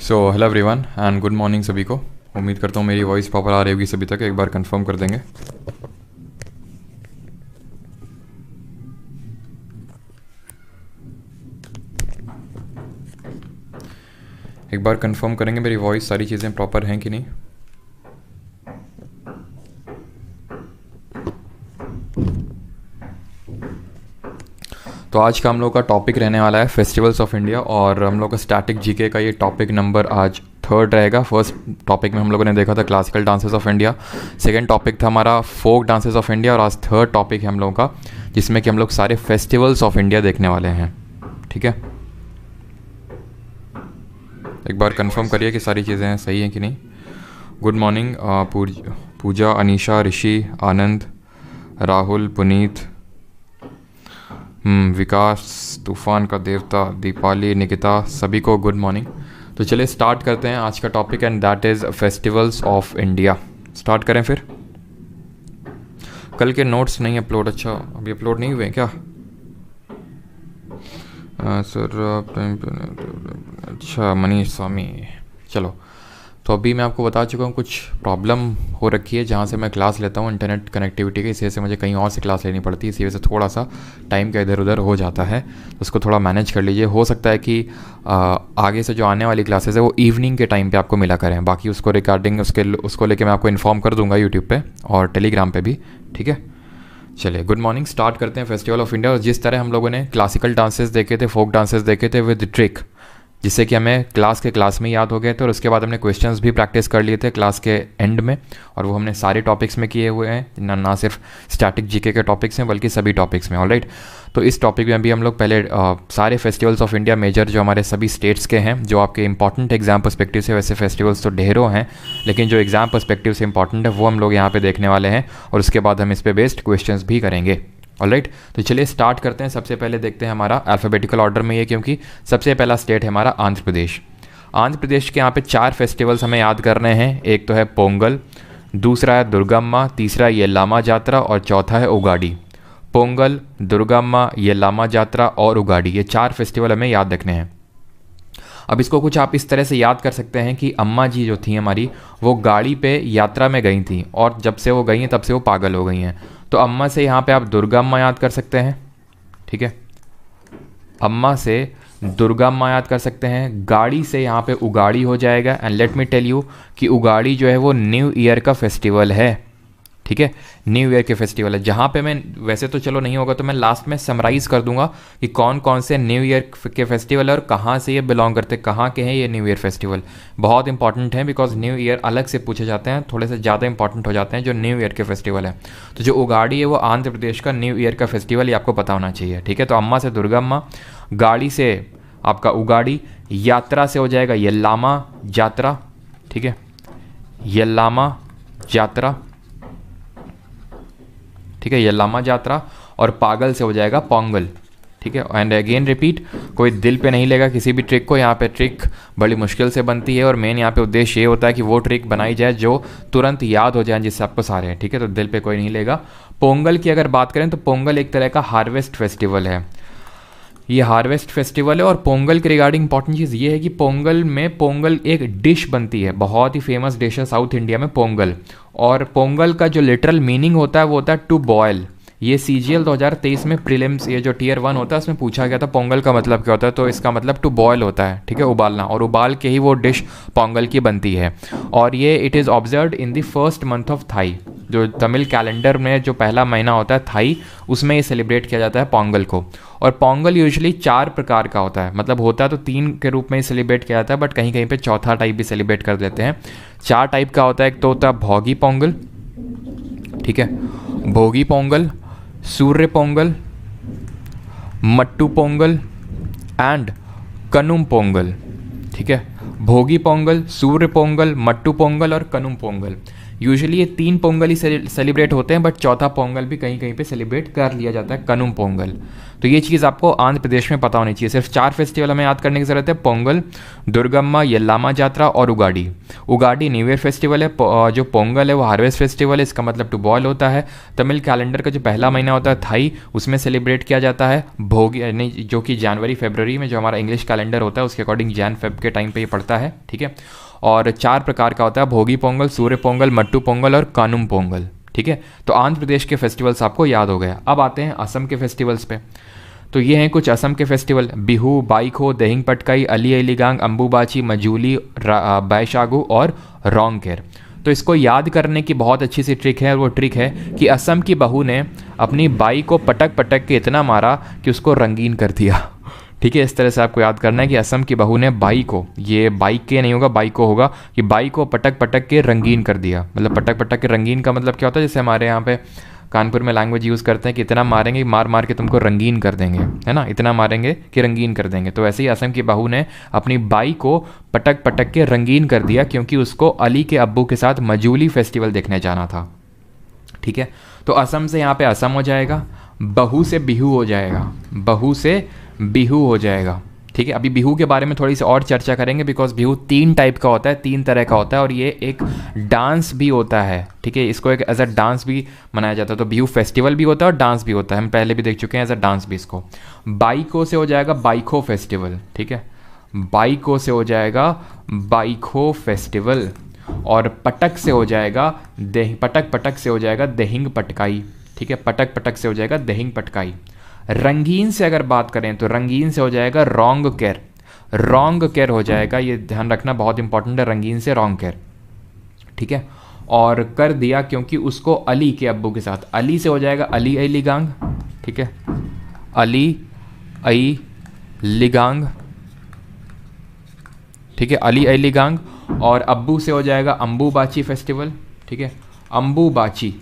So hello everyone and good morning सभी को। उम्मीद करता हूँ मेरी वॉइस प्रॉपर आ रही होगी सभी तक। एक बार कंफर्म कर देंगे। एक बार कंफर्म करेंगे मेरी वॉइस सारी चीज़ें प्रॉपर हैं कि नहीं। तो आज का हम लोग का टॉपिक रहने वाला है फेस्टिवल्स ऑफ इंडिया, और हम लोग का स्टैटिक जीके का ये टॉपिक नंबर आज थर्ड रहेगा। फर्स्ट टॉपिक में हम लोगों ने देखा था classical dances of India, second topic था हमारा फोक डांसेस ऑफ इंडिया, और आज थर्ड टॉपिक है हम लोगों का जिसमें कि हम लोग सारे फेस्टिवल्स ऑफ इंडिया देखने वाले हैं। ठीक है, एक बार कंफर्म करिए कि सारी चीज़ें सही हैं कि नहीं। गुड मॉर्निंग पूजा, अनीशा, ऋषि, आनंद, राहुल, पुनीत, विकास, तूफान का देवता, दीपाली, निकिता, सभी को गुड मॉर्निंग। तो चलिए स्टार्ट करते हैं आज का topic and that is festivals of India. Start करें फिर। कल के नोट्स नहीं अपलोड, अच्छा अभी अपलोड नहीं हुए हैं क्या? सर अच्छा मनीष स्वामी, चलो। तो अभी मैं आपको बता चुका हूँ कुछ प्रॉब्लम हो रखी है जहाँ से मैं क्लास लेता हूँ इंटरनेट कनेक्टिविटी की, इसी वजह से मुझे कहीं और से क्लास लेनी पड़ती है, इसी वजह से थोड़ा सा टाइम का इधर उधर हो जाता है, तो उसको थोड़ा मैनेज कर लीजिए। हो सकता है कि आगे से जो आने वाली क्लासेस है वो इवनिंग के टाइम पे आपको मिला करें, बाकी उसको रिगार्डिंग उसको लेके मैं आपको इन्फॉर्म कर दूंगा यूट्यूब पे और टेलीग्राम पे भी। ठीक है, चलिए गुड मॉर्निंग। स्टार्ट करते हैं फेस्टिवल ऑफ इंडिया। और जिस तरह हम लोगों ने क्लासिकल डांसेस देखे थे, फोक डांसेस देखे थे विद ट्रिक, जिससे कि हमें क्लास में याद हो गए थे, और उसके बाद हमने क्वेश्चंस भी प्रैक्टिस कर लिए थे क्लास के एंड में, और वो हमने सारे टॉपिक्स में किए हुए हैं, ना सिर्फ स्टैटिक जीके के टॉपिक्स हैं बल्कि सभी टॉपिक्स में। ऑलराइट, तो इस टॉपिक में अभी हम लोग पहले सारे फेस्टिवल्स ऑफ इंडिया मेजर जो हमारे सभी स्टेट्स के हैं, जो आपके इंपॉर्टेंट एग्जाम पर्सपेक्टिव से, वैसे फेस्टिवल्स तो ढेरों हैं लेकिन जो एग्जाम पर्सपेक्टिव से इंपॉर्टेंट है वो हम लोग यहाँ पे देखने वाले हैं, और उसके बाद हम इस पर बेस्ड क्वेश्चंस भी करेंगे। ऑलराइट, तो चलिए स्टार्ट करते हैं। सबसे पहले देखते हैं हमारा अल्फ़ाबेटिकल ऑर्डर में, ये क्योंकि सबसे पहला स्टेट है हमारा आंध्र प्रदेश। आंध्र प्रदेश के यहाँ पे 4 फेस्टिवल्स हमें याद करने हैं। एक तो है पोंगल, दूसरा है दुर्गम्मा, तीसरा येल्लामा जात्रा, और चौथा है उगाड़ी। पोंगल, दुर्गम्मा, येल्लामा जात्रा और उगाड़ी, ये 4 फेस्टिवल हमें याद रखने हैं। अब इसको कुछ आप इस तरह से याद कर सकते हैं कि अम्मा जी जो थी हमारी, वो गाड़ी पे यात्रा में गई थी, और जब से वो गई हैं तब से वो पागल हो गई हैं। तो अम्मा से यहाँ पे आप दुर्गा अम्मा याद कर सकते हैं। ठीक है, अम्मा से दुर्गा अम्मा याद कर सकते हैं। गाड़ी से यहाँ पे उगाड़ी हो जाएगा। And let me tell you कि उगाड़ी जो है वो न्यू ईयर का फेस्टिवल है। ठीक है, न्यू ईयर के फेस्टिवल है, जहाँ पे मैं वैसे तो चलो नहीं होगा तो मैं लास्ट में समराइज कर दूंगा कि कौन कौन से न्यू ईयर के फेस्टिवल है और कहाँ से ये बिलोंग करते हैं, कहाँ के हैं ये न्यू ईयर फेस्टिवल। बहुत इंपॉर्टेंट है बिकॉज न्यू ईयर अलग से पूछे जाते हैं, थोड़े से ज़्यादा इंपॉर्टेंट हो जाते हैं जो न्यू ईयर के फेस्टिवल है। तो जो उगाड़ी है वो आंध्र प्रदेश का न्यू ईयर का फेस्टिवल, ये आपको पता होना चाहिए। ठीक है, तो अम्मा से दुर्गा अम्मा, गाड़ी से आपका उगाड़ी, यात्रा से हो जाएगा येल्लामा जात्रा। ठीक है, येल्लामा जात्रा। ठीक है, येल्लामा जात्रा, और पागल से हो जाएगा पोंगल। ठीक है, एंड अगेन रिपीट, कोई दिल पे नहीं लेगा किसी भी ट्रिक को। यहाँ पे ट्रिक बड़ी मुश्किल से बनती है, और मेन यहाँ पे उद्देश्य ये होता है कि वो ट्रिक बनाई जाए जो तुरंत याद हो जाए, जिससे आपको सारे हैं। ठीक है, तो दिल पे कोई नहीं लेगा। पोंगल की अगर बात करें तो पोंगल एक तरह का हार्वेस्ट फेस्टिवल है, ये हार्वेस्ट फेस्टिवल है। और पोंगल के रिगार्डिंग इंपॉर्टेंट चीज़ ये है कि पोंगल एक डिश बनती है, बहुत ही फेमस डिश है साउथ इंडिया में पोंगल। और पोंगल का जो लिटरल मीनिंग होता है वो होता है टू बॉयल। ये CGL 2023 में प्रीलिम्स, ये जो Tier 1 होता है उसमें पूछा गया था पोंगल का मतलब क्या होता है, तो इसका मतलब टू बॉयल होता है। ठीक है, उबालना, और उबाल के ही वो डिश पोंगल की बनती है। और ये it is observed in the first month of thigh, जो तमिल कैलेंडर में जो पहला महीना होता है थाई, उसमें ये सेलिब्रेट किया जाता है पोंगल को। और पोंगल यूजुअली 4 प्रकार का होता है, मतलब होता है तो 3 के रूप में ही सेलिब्रेट किया जाता है, बट कहीं कहीं पे चौथा टाइप भी सेलिब्रेट कर देते हैं। 4 टाइप का होता है। एक तो होता है भोगी पोंगल, ठीक है, भोगी पोंगल, सूर्य पोंगल, मट्टू पोंगल एंड कनुम पोंगल। ठीक है, भोगी पोंगल, सूर्य पोंगल, मट्टू पोंगल और कनुम पोंगल, यूजुअली ये 3 पोंगल ही सेलिब्रेट होते हैं, बट चौथा पोंगल भी कहीं कहीं पे सेलिब्रेट कर लिया जाता है, कनुम पोंगल। तो ये चीज़ आपको आंध्र प्रदेश में पता होनी चाहिए। सिर्फ 4 फेस्टिवल हमें याद करने की ज़रूरत है, पोंगल, दुर्गम्मा, यल्लामा जात्रा और Ugadi. Ugadi new year festival है, जो पोंगल है वो हार्वेस्ट फेस्टिवल है, इसका मतलब टू बॉयल होता है। तमिल कैलेंडर का जो पहला महीना होता है थाई, उसमें सेलिब्रेट किया जाता है भोगी, यानी जो कि जनवरी फरवरी में जो हमारा इंग्लिश कैलेंडर होता है उसके अकॉर्डिंग जैन फेब के टाइम पे ये पड़ता है, ठीक है। और 4 प्रकार का होता है, भोगी पोंगल, सूर्य पोंगल, मट्टू पोंगल और कानुम पोंगल, ठीक है। तो आंध्र प्रदेश के फेस्टिवल्स आपको याद हो गए। अब आते हैं असम के फेस्टिवल्स पे। तो ये हैं कुछ असम के फेस्टिवल, बिहू, बाइखो, देहिंग पटकाई, अली अलीगांग, अम्बुबाची, मजूली, बैशागु और रोंगकेर। तो इसको याद करने की बहुत अच्छी सी ट्रिक है, और वो ट्रिक है कि असम की बहू ने अपनी बाई को पटक पटक के इतना मारा कि उसको रंगीन कर दिया, ठीक है। इस तरह से आपको याद करना है कि असम की बहू ने बाई को, ये बाइक के नहीं होगा, बाई को होगा, कि बाई को पटक पटक के रंगीन कर दिया। मतलब पटक पटक के रंगीन का मतलब क्या होता है, जैसे हमारे यहाँ पे कानपुर में लैंग्वेज यूज़ करते हैं कि इतना मारेंगे, मार मार के तुमको रंगीन कर देंगे, है ना, इतना मारेंगे कि रंगीन कर देंगे। तो वैसे ही असम की बहू ने अपनी बाई को पटक पटक के रंगीन कर दिया, क्योंकि उसको अली के अब्बू के साथ मजूली फेस्टिवल देखने जाना था, ठीक है। तो असम से यहाँ पे असम हो जाएगा, बहू से बिहू हो जाएगा, बहू से बिहू हो जाएगा, ठीक है। अभी बिहू के बारे में थोड़ी सी और चर्चा करेंगे, बिकॉज बिहू 3 टाइप का होता है, 3 तरह का होता है, और ये एक डांस भी होता है, ठीक है। इसको एक एज अ डांस भी मनाया जाता है। तो बिहू फेस्टिवल भी होता है और डांस भी होता है, हम पहले भी देख चुके हैं एज अ डांस भी इसको। बाइको से हो जाएगा बाइखो फेस्टिवल, ठीक है, बाइको से हो जाएगा बाइखो फेस्टिवल। और पटक से हो जाएगा पटक पटक से हो जाएगा देहिंग पटकाई, ठीक है, पटक पटक से हो जाएगा देहिंग पटकाई। रंगीन से अगर बात करें तो रंगीन से हो जाएगा रोंगकेर, रोंगकेर हो जाएगा, ये ध्यान रखना बहुत इंपॉर्टेंट है, रंगीन से रोंगकेर, ठीक है। और कर दिया क्योंकि उसको अली के अब्बू के साथ, अली से हो जाएगा अली आई लिगांग, ठीक है, अली आई लिगांग, ठीक है, अली आई लिगांग। और अब्बू से हो जाएगा अम्बुबाची फेस्टिवल, ठीक है, अम्बुबाची,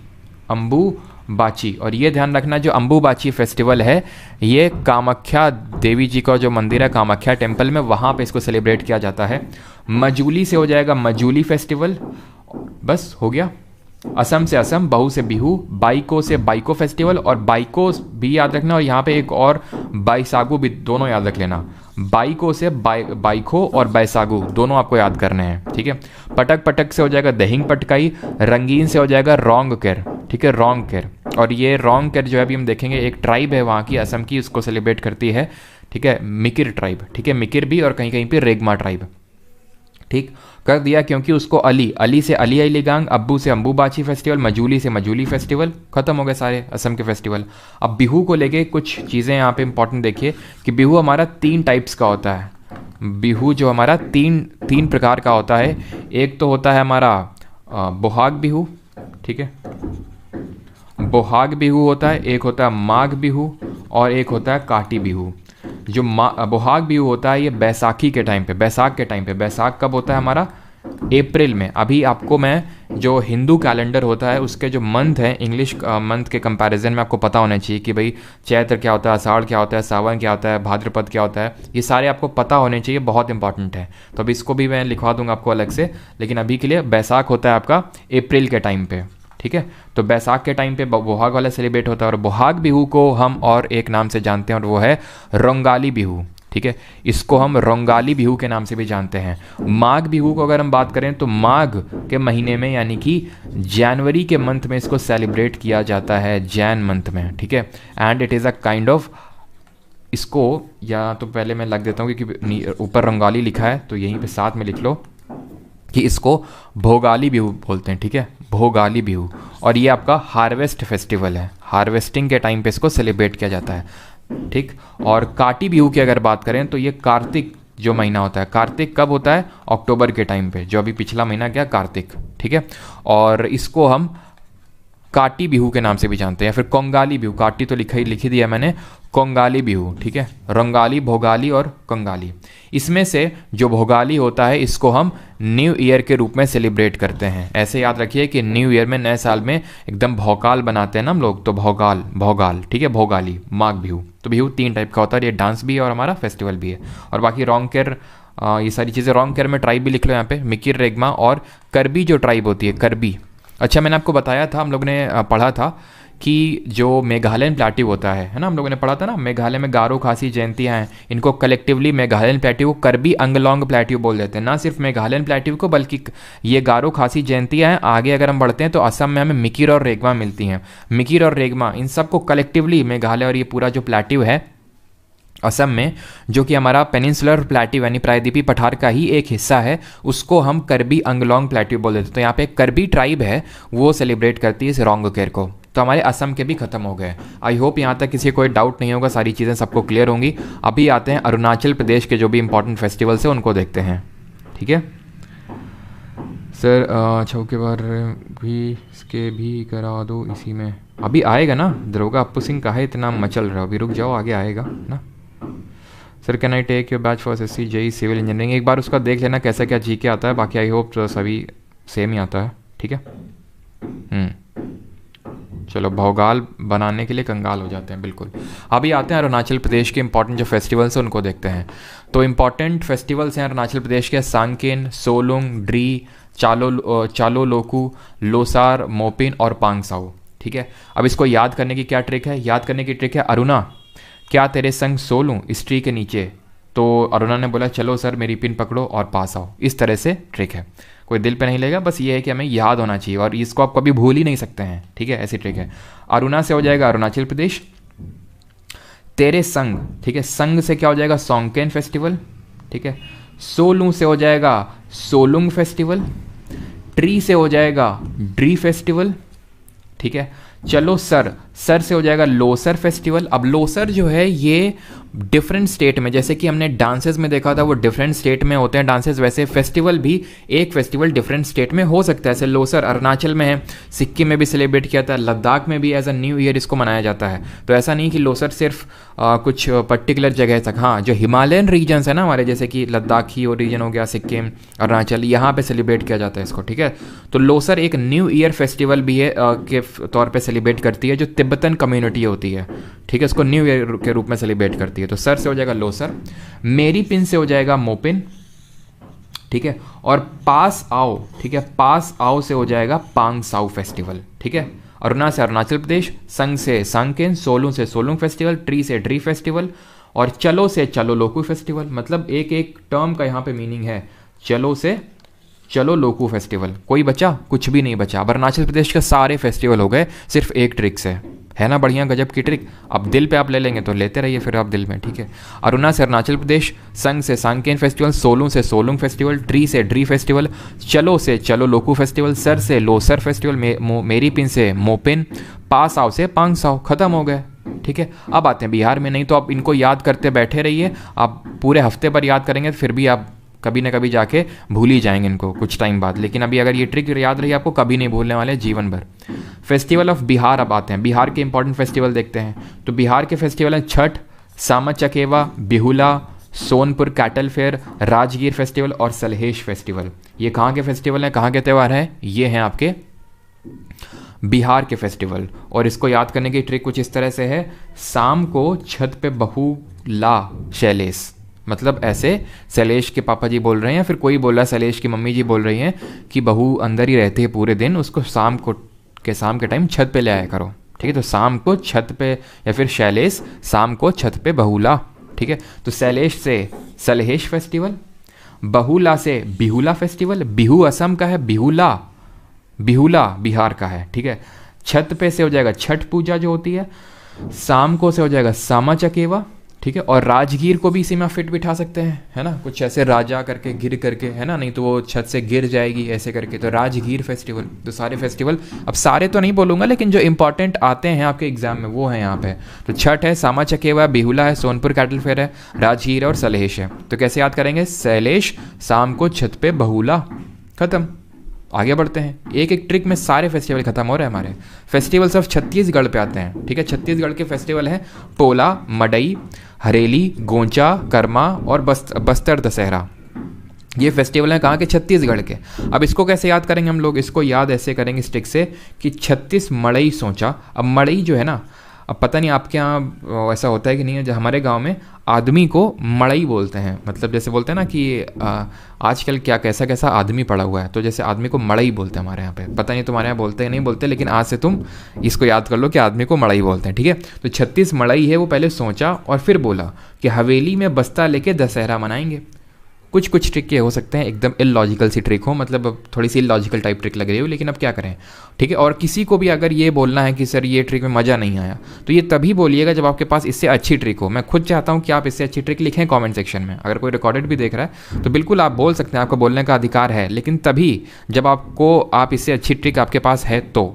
अम्बुबाची। और ये ध्यान रखना जो अम्बुबाची फेस्टिवल है ये कामाख्या देवी जी का जो मंदिर है कामाख्या टेम्पल में, वहाँ पे इसको सेलिब्रेट किया जाता है। मजूली से हो जाएगा मजूली फेस्टिवल, बस हो गया। असम से असम, बहू से बिहू, बाइको से बाइको फेस्टिवल, और बाइको भी याद रखना, और यहाँ पे एक और बैसागु भी, दोनों याद रख लेना। बाइको से बाइको और बैसागु दोनों आपको याद करने हैं, ठीक है। पटक पटक से हो जाएगा दहिंग पटकाई, रंगीन से हो जाएगा रोंगकेर, ठीक है, रोंगकेर। और ये रोंगकेर जो है अभी हम देखेंगे, एक ट्राइब है वहाँ की, असम की, उसको सेलिब्रेट करती है, ठीक है, मिकिर ट्राइब, ठीक है, मिकिर भी, और कहीं कहीं पे रेगमा ट्राइब, ठीक। कर दिया क्योंकि उसको अली, अली से अली आई लिगांग, अब्बू से अम्बुबाची फेस्टिवल, मजूली से मजूली फेस्टिवल, खत्म हो गए सारे असम के फेस्टिवल। अब बिहू को लेके कुछ चीज़ें यहाँ पे इंपॉर्टेंट देखिए कि बिहू हमारा 3 टाइप्स का होता है। बिहू जो हमारा तीन प्रकार का होता है। एक तो होता है हमारा बोहाग बिहू, ठीक है, बोहाग बिहू होता है, एक होता है माघ बिहू, और एक होता है काटी बिहू। जो बोहाग बिहू होता है ये बैसाखी के टाइम पे, बैसाख के टाइम पे, बैसाख कब होता है हमारा, अप्रैल में। अभी आपको मैं जो हिंदू कैलेंडर होता है उसके जो मंथ हैं, इंग्लिश मंथ के कंपैरिजन में आपको पता होना चाहिए कि भाई चैत्र क्या होता है, आषाढ़ क्या होता है, सावन क्या होता है, भाद्रपद क्या होता है, ये सारे आपको पता होने चाहिए, बहुत इंपॉर्टेंट है। तो अब इसको भी मैं लिखवा दूंगा आपको अलग से, लेकिन अभी के लिए बैसाख होता है आपका अप्रैल के टाइम पे, ठीक है। तो बैसाख के टाइम पे बोहाग वाला सेलिब्रेट होता है, और बोहाग बिहू को हम और एक नाम से जानते हैं, और वो है रोंगाली बिहू, ठीक है, इसको हम रोंगाली बिहू के नाम से भी जानते हैं। माघ बिहू को अगर हम बात करें तो माघ के महीने में, यानी कि जनवरी के मंथ में इसको सेलिब्रेट किया जाता है, जैन मंथ में, ठीक है। And it is a kind of, इसको या तो पहले मैं लग देता हूँ क्योंकि ऊपर रोंगाली लिखा है, तो यहीं पे साथ में लिख लो कि इसको भोगाली बिहू बोलते हैं, ठीक है, भोगाली बिहू। और ये आपका हार्वेस्ट फेस्टिवल है, हार्वेस्टिंग के टाइम पे इसको सेलिब्रेट किया जाता है, ठीक। और काटी बिहू की अगर बात करें तो ये कार्तिक जो महीना होता है, कार्तिक कब होता है, अक्टूबर के टाइम पे, जो अभी पिछला महीना गया कार्तिक, ठीक है। और इसको हम काटी बिहू के नाम से भी जानते हैं, या फिर कोंगाली बिहू, काटी तो लिखी दिया मैंने, कोंगाली बिहू, ठीक है, रोंगाली, भोगाली और कोंगाली। इसमें से जो भोगाली होता है इसको हम न्यू ईयर के रूप में सेलिब्रेट करते हैं। ऐसे याद रखिए कि न्यू ईयर में, नए साल में एकदम भौकाल बनाते हैं ना हम लोग, तो भोगाल, ठीक है, भोगाली, माघ बिहू। तो बिहू 3 टाइप का होता है, ये डांस भी है और हमारा फेस्टिवल भी है। और बाकी रोंगकेर, ये सारी चीज़ें, रोंगकेर में ट्राइब भी लिख लो यहाँ पे, मिकिर, रेगमा और करबी जो ट्राइब होती है, करबी, अच्छा, मैंने आपको बताया था, हम लोग ने पढ़ा था कि जो मेघालयन प्लेट्यू होता है ना, हम लोगों ने पढ़ा था ना, मेघालय में गारो खासी जयंतियाँ हैं, इनको कलेक्टिवली मेघालयन प्लेट्यू को कर्बी अंगलोंग प्लेट्यू बोल देते हैं। ना सिर्फ मेघालयन प्लेट्यू को, बल्कि ये गारो खासी जयंतियाँ हैं। आगे अगर हम बढ़ते हैं तो असम में हमें मिकिर और रेगमा मिलती हैं। मिकिर और रेगमा, इन सबको कलेक्टिवली मेघालय और ये पूरा जो प्लेट्यू है असम में, जो कि हमारा पेनिनसुलर प्लेट्यू यानी प्रायद्वीपीय पठार का ही एक हिस्सा है, उसको हम कर्बी अंगलोंग प्लेट्यू बोल देते हैं। तो यहाँ पे एक कर्बी ट्राइब है, वो सेलिब्रेट करती है इस रोंगकेर को। तो हमारे असम के भी खत्म हो गए। आई होप यहाँ तक किसी कोई डाउट नहीं होगा, सारी चीज़ें सबको क्लियर होंगी। अभी आते हैं अरुणाचल प्रदेश के जो भी इंपॉर्टेंट फेस्टिवल्स हैं उनको देखते हैं, ठीक है सर। छऊ के बारे भी इसके भी करा दो इसी में। अभी आएगा ना, दरोगा अप्पू सिंह का है, इतना मचल रहा हो, अभी रुक जाओ, आगे आएगा ना। Sir can I take your batch for SSC JE civil engineering? एक बार उसका देख लेना कैसा क्या जीके आता है, बाकी आई होप सभी सेम ही आता है, ठीक है। चलो, भौगाल बनाने के लिए कंगाल हो जाते हैं, बिल्कुल। अभी आते हैं अरुणाचल प्रदेश के इंपॉर्टेंट जो फेस्टिवल्स हैं उनको देखते हैं। तो इंपॉर्टेंट फेस्टिवल्स हैं अरुणाचल प्रदेश के सांकेन, सोलुंग, ड्री, चालो लोकू, लोसार, मोपिन और पांगसाऊ, ठीक है। अब इसको याद करने की क्या ट्रिक है? याद करने की ट्रिक है, अरुणा क्या तेरे संग सो लूँ इस ट्री के नीचे? तो अरुणा ने बोला चलो सर मेरी पिन पकड़ो और पास आओ। इस तरह से ट्रिक है, कोई दिल पे नहीं लेगा, बस ये है कि हमें याद होना चाहिए और इसको आप कभी भूल ही नहीं सकते हैं, ठीक है। ऐसी ट्रिक है। अरुणा से हो जाएगा अरुणाचल प्रदेश। तेरे संग, ठीक है, संग से क्या हो जाएगा? सोंगकेन फेस्टिवल, ठीक है। सोलू से हो जाएगा सोलुंग फेस्टिवल। ट्री से हो जाएगा ड्री फेस्टिवल, ठीक है। चलो सर से हो जाएगा लोसर फेस्टिवल। अब लोसर जो है ये डिफरेंट स्टेट में, जैसे कि हमने डांसेस में देखा था वो डिफरेंट स्टेट में होते हैं डांसेस, वैसे फेस्टिवल भी एक फेस्टिवल डिफरेंट स्टेट में हो सकता है। ऐसे लोसर अरुणाचल में है, सिक्किम में भी सेलिब्रेट किया था, लद्दाख में भी एज अ न्यू ईयर इसको मनाया जाता है। तो ऐसा नहीं कि लोसर सिर्फ कुछ पर्टिकुलर जगह तक, हाँ जो हिमालयन रीजन्स है ना हमारे, जैसे कि लद्दाख ही रीजन हो गया, सिक्किम, अरुणाचल, यहाँ पे सेलिब्रेट किया जाता है इसको, ठीक है। तो लोसर एक न्यू ईयर फेस्टिवल भी है के तौर पे सेलिब्रेट करती है, जो तिब्बतन कम्युनिटी होती है, ठीक है, इसको न्यू ईयर के रूप में सेलिब्रेट करती है। तो सर से हो जाएगा लोसर। मेरी पिन से हो जाएगा मोपिन, ठीक है। और पास आओ, ठीक है, पास आओ से हो जाएगा पांगसाऊ फेस्टिवल, ठीक है। अरुणा से अरुणाचल प्रदेश, संग से सांकेन, सोलुंग से सोलुंग फेस्टिवल, ट्री से ड्री फेस्टिवल और चलो से चलो लोकू फेस्टिवल। मतलब एक एक टर्म का यहाँ पे मीनिंग है। चलो से चलो लोकू फेस्टिवल, कोई बचा? कुछ भी नहीं बचा। अब अरुणाचल प्रदेश के सारे फेस्टिवल हो गए सिर्फ एक ट्रिक से, है ना बढ़िया गजब की ट्रिक। अब दिल पे आप ले लेंगे तो लेते रहिए फिर आप दिल में, ठीक है। अरुणा से अरुणाचल प्रदेश, संग से सांकेन फेस्टिवल, सोलुंग से सोलुंग फेस्टिवल, ट्री से ड्री फेस्टिवल, चलो से चलो लोकू फेस्टिवल, सर से लोसर फेस्टिवल, मेरी पिन से मोपिन, पास आओ से पांगसाऊ। खत्म हो गए, ठीक है। अब आते हैं बिहार में। नहीं तो आप इनको याद करते बैठे रहिए, आप पूरे हफ्ते भर याद करेंगे फिर भी आप कभी ना कभी जाके भूल ही जाएंगे इनको कुछ टाइम बाद। लेकिन अभी अगर ये ट्रिक याद रही आपको, कभी नहीं भूलने वाले जीवन भर। Festival of Bihar. अब आते हैं बिहार के इंपॉर्टेंट फेस्टिवल देखते हैं। तो बिहार के फेस्टिवल हैं Chhath, Sama Chakeva, Bihula, Sonpur cattle fair, Rajgir festival और सलहेश फेस्टिवल। ये कहाँ के फेस्टिवल हैं, कहाँ के त्यौहार हैं? ये हैं आपके बिहार के फेस्टिवल। और इसको याद करने की ट्रिक कुछ इस तरह से है, शाम को छत पे बहुला शैलेश, मतलब ऐसे शैलेश के पापा जी बोल रहे हैं या फिर कोई बोल रहा है, शैलेश की मम्मी जी बोल रही हैं कि बहू अंदर ही रहती है पूरे दिन, उसको शाम के टाइम छत पे ले आया करो, ठीक है। तो शाम को छत पे, या फिर शैलेश शाम को छत पे बहुला, ठीक है। तो शैलेश से सलहेश फेस्टिवल, बहुला से बिहुला फेस्टिवल, बिहू असम का है, बिहुला बिहार का है, ठीक है। छत पे से हो जाएगा छठ पूजा जो होती है, शाम को से हो जाएगा सामा चकेवा, ठीक है। और राजगीर को भी इसी में फिट बिठा सकते हैं, है ना, कुछ ऐसे राजा करके गिर करके, है ना, नहीं तो वो छत से गिर जाएगी ऐसे करके। तो राजगीर फेस्टिवल। तो सारे फेस्टिवल, अब सारे तो नहीं बोलूँगा लेकिन जो इंपॉर्टेंट आते हैं आपके एग्जाम में वो है यहाँ पे। तो छठ है, सामा चकेवा, बिहुला है, सोनपुर कैटल फेयर है, राजगीर और सलहेश है। तो कैसे याद करेंगे? शैलेश, शाम को छत पे बहुला, खत्म। आगे बढ़ते हैं, एक एक ट्रिक में सारे फेस्टिवल खत्म हो रहे हैं हमारे। फेस्टिवल्स ऑफ छत्तीसगढ़ पे आते हैं, ठीक है। छत्तीसगढ़ के फेस्टिवल हैं पोला, मडई, हरेली, गोंचा, कर्मा और बस्तर दशहरा। ये फेस्टिवल हैं कहाँ के? छत्तीसगढ़ के। अब इसको कैसे याद करेंगे हम लोग? इसको याद ऐसे करेंगे इस ट्रिक से कि 36 मड़ई सोचा। अब मड़ई जो है ना, अब पता नहीं आपके यहाँ ऐसा होता है कि नहीं है, जो हमारे गांव में आदमी को मड़ई बोलते हैं। मतलब जैसे बोलते हैं ना कि आजकल क्या कैसा कैसा आदमी पड़ा हुआ है, तो जैसे आदमी को मड़ई बोलते हैं हमारे यहाँ पे। पता नहीं तुम्हारे यहाँ बोलते हैं नहीं बोलते, लेकिन आज से तुम इसको याद कर लो कि आदमी को मड़ई बोलते हैं, ठीक है। तो 36 मड़ई है, वो पहले सोचा और फिर बोला कि हवेली में बस्ता लेके दशहरा मनाएंगे। कुछ कुछ ट्रिक ये हो सकते हैं एकदम इलॉजिकल सी ट्रिक हो, मतलब थोड़ी सी इलॉजिकल टाइप ट्रिक लग रही हो, लेकिन अब क्या करें, ठीक है। और किसी को भी अगर ये बोलना है कि सर ये ट्रिक में मज़ा नहीं आया, तो ये तभी बोलिएगा जब आपके पास इससे अच्छी ट्रिक हो। मैं खुद चाहता हूँ कि आप इससे अच्छी ट्रिक लिखें कमेंट सेक्शन में। अगर कोई रिकॉर्डेड भी देख रहा है तो बिल्कुल आप बोल सकते हैं, आपको बोलने का अधिकार है, लेकिन तभी जब आप इससे अच्छी ट्रिक आपके पास है तो,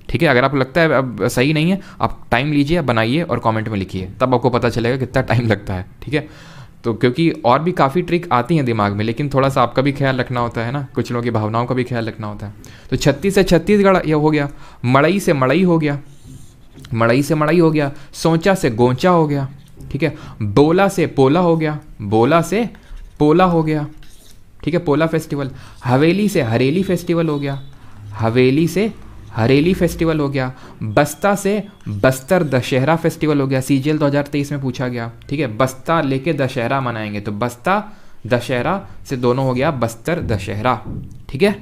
ठीक है। अगर आपको लगता है अब सही नहीं है, आप टाइम लीजिए, बनाइए और कमेंट में लिखिए, तब आपको पता चलेगा कितना टाइम लगता है, ठीक है। तो क्योंकि और भी काफ़ी ट्रिक आती हैं दिमाग में, लेकिन थोड़ा सा आपका भी ख्याल रखना होता है ना, कुछ लोगों की भावनाओं का भी ख्याल रखना होता है। तो 36 से छत्तीसगढ़ ये हो गया, मड़ई से मड़ई हो गया, मड़ई से मड़ई हो गया, सोचा से गोंचा हो गया, ठीक है। बोला से पोला हो गया, बोला से पोला हो गया, ठीक है, पोला फेस्टिवल। हवेली से हरेली फेस्टिवल हो गया, हवेली से हरेली फेस्टिवल हो गया। बस्ता से बस्तर दशहरा फेस्टिवल हो गया, सीजीएल 2023 में पूछा गया, ठीक है। बस्ता लेके दशहरा मनाएंगे, तो बस्ता दशहरा से दोनों हो गया बस्तर दशहरा, ठीक है,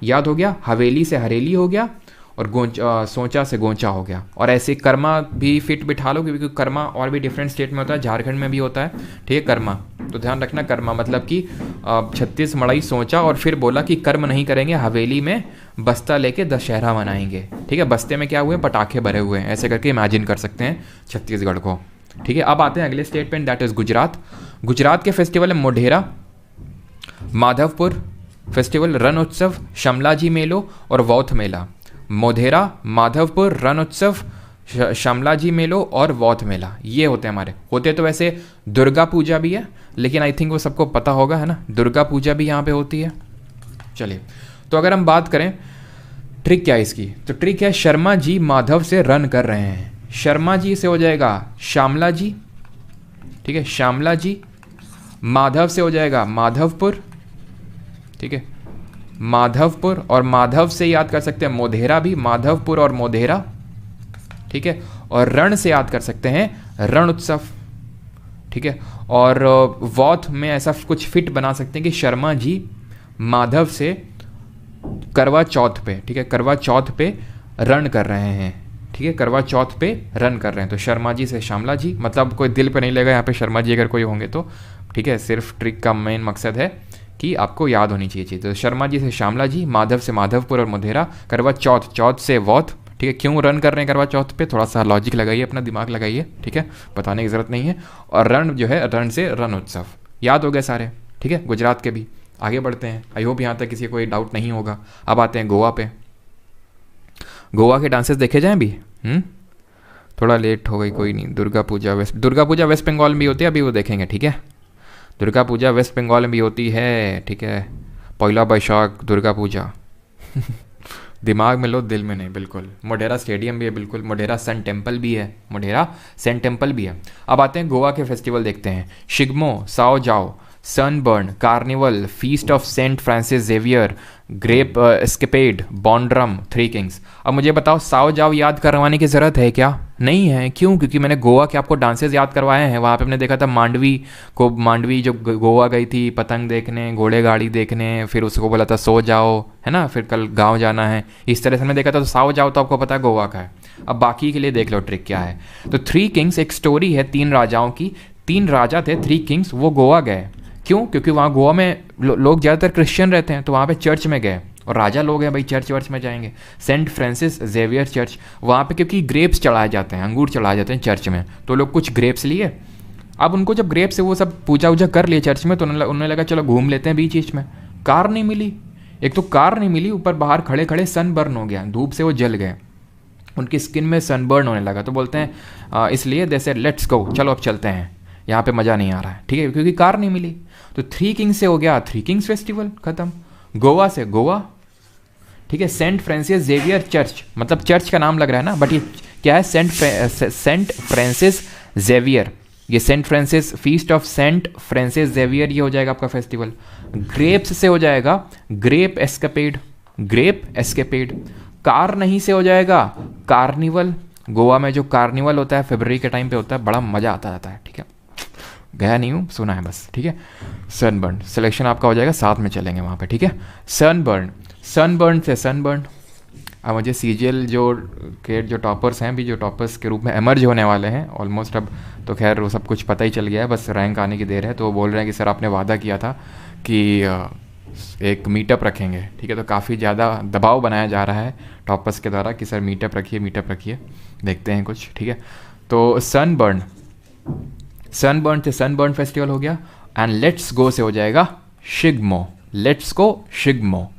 याद हो गया। हवेली से हरेली हो गया और सोचा से गोंचा हो गया। और ऐसे कर्मा भी फिट बिठा लो, क्योंकि कर्मा और भी डिफरेंट स्टेट में होता है, झारखंड में भी होता है, ठीक है, कर्मा। तो ध्यान रखना, कर्मा मतलब कि 36 मड़ई सोचा और फिर बोला कि कर्म नहीं करेंगे, हवेली में बस्ता लेके दशहरा मनाएंगे, ठीक है। बस्ते में क्या हुए, पटाखे भरे हुए हैं, ऐसे करके इमेजिन कर सकते हैं छत्तीसगढ़ को, ठीक है। अब आते हैं अगले स्टेट पे, दैट इज गुजरात। गुजरात के फेस्टिवल है मोढेरा, माधवपुर फेस्टिवल, रण उत्सव, शमलाजी मेलो और वौथ मेला। मोढेरा, माधवपुर, रण उत्सव, शामलाजी मेलो और वौथ मेला, ये होते हैं हमारे। होते तो वैसे दुर्गा पूजा भी है, लेकिन आई थिंक वो सबको पता होगा, है ना, दुर्गा पूजा भी यहाँ पे होती है। चलिए, तो अगर हम बात करें ट्रिक क्या है इसकी, तो ट्रिक है शर्मा जी माधव से रन कर रहे हैं। शर्मा जी से हो जाएगा श्यामला जी, ठीक है, श्यामला जी। माधव से हो जाएगा माधवपुर, ठीक है, माधवपुर। और माधव से याद कर सकते हैं मोढेरा भी, माधवपुर और मोढेरा, ठीक है। और रण से याद कर सकते हैं रण उत्सव, ठीक है। और वौथ में ऐसा कुछ फिट बना सकते हैं कि शर्मा जी माधव से करवा चौथ पे, ठीक है, करवा चौथ पे रन कर रहे हैं, ठीक है, करवा चौथ पे रन कर रहे हैं। तो शर्मा जी से श्यामला जी, मतलब कोई दिल पे नहीं लेगा यहाँ पे शर्मा जी अगर कोई होंगे तो, ठीक है। सिर्फ ट्रिक का मेन मकसद है कि आपको याद होनी चाहिए चीज़। तो शर्मा जी से श्यामला जी, माधव से माधवपुर और मोढेरा, करवा चौथ, चौथ से वौथ, ठीक है। क्यों रन कर रहे हैं करवा चौथ पे, थोड़ा सा लॉजिक लगाइए, अपना दिमाग लगाइए, ठीक है, बताने की ज़रूरत नहीं है। और रण जो है, रण से रण उत्सव, याद हो गए सारे, ठीक है, गुजरात के भी। आगे बढ़ते हैं, आई होप यहाँ तक किसी को कोई डाउट नहीं होगा। अब आते हैं गोवा पे। गोवा के डांसेस देखे जाएं भी, थोड़ा लेट हो गई, कोई नहीं। दुर्गा पूजा वेस्ट बंगाल में भी होती है, अभी वो देखेंगे, ठीक है। दुर्गा पूजा वेस्ट बंगाल में भी होती है, ठीक है। पहला बैशाख दुर्गा पूजा दिमाग में लो, दिल में नहीं, बिल्कुल। मोढेरा स्टेडियम भी है, बिल्कुल। मोढेरा सन टेम्पल भी है, मोढेरा सन टेम्पल भी है। अब आते हैं गोवा के फेस्टिवल देखते हैं। Shigmo, Sao Joao, Sunburn, carnival, feast of Saint Francis Xavier, grape escapade, Bonderam, three kings. अब मुझे बताओ, साओ जाओ याद करवाने की ज़रूरत है क्या? नहीं है। क्यों? क्योंकि मैंने गोवा के आपको डांसेस याद करवाए हैं। वहाँ पे हमने देखा था मांडवी जो गोवा गई थी पतंग देखने, घोड़े गाड़ी देखने, फिर उसको बोला था सो जाओ, है ना, फिर कल गाँव जाना है, इस तरह से हमने देखा था। तो साओ जाओ तो आपको पता है गोवा का है। अब बाकी के लिए देख लो ट्रिक क्या है। तो थ्री किंग्स एक स्टोरी है 3 राजाओं की। 3 राजा थे, 3 किंग्स, वो गोवा गए। क्यों? क्योंकि वहाँ गोवा में लोग ज़्यादातर क्रिश्चियन रहते हैं, तो वहाँ पे चर्च में गए, और राजा लोग हैं भाई, चर्च वर्च में जाएंगे। सेंट फ्रांसिस जेवियर चर्च, वहाँ पे क्योंकि ग्रेप्स चढ़ाए जाते हैं, अंगूर चढ़ाए जाते हैं चर्च में, तो लोग कुछ ग्रेप्स लिए। अब उनको जब ग्रेप्स से वो सब पूजा वूजा कर लिए चर्च में, तो उन्होंने लगा चलो घूम लेते हैं बीच में। कार नहीं मिली, एक तो कार नहीं मिली, ऊपर बाहर खड़े खड़े सनबर्न हो गया, धूप से वो जल गए, उनकी स्किन में सनबर्न होने लगा। तो बोलते हैं इसलिए जैसे लेट्स गो, चलो अब चलते हैं, यहाँ पे मज़ा नहीं आ रहा है, ठीक है, क्योंकि कार नहीं मिली। तो 3 किंग्स से हो गया 3 किंग्स फेस्टिवल खत्म। गोवा से गोवा, ठीक है। सेंट फ्रांसिस जेवियर चर्च, मतलब चर्च का नाम लग रहा है ना, बट ये क्या है? सेंट फ्रांसिस जेवियर, ये Saint Francis, feast of Saint Francis Xavier, ये हो जाएगा आपका फेस्टिवल। ग्रेप्स से हो जाएगा grape escapade, grape escapade. Carnival से हो जाएगा कार्निवल। गोवा में जो कार्निवल होता है फरवरी के टाइम पे होता है, बड़ा मज़ा आता है, ठीक है। गया नहीं हूँ, सुना है बस, ठीक है। सनबर्न सिलेक्शन आपका हो जाएगा, साथ में चलेंगे वहाँ पे, ठीक है। सनबर्न, सनबर्न से सनबर्न। अब मुझे सीजीएल जो टॉपर्स हैं, अभी जो टॉपर्स के रूप में एमर्ज होने वाले हैं ऑलमोस्ट, अब तो खैर वो सब कुछ पता ही चल गया है, बस रैंक आने की देर है। तो वो बोल रहे हैं कि सर आपने वादा किया था कि एक मीटअप रखेंगे, ठीक है। तो काफ़ी ज़्यादा दबाव बनाया जा रहा है टॉपर्स के द्वारा कि सर मीटअप रखिए, मीटअप रखिए, देखते हैं कुछ, ठीक है। तो सनबर्न, सनबर्न से सनबर्न फेस्टिवल हो गया। एंड लेट्स गो से हो जाएगा शिग्मो, लेट्स गो शिग्मो,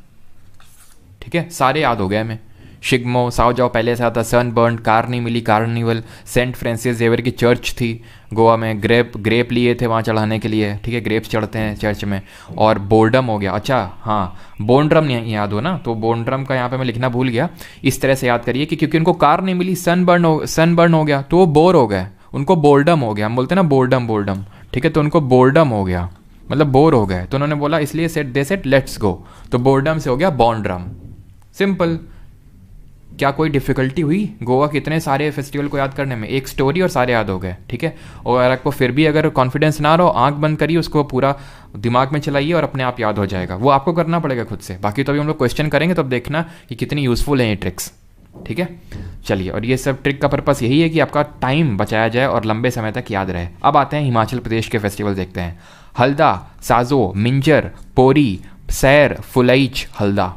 ठीक है। सारे याद हो गए हमें, शिग्मो, साओ जाओ पहले से आता, सनबर्न, कार्निवली, कार्निवल, सेंट फ्रांसिस जेवियर की चर्च थी गोवा में, ग्रेप लिए थे वहाँ चढ़ाने के लिए, ठीक है, ग्रेप्स चढ़ते हैं चर्च में। और बोर्डम हो गया, अच्छा हाँ, बोन्ड्रम याद हो ना, तो बोन्ड्रम का यहाँ पे मैं लिखना भूल गया, इस तरह से याद करिए कि क्योंकि उनको कार नहीं मिली, सनबर्न हो गया तो वो बोर हो गए, उनको बोर्डम हो गया, हम बोलते हैं ना बोर्डम, ठीक है। तो उनको बोर्डम हो गया, मतलब बोर हो गए, तो उन्होंने बोला, इसलिए सेट लेट्स गो, तो बोर्डम से हो गया बॉन्ड्रम, सिंपल। क्या कोई डिफ़िकल्टी हुई गोवा के इतने सारे फेस्टिवल को याद करने में? एक स्टोरी और सारे याद हो गए, ठीक है। और अगर आपको फिर भी अगर कॉन्फिडेंस ना रहो, आंख बंद करिए, उसको पूरा दिमाग में चलाइए और अपने आप याद हो जाएगा। वो आपको करना पड़ेगा खुद से, बाकी तो अभी हम लोग क्वेश्चन करेंगे तब देखना कि कितनी यूज़फुल है ये ट्रिक्स, ठीक है। चलिए, और ये सब ट्रिक का पर्पस यही है कि आपका टाइम बचाया जाए और लंबे समय तक याद रहे। अब आते हैं हिमाचल प्रदेश के फेस्टिवल देखते हैं। हल्दा, साजो, मिंजर, पोरी, सैर, फुलैच, हल्दा,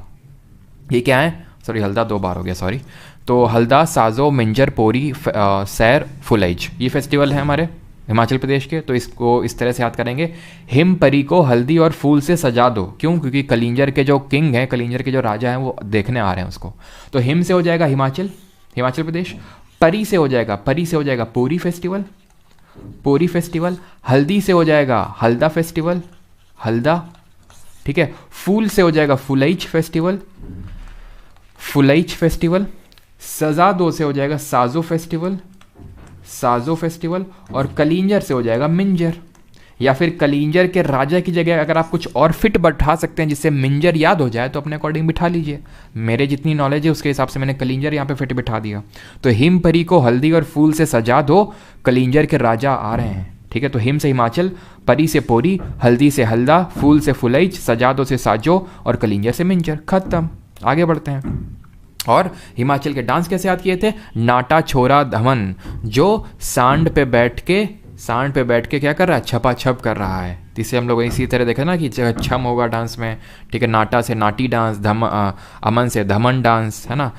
ये क्या है? सॉरी, हल्दा 2 बार हो गया, सॉरी। तो हल्दा, साजो, मिंजर, पोरी, सैर, फुलैच, ये फेस्टिवल है हमारे हिमाचल प्रदेश के। तो इसको इस तरह से याद करेंगे, हिम परी को हल्दी और फूल से सजा दो। क्यों? क्योंकि कलिंजर के जो किंग हैं, कलिंजर के जो राजा हैं, वो देखने आ रहे हैं उसको। तो हिम से हो जाएगा हिमाचल प्रदेश। परी से हो जाएगा पूरी फेस्टिवल, पूरी फेस्टिवल। हल्दी से हो जाएगा हल्दा फेस्टिवल, हल्दा, ठीक है। फूल से हो जाएगा फुलैच फेस्टिवल, फुलैच फेस्टिवल। सजा दो से हो जाएगा साजो फेस्टिवल, साजो फेस्टिवल। और कलिंजर से हो जाएगा मिंजर, या फिर कलिंजर के राजा की जगह अगर आप कुछ और फिट बैठा सकते हैं जिससे मिंजर याद हो जाए तो अपने अकॉर्डिंग बिठा लीजिए। मेरे जितनी नॉलेज है उसके हिसाब से मैंने कलिंजर यहाँ पे फिट बिठा दिया। तो हिम परी को हल्दी और फूल से सजा दो, कलिंजर के राजा आ रहे हैं, ठीक है। तो हिम से हिमाचल, परी से पोरी, हल्दी से हल्दा, फूल से फुलैच, सजा दो से साजो और कलिंजर से मिंजर। खत्म, आगे बढ़ते हैं। और हिमाचल के डांस कैसे याद किए थे? नाटा छोरा धमन, जो सांड पे बैठ के क्या कर रहा है? छपा छप कर रहा है। इसे हम लोग इसी तरह देखा ना कि छम होगा डांस में, ठीक है। नाटा से नाटी डांस, अमन से धमन डांस, है ना।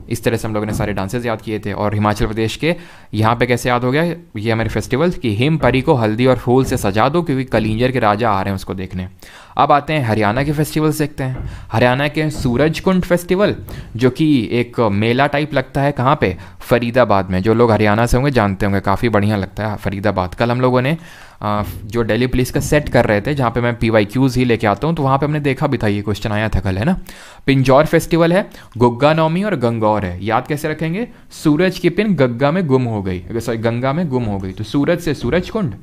इस तरह से हम लोगों ने सारे डांसेस याद किए थे। और हिमाचल प्रदेश के यहाँ पे कैसे याद हो गया ये हमारे फेस्टिवल्स कि हिम परी को हल्दी और फूल से सजा दो क्योंकि कलिंजर के राजा आ रहे हैं उसको देखने। अब आते हैं हरियाणा के फेस्टिवल्स देखते हैं। हरियाणा के सूरजकुंड फेस्टिवल, जो कि एक मेला टाइप लगता है, कहाँ पे? फरीदाबाद में। जो लोग हरियाणा से होंगे जानते होंगे, काफ़ी बढ़िया लगता है फरीदाबाद। कल हम लोगों ने जो दिल्ली पुलिस का सेट कर रहे थे, जहाँ पे मैं PYQs ही लेके आता हूँ, तो वहाँ पे हमने देखा भी था, ये क्वेश्चन आया था कल, है ना। पिंजौर फेस्टिवल है, गुग्गा नौमी और गंगौर है। याद कैसे रखेंगे? सूरज की पिन गंगा में गुम हो गई, सॉरी गंगा में गुम हो गई। तो सूरज से सूरजकुंड,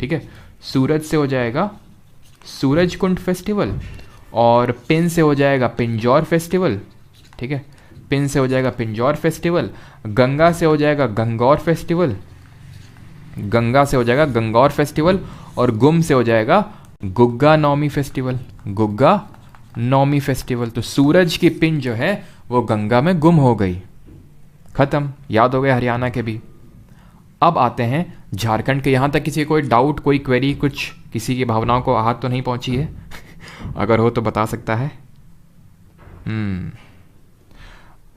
ठीक है। सूरज से हो जाएगा सूरजकुंड फेस्टिवल, और पिन से हो जाएगा पिंजौर फेस्टिवल, ठीक है। पिन से हो जाएगा पिंजौर फेस्टिवल। गंगा से हो जाएगा गंगौर फेस्टिवल, गंगा से हो जाएगा गंगौर फेस्टिवल। और गुम से हो जाएगा गुग्गा नौमी फेस्टिवल, गुग्गा नौमी फेस्टिवल। तो सूरज की पिन जो है वो गंगा में गुम हो गई। खत्म, याद हो गए हरियाणा के भी। अब आते हैं झारखंड के। यहाँ तक किसी कोई डाउट, कोई क्वेरी, कुछ किसी की भावनाओं को आहत तो नहीं पहुंची है? अगर हो तो बता सकता है।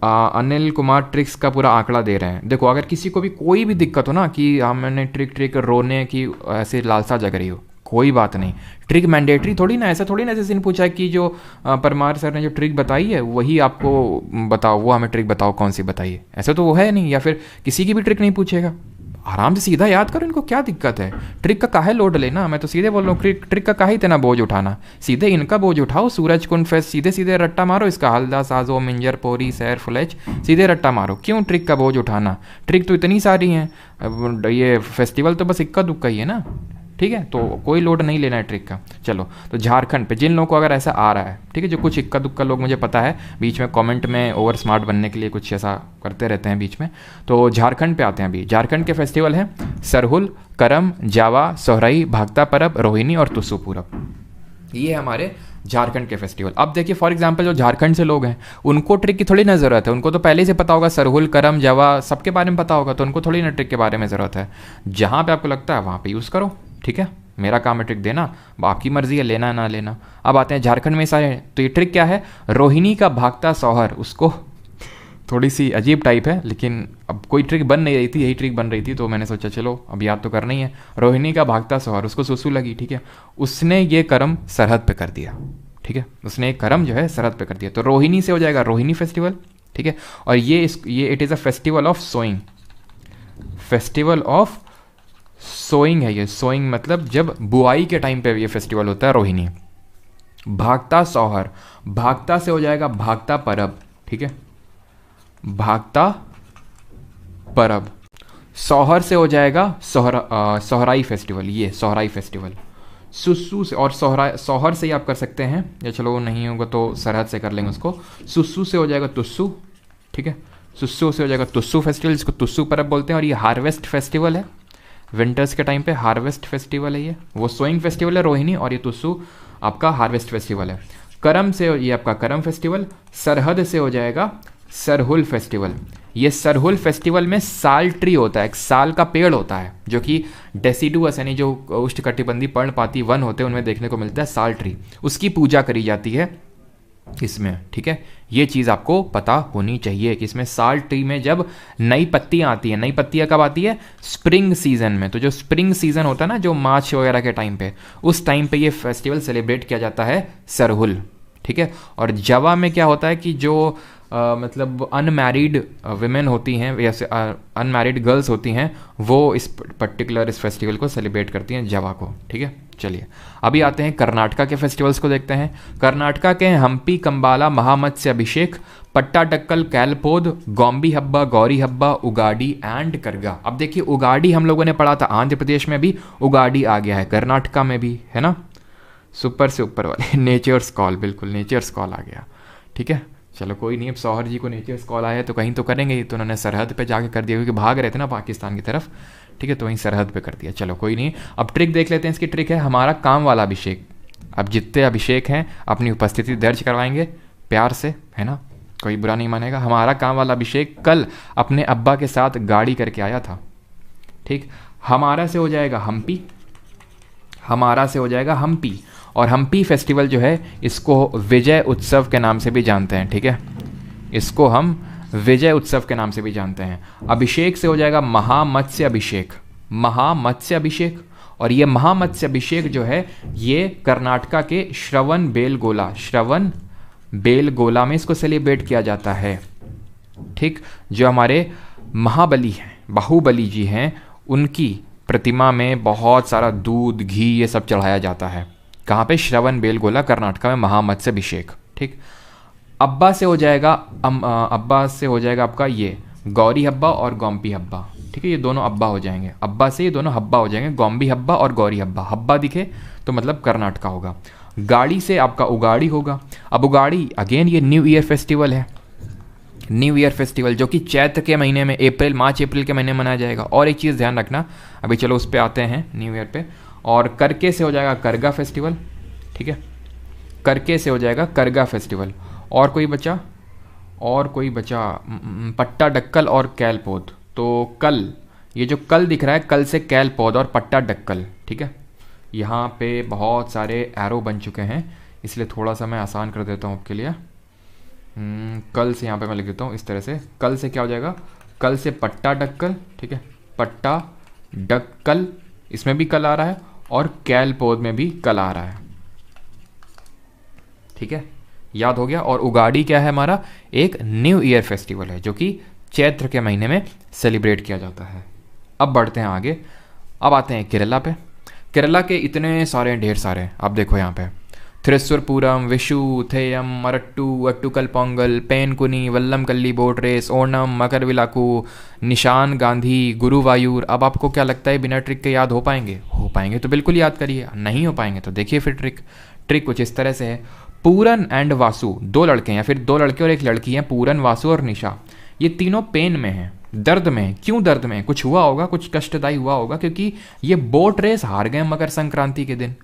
अनिल कुमार ट्रिक्स का पूरा आंकड़ा दे रहे हैं। देखो, अगर किसी को भी कोई भी दिक्कत हो ना कि हमने ट्रिक रोने की ऐसे लालसा जग रही हो, कोई बात नहीं। ट्रिक मैंडेटरी थोड़ी ना, ऐसा थोड़ी ना जैसे पूछा कि जो परमार सर ने जो ट्रिक बताई है वही आपको बताओ, वो हमें ट्रिक बताओ कौन सी बताइए, ऐसा तो वो है नहीं। या फिर किसी की भी ट्रिक नहीं पूछेगा, आराम से सीधा याद करो। इनको क्या दिक्कत है? ट्रिक का काहे लोड लेना? मैं तो सीधे बोल रहा हूँ, ट्रिक का काहे इतना बोझ उठाना? सीधे इनका बोझ उठाओ। सूरजकुंड फेस्ट सीधे सीधे रट्टा मारो इसका, हल्दा, साजो, मिंजर, पोरी, सैर, फुलैच, सीधे रट्टा मारो। क्यों ट्रिक का बोझ उठाना? ट्रिक तो इतनी सारी हैं, ये फेस्टिवल तो बस इक्का दुक्का ही है ना। ठीक है, तो कोई लोड नहीं लेना है ट्रिक का। चलो, तो झारखंड पे जिन लोगों को अगर ऐसा आ रहा है, ठीक है, जो कुछ इक्का दुक्का लोग मुझे पता है बीच में कमेंट में ओवर स्मार्ट बनने के लिए कुछ ऐसा करते रहते हैं बीच में, तो झारखंड पे आते हैं। अभी झारखंड के फेस्टिवल हैं सरहुल, करम, जावा, सोहराई, भागता परब, रोहिणी और तुसु पूरब। ये हमारे झारखंड के फेस्टिवल। अब देखिए फॉर एग्जांपल जो झारखंड से लोग हैं उनको ट्रिक की थोड़ी ना ज़रूरत है, उनको तो पहले से पता होगा सरहुल, करम, जावा सबके बारे में पता होगा, तो उनको थोड़ी ना ट्रिक के बारे में ज़रूरत है। जहाँ पे आपको लगता है वहाँ पे यूज़ करो, ठीक है। मेरा काम है ट्रिक देना, आपकी मर्जी है लेना ना लेना। अब आते हैं झारखंड में सारे, तो ये ट्रिक क्या है, रोहिणी का भागता सौहर, उसको थोड़ी सी अजीब टाइप है लेकिन अब कोई ट्रिक बन नहीं रही थी, यही ट्रिक बन रही थी तो मैंने सोचा चलो अब याद तो करना ही है। रोहिणी का भागता सौहर, उसको सुसु लगी, ठीक है, उसने ये कर्म सरहद पे कर दिया, ठीक है, उसने एक कर्म जो है सरहद पे कर दिया, तो रोहिणी से हो जाएगा रोहिणी फेस्टिवल, ठीक है। और ये it is a festival of sowing, festival of sowing है ये। सोइंग मतलब जब बुआई के टाइम पे ये फेस्टिवल होता है रोहिणी। भागता सौहर, भागता से हो जाएगा भागता परब, ठीक है, भागता परब। सौहर से हो जाएगा सोहराई फेस्टिवल, ये सोहराई फेस्टिवल। सुसु से, और सौहर से ही आप कर सकते हैं, या चलो नहीं होगा तो सरहद से कर लेंगे उसको। सुसु से हो जाएगा तुस्सु, ठीक है, सुसु से हो जाएगा तुस्सु फेस्टिवल, जिसको तुस्सु परब बोलते हैं। और ये हार्वेस्ट फेस्टिवल है, विंटर्स के टाइम पे हार्वेस्ट फेस्टिवल है ये। वो सोइंग फेस्टिवल है रोहिणी, और ये तुस्सु आपका हार्वेस्ट फेस्टिवल है। करम से ये आपका करम फेस्टिवल। सरहद से हो जाएगा सरहुल फेस्टिवल। ये सरहुल फेस्टिवल में साल ट्री होता है, एक साल का पेड़ होता है जो कि डेसिडुअस यानी जो उष्णकटिबंधीय पर्णपाती वन होते हैं उनमें देखने को मिलता है साल ट्री, उसकी पूजा करी जाती है इसमें, ठीक है। ये चीज़ आपको पता होनी चाहिए कि इसमें साल ट्री में जब नई पत्तियाँ आती हैं, नई पत्तियाँ कब आती है, स्प्रिंग सीजन में। तो जो स्प्रिंग सीजन होता है ना, जो मार्च वगैरह के टाइम पे, उस टाइम पे ये फेस्टिवल सेलिब्रेट किया जाता है सरहुल, ठीक है। और जवा में क्या होता है कि जो मतलब अनमैरिड विमेन होती हैं या अनमैरिड गर्ल्स होती हैं, वो इस पर्टिकुलर इस फेस्टिवल को सेलिब्रेट करती हैं, जवा को, ठीक है। चलिए अभी आते हैं कर्नाटका के फेस्टिवल्स को देखते हैं। कर्नाटका के हम्पी कंबाला महामत्स्य अभिषेक, पट्टाडक्कल, कैलपोद, गोम्बी हब्बा, गौरी हब्बा, उगाड़ी एंड करगा। अब देखिए उगाड़ी हम लोगों ने पढ़ा था, आंध्र प्रदेश में भी उगाड़ी आ गया है, कर्नाटका में भी है ना, सुपर से ऊपर वाले नेचर्स कॉल, बिल्कुल नेचर्स कॉल आ गया, ठीक है। चलो कोई नहीं, अब सौहर जी को नेचर्स कॉल आया तो कहीं तो करेंगे ही, तो उन्होंने सरहद पे जाके कर दिया क्योंकि भाग रहे थे ना पाकिस्तान की तरफ, ठीक है, तो वहीं सरहद पे कर दिया। चलो कोई नहीं, अब ट्रिक देख लेते हैं। इसकी ट्रिक है हमारा काम वाला अभिषेक। अब जितने अभिषेक हैं अपनी उपस्थिति दर्ज करवाएंगे प्यार से, है ना, कोई बुरा नहीं मानेगा। हमारा काम वाला अभिषेक कल अपने अब्बा के साथ गाड़ी करके आया था, ठीक। हमारा से हो जाएगा हम्पी, हमारा से हो जाएगा हम्पी। और हम्पी फेस्टिवल जो है इसको विजय उत्सव के नाम से भी जानते हैं, ठीक है, इसको हम विजय उत्सव के नाम से भी जानते हैं। अभिषेक से हो जाएगा महामत्स्य अभिषेक, महामत्स्य अभिषेक। और ये महामत्स्य अभिषेक जो है ये कर्नाटका के श्रवण बेलगोला, श्रवण बेलगोला में इसको सेलिब्रेट किया जाता है, ठीक। जो हमारे महाबली हैं, बाहुबली जी हैं, उनकी प्रतिमा में बहुत सारा दूध, घी ये सब चढ़ाया जाता है। कहाँ पे, श्रवण बेलगोला कर्नाटका में, महामत्स्य अभिषेक, ठीक। अब्बा से हो जाएगा अब्बा से हो जाएगा आपका ये गौरी हब्बा और गोम्बी हब्बा, ठीक है, ये दोनों अब्बा हो जाएंगे। अब्बा से ये दोनों हब्बा हो जाएंगे, गोम्बी हब्बा और गौरी हब्बा। हब्बा दिखे तो मतलब कर्नाटका होगा। गाड़ी से आपका उगाड़ी होगा। अब उगाड़ी अगेन ये न्यू ईयर फेस्टिवल है, न्यू ईयर फेस्टिवल जो कि चैत्र के महीने में, अप्रैल, मार्च अप्रैल के महीने में मनाया जाएगा। और एक चीज़ ध्यान रखना, अभी चलो उस पर आते हैं न्यू ईयर पे। और करके से हो जाएगा करगा फेस्टिवल, ठीक है, करके से हो जाएगा करगा फेस्टिवल। और कोई बचा, और कोई बचा पट्टाडक्कल और कैलपोद। तो कल, ये जो कल दिख रहा है, कल से कैलपोद और पट्टाडक्कल, ठीक है। यहाँ पे बहुत सारे एरो बन चुके हैं इसलिए थोड़ा सा मैं आसान कर देता हूँ आपके लिए। कल से यहाँ पे मैं लिख देता हूँ इस तरह से। कल से क्या हो जाएगा, कल से पट्टाडक्कल, ठीक है, पट्टाडक्कल, इसमें भी कल आ रहा है, और कैलपोद में भी कल आ रहा है, ठीक है, याद हो गया। और उगाड़ी क्या है हमारा, एक न्यू ईयर फेस्टिवल है जो कि चैत्र के महीने में सेलिब्रेट किया जाता है। अब बढ़ते हैं आगे, अब आते हैं केरला पे। केरला के इतने सारे, ढेर सारे, आप देखो यहाँ पे थ्रिस्वरपुरम, विशु, थेयम, मरट्टू, अट्टुकल पोंगल, पेनकुनी, वल्लम कल्ली बोट रेस, ओणम, मकरविलाकू, निशान गांधी, गुरुवायूर। अब आपको क्या लगता है बिना ट्रिक के याद हो पाएंगे? हो पाएंगे तो बिल्कुल याद करिए, नहीं हो पाएंगे तो देखिए फिर ट्रिक। ट्रिक कुछ इस तरह से है, पूरन एंड वासु, दो लड़के हैं या फिर दो लड़के और एक लड़की हैं, पूरन, वासु और निशा। ये तीनों पेन में हैं, दर्द में। क्यों दर्द में? कुछ हुआ होगा, कुछ कष्टदायी हुआ होगा, क्योंकि ये बोट रेस हार गए मकर संक्रांति के दिन।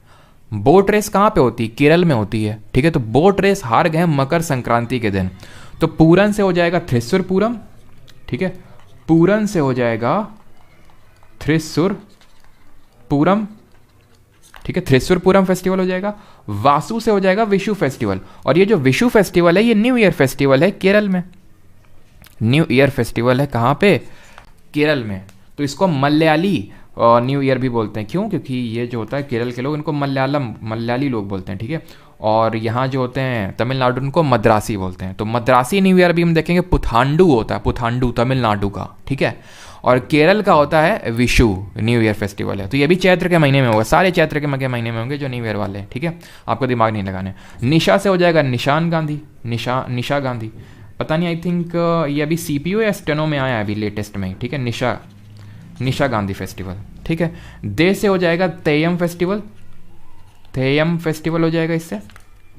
बोट रेस कहाँ पे होती है? केरल में होती है, ठीक है। तो बोट रेस हार गए मकर संक्रांति के दिन। तो पूरन से हो जाएगा थ्रिस्वरपुरम, ठीक है, पूरन से हो जाएगा थ्रिस्वरपुरम, ठीक है, थ्रिस्वरपुरम फेस्टिवल हो जाएगा। वासु से हो जाएगा विशु फेस्टिवल। और ये जो विशु फेस्टिवल है ये न्यू ईयर फेस्टिवल है केरल में। न्यू ईयर फेस्टिवल है कहाँ पे? केरल में। तो इसको मलयाली न्यू ईयर भी बोलते हैं। क्यों? क्योंकि ये जो होता है केरल के लोग इनको मलयाली लोग बोलते हैं, ठीक है। और यहाँ जो होते हैं तमिलनाडु उनको मद्रासी बोलते हैं। तो मद्रासी न्यू ईयर भी हम देखेंगे पुथांडू होता है, पुथांडू तमिलनाडु का, ठीक है। और केरल का होता है विशु, न्यू ईयर फेस्टिवल है। तो ये भी चैत्र के महीने में होगा, सारे चैत्र के महीने में होंगे जो न्यू ईयर वाले हैं, ठीक है। आपको दिमाग नहीं लगाने। निशा से हो जाएगा निशान गांधी, निशा गांधी। पता नहीं, आई थिंक ये अभी सीपीयू या स्टेनो में आया है अभी लेटेस्ट में, ठीक है। निशा गांधी फेस्टिवल, ठीक है। दे से हो जाएगा तेयम फेस्टिवल, तेयम फेस्टिवल हो जाएगा इससे,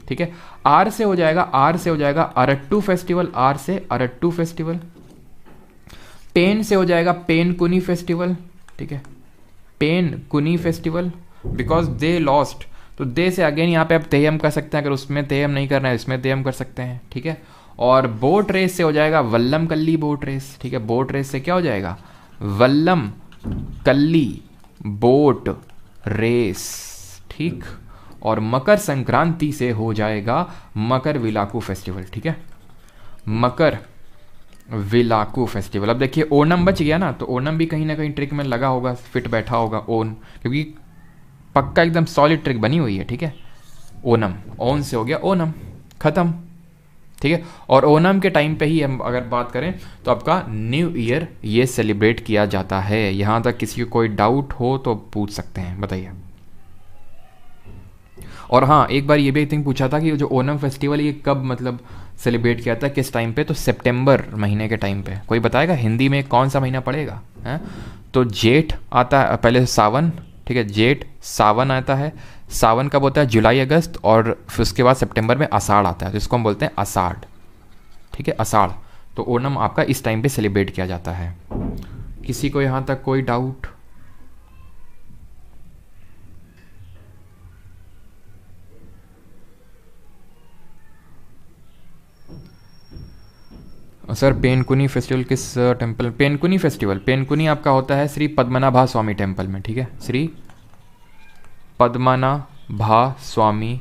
ठीक है। आर से हो जाएगा अरट्टू फेस्टिवल, आर से अरट्टू फेस्टिवल। पेन से हो जाएगा पेनकुनी फेस्टिवल, ठीक है, पेनकुनी फेस्टिवल, बिकॉज दे लॉस्ट। तो दे से अगेन यहाँ पे आप तेयम कर सकते हैं, अगर उसमें तेयम नहीं करना है इसमें तेयम कर सकते हैं, ठीक है। और बोट रेस से हो जाएगा वल्लम कल्ली बोट रेस, ठीक है। बोट रेस से क्या हो जाएगा? वल्लम कल्ली बोट रेस, ठीक। और मकर संक्रांति से हो जाएगा मकर विलाकू फेस्टिवल, ठीक है, मकर विलाकू फेस्टिवल। अब देखिए ओणम बच गया ना, तो ओणम भी कहीं ना कहीं ट्रिक में लगा होगा, फिट बैठा होगा ओन, क्योंकि पक्का एकदम सॉलिड ट्रिक बनी हुई है, ठीक है। ओणम, ओन से हो गया ओणम, खत्म, ठीक है। और ओणम के टाइम पे ही हम अगर बात करें तो आपका न्यू ईयर ये सेलिब्रेट किया जाता है। यहाँ तक किसी को कोई डाउट हो तो पूछ सकते हैं, बताइए। और हाँ, एक बार ये भी आई थिंक पूछा था कि जो ओणम फेस्टिवल ये कब मतलब सेलिब्रेट किया था, किस टाइम पे? तो सितंबर महीने के टाइम पे। कोई बताएगा हिंदी में कौन सा महीना पड़ेगा? है तो जेठ आता है, पहले सावन, ठीक है, जेठ सावन आता है। सावन कब होता है? जुलाई अगस्त। और फिर उसके बाद सितंबर में आषाढ़ आता है, तो इसको हम बोलते हैं आषाढ़, ठीक है, आषाढ़। तो ओणम आपका इस टाइम पे सेलिब्रेट किया जाता है। किसी को यहाँ तक कोई डाउट? सर पेनकुनी फेस्टिवल किस टेम्पल? पेनकुनी आपका होता है श्री पद्मनाभा स्वामी टेम्पल में, ठीक है, श्री पद्मनाभा स्वामी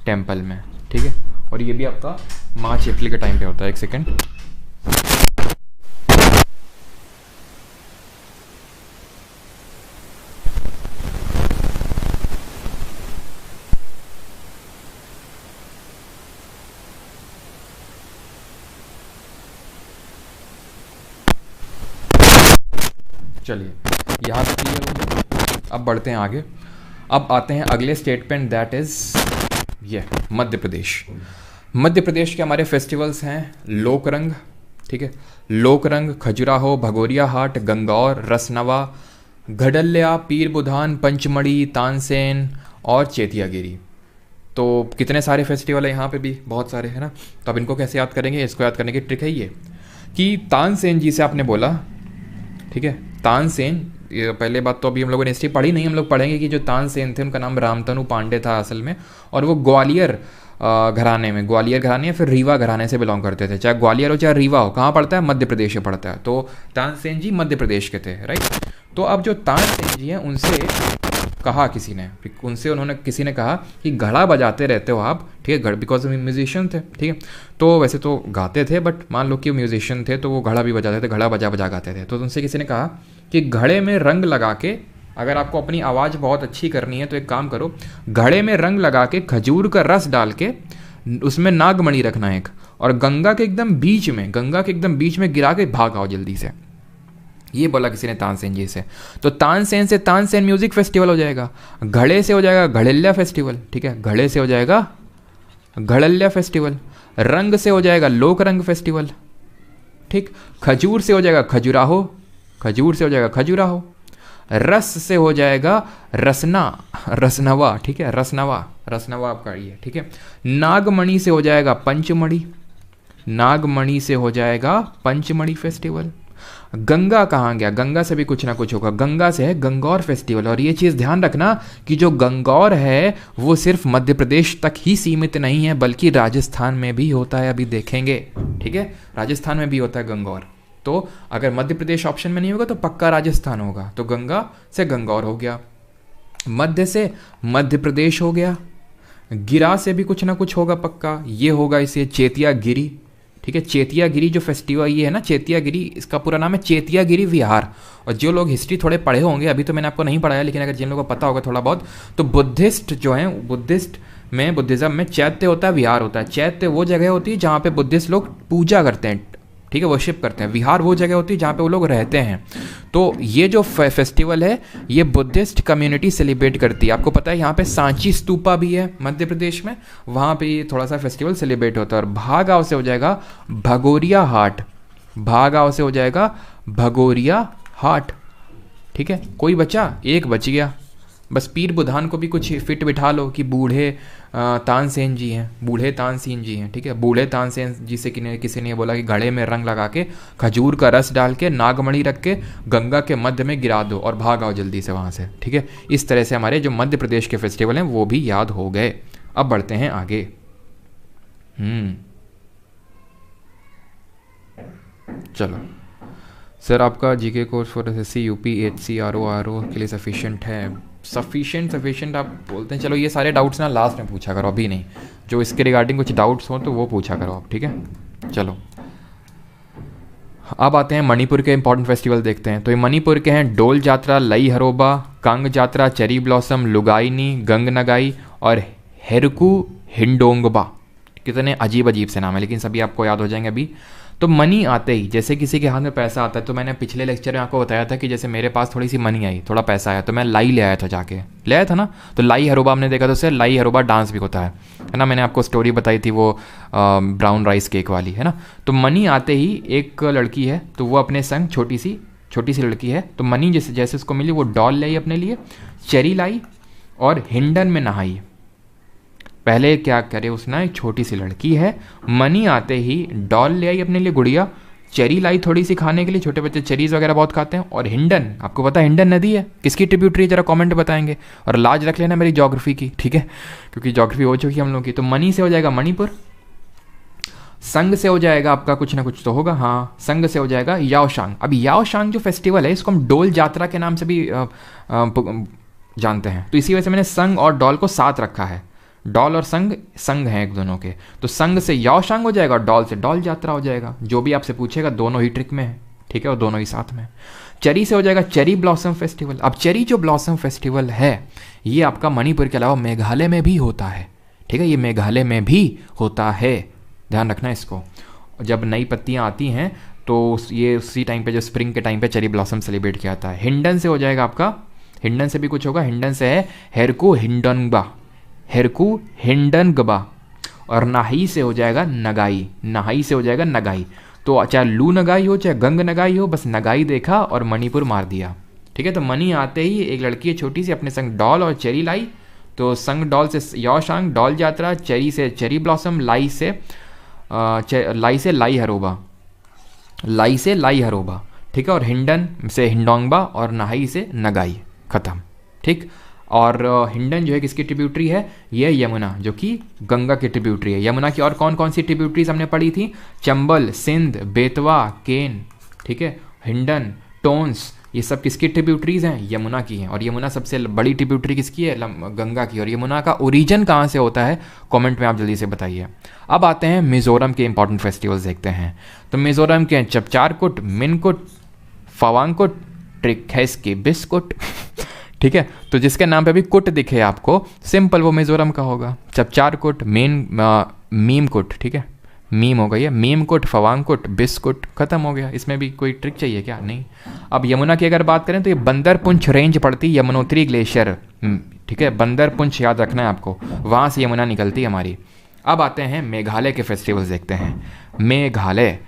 टेम्पल में, ठीक है। और ये भी आपका मार्च अप्रैल के टाइम पे होता है। एक सेकेंड, चलिए यहाँ तक क्लियर हो गया। अब बढ़ते हैं आगे। अब आते हैं अगले स्टेटमेंट, दैट इज ये मध्य प्रदेश। मध्य प्रदेश के हमारे फेस्टिवल्स हैं लोकरंग, ठीक है, लोकरंग, खजुराहो, भगोरिया हाट, गंगौर, रसनवा, घडल्या, पीर बुधान, पंचमढ़ी, तानसेन और चेतियागिरी। तो कितने सारे फेस्टिवल है यहाँ पे भी, बहुत सारे है ना। तो अब इनको कैसे याद करेंगे? इसको याद करने की ट्रिक है ये कि तानसेन जी से आपने बोला, ठीक है, तानसेन। ये पहले बात तो अभी हम लोगों ने हिस्ट्री पढ़ी नहीं, हम लोग पढ़ेंगे कि जो तानसेन थे उनका नाम रामतनु पांडे था असल में, और वो ग्वालियर घराने या फिर रीवा घराने से बिलोंग करते थे। चाहे ग्वालियर हो चाहे रीवा हो, कहाँ पड़ता है? मध्य प्रदेश में पड़ता है। तो तानसेन जी मध्य प्रदेश के थे, राइट। तो अब जो तानसेन जी हैं उनसे कहा किसी ने कहा कि घड़ा बजाते रहते हो आप, ठीक है, बिकॉज म्यूजिशियन थे, ठीक है। तो वैसे तो गाते थे, बट मान लो कि म्यूजिशियन थे तो वो घड़ा भी बजाते थे, घड़ा बजा गाते थे। तो उनसे किसी ने कहा कि घड़े में रंग लगा के, अगर आपको अपनी आवाज़ बहुत अच्छी करनी है तो एक काम करो, घड़े में रंग लगा के खजूर का रस डाल के उसमें नागमणि रखना एक, और गंगा के एकदम बीच में गिरा के भाग आओ जल्दी से। ये बोला किसी ने तानसेन जी से। तो तानसेन से तानसेन म्यूजिक फेस्टिवल हो जाएगा। घड़े से हो जाएगा घड़िल्ला फेस्टिवल, ठीक है, घड़े से हो जाएगा घड़िल्ला फेस्टिवल। रंग से हो जाएगा लोक रंग फेस्टिवल, ठीक। खजूर से हो जाएगा खजुराहो, खजूर से हो जाएगा खजुराहो। रस से हो जाएगा रसनवा, ठीक है, रसनवा आपका ये, ठीक है। नागमणि से हो जाएगा पंचमढ़ी, नागमणि से हो जाएगा पंचमढ़ी फेस्टिवल। गंगा कहाँ गया, गंगा से भी कुछ ना कुछ होगा, गंगा से है गंगौर फेस्टिवल। और ये चीज़ ध्यान रखना कि जो गंगौर है वो सिर्फ मध्य प्रदेश तक ही सीमित नहीं है, बल्कि राजस्थान में भी होता है, अभी देखेंगे, ठीक है, राजस्थान में भी होता है गंगौर। तो अगर मध्य प्रदेश ऑप्शन में नहीं होगा तो पक्का राजस्थान होगा। तो गंगा से गंगौर हो गया, मध्य से मध्य प्रदेश हो गया, गिरा से भी कुछ ना कुछ होगा पक्का, ये होगा इसे चेतिया गिरी, ठीक है। चेतिया गिरी जो फेस्टिवल ये है ना, चेतिया गिरी, इसका पूरा नाम है चेतिया गिरी विहार। और जो लोग हिस्ट्री थोड़े पढ़े होंगे, अभी तो मैंने आपको नहीं पढ़ाया, लेकिन अगर जिन लोगों को पता होगा थोड़ा बहुत, तो बुद्धिस्ट जो हैं, बुद्धिज़्म में चैत्य होता है, विहार होता है। चैत्य वो जगह होती है जहाँ पे बुद्धिस्ट लोग पूजा करते हैं, ठीक है, वर्शिप करते हैं। विहार वो जगह होती है जहाँ पे वो लोग रहते हैं। तो ये जो फेस्टिवल है ये बुद्धिस्ट कम्युनिटी सेलिब्रेट करती है। आपको पता है यहाँ पे सांची स्तूपा भी है मध्य प्रदेश में, वहाँ पे ये थोड़ा सा फेस्टिवल सेलिब्रेट होता है। और भागांव से हो जाएगा भगोरिया हाट, भागांव से हो जाएगा भगोरिया हाट, ठीक है। कोई बचा, एक बच गया बस। पीर बुधान को भी कुछ फिट बिठा लो कि बूढ़े तानसेन जी हैं, बूढ़े तानसेन जी हैं, ठीक है। बूढ़े तानसेन जी से किसी ने बोला कि घड़े में रंग लगा के खजूर का रस डाल के नागमणि रख के गंगा के मध्य में गिरा दो और भाग आओ जल्दी से वहाँ से, ठीक है। इस तरह से हमारे जो मध्य प्रदेश के फेस्टिवल हैं वो भी याद हो गए। अब बढ़ते हैं आगे। चलो सर, आपका GK course for SSC UP HC RO के लिए सफिशिएंट है? सफिशिएंट आप बोलते हैं। चलो ये सारे डाउट्स ना लास्ट में पूछा करो, अभी नहीं। जो इसके रिगार्डिंग कुछ डाउट्स हों तो वो पूछा करो आप, ठीक है। चलो अब आते हैं मणिपुर के इंपॉर्टेंट फेस्टिवल देखते हैं। तो ये मणिपुर के हैं डोल जात्रा, लई हरोबा, कांग जात्रा, चेरी ब्लॉसम, लुगाइनी, गंग नगाई और हेरकू हिंडोंगबा। कितने अजीब अजीब से नाम है, लेकिन सभी आपको याद हो जाएंगे अभी। तो मनी आते ही, जैसे किसी के हाथ में पैसा आता है, तो मैंने पिछले लेक्चर में आपको बताया था कि जैसे मेरे पास थोड़ी सी मनी आई, थोड़ा पैसा आया, तो मैं लाई ले आया था, जाके ले आया था ना। तो लाई हरोबा हमने देखा, तो उससे लाई हरोबा डांस भी होता है ना। मैंने आपको स्टोरी बताई थी वो ब्राउन राइस केक वाली, है ना। तो मनी आते ही एक लड़की है, तो वो अपने संग छोटी सी लड़की है, तो मनी जैसे उसको मिली वो डॉल लाई अपने लिए, चेरी लाई और हिंडन में नहाई। पहले क्या करे उसने, एक छोटी सी लड़की है, मनी आते ही डॉल ले आई अपने लिए गुड़िया, चेरी लाई थोड़ी सी खाने के लिए, छोटे बच्चे चेरीज वगैरह बहुत खाते हैं। और हिंडन, आपको पता है हिंडन नदी है किसकी ट्रिब्यूटरी, जरा कमेंट बताएंगे। और लाज रख लेना मेरी ज्योग्राफी की, ठीक है, क्योंकि ज्योग्राफी हो चुकी है हम लोग की। तो मनी से हो जाएगा मणिपुर, संग से हो जाएगा आपका कुछ ना कुछ तो होगा, हाँ, संग से हो जाएगा याओशांग। अब याओशांग जो फेस्टिवल है इसको हम डोल जात्रा के नाम से भी जानते हैं, तो इसी वजह से मैंने संग और डॉल को साथ रखा है। डॉल और संग हैं एक दोनों के, तो संग से याओशांग हो जाएगा और डॉल से डॉल यात्रा हो जाएगा। जो भी आपसे पूछेगा दोनों ही ट्रिक में है, ठीक है, और दोनों ही साथ में। चेरी से हो जाएगा चेरी ब्लॉसम फेस्टिवल। अब चेरी जो ब्लॉसम फेस्टिवल है ये आपका मणिपुर के अलावा मेघालय में भी होता है, ठीक है, ये मेघालय में भी होता है, ध्यान रखना इसको। जब नई पत्तियाँ आती हैं तो ये उसी टाइम पे, जो स्प्रिंग के टाइम पे चेरी ब्लॉसम सेलिब्रेट किया जाता है। हिंडन से हो जाएगा आपका, हिंडन से भी कुछ होगा, हिंडन से है हेरकू हिंडनबा, हेरकू हिंडनगबा। और नाही से हो जाएगा नगाई, नहाई से हो जाएगा नगाई। तो चाहे लू नगाई हो चाहे गंग नगाई हो, बस नगाई देखा और मणिपुर मार दिया, ठीक है। तो मनी आते ही एक लड़की है छोटी सी, अपने संग डॉल और चेरी लाई, तो संग डॉल से याओशांग, डॉल यात्रा, चेरी से चेरी ब्लॉसम, लाई से लाई हरोबा, लाई से लाई हरोबा, ठीक है। और हिंडन से हिंडोंगबा और नहाई से नगाई, खत्म, ठीक। और हिंडन जो है किसकी ट्रिब्यूटरी है, ये यमुना, जो कि गंगा की ट्रिब्यूटरी है। यमुना की और कौन कौन सी ट्रिब्यूटरीज हमने पढ़ी थी, चंबल, सिंध, बेतवा, केन, ठीक है, हिंडन, टोन्स, ये सब किसकी ट्रिब्यूटरीज हैं, यमुना की हैं। और यमुना सबसे बड़ी ट्रिब्यूटरी किसकी है, गंगा की। और यमुना का ओरिजिन कहाँ से होता है, कमेंट में आप जल्दी से बताइए। अब आते हैं मिजोरम के इंपॉर्टेंट फेस्टिवल्स देखते हैं। तो मिजोरम के हैं चपचारकुट, मिनकुट, फवांगकुट, ट्रिकैस्की बिस्कुट, ठीक है। तो जिसके नाम पे भी कुट दिखे आपको, सिंपल वो मिजोरम का होगा। चपचारकुट, मीमकुट, ठीक है, मीम हो गई है, मीम कुट, फवांग बिस्कुट, खत्म हो गया। इसमें भी कोई ट्रिक चाहिए क्या? नहीं। अब यमुना की अगर बात करें तो ये बंदरपुंछ रेंज पड़ती यमुनोत्री ग्लेशियर, ठीक है, बंदरपुंछ याद रखना है आपको, वहाँ से यमुना निकलती है हमारी। अब आते हैं मेघालय के फेस्टिवल्स देखते हैं। मेघालय,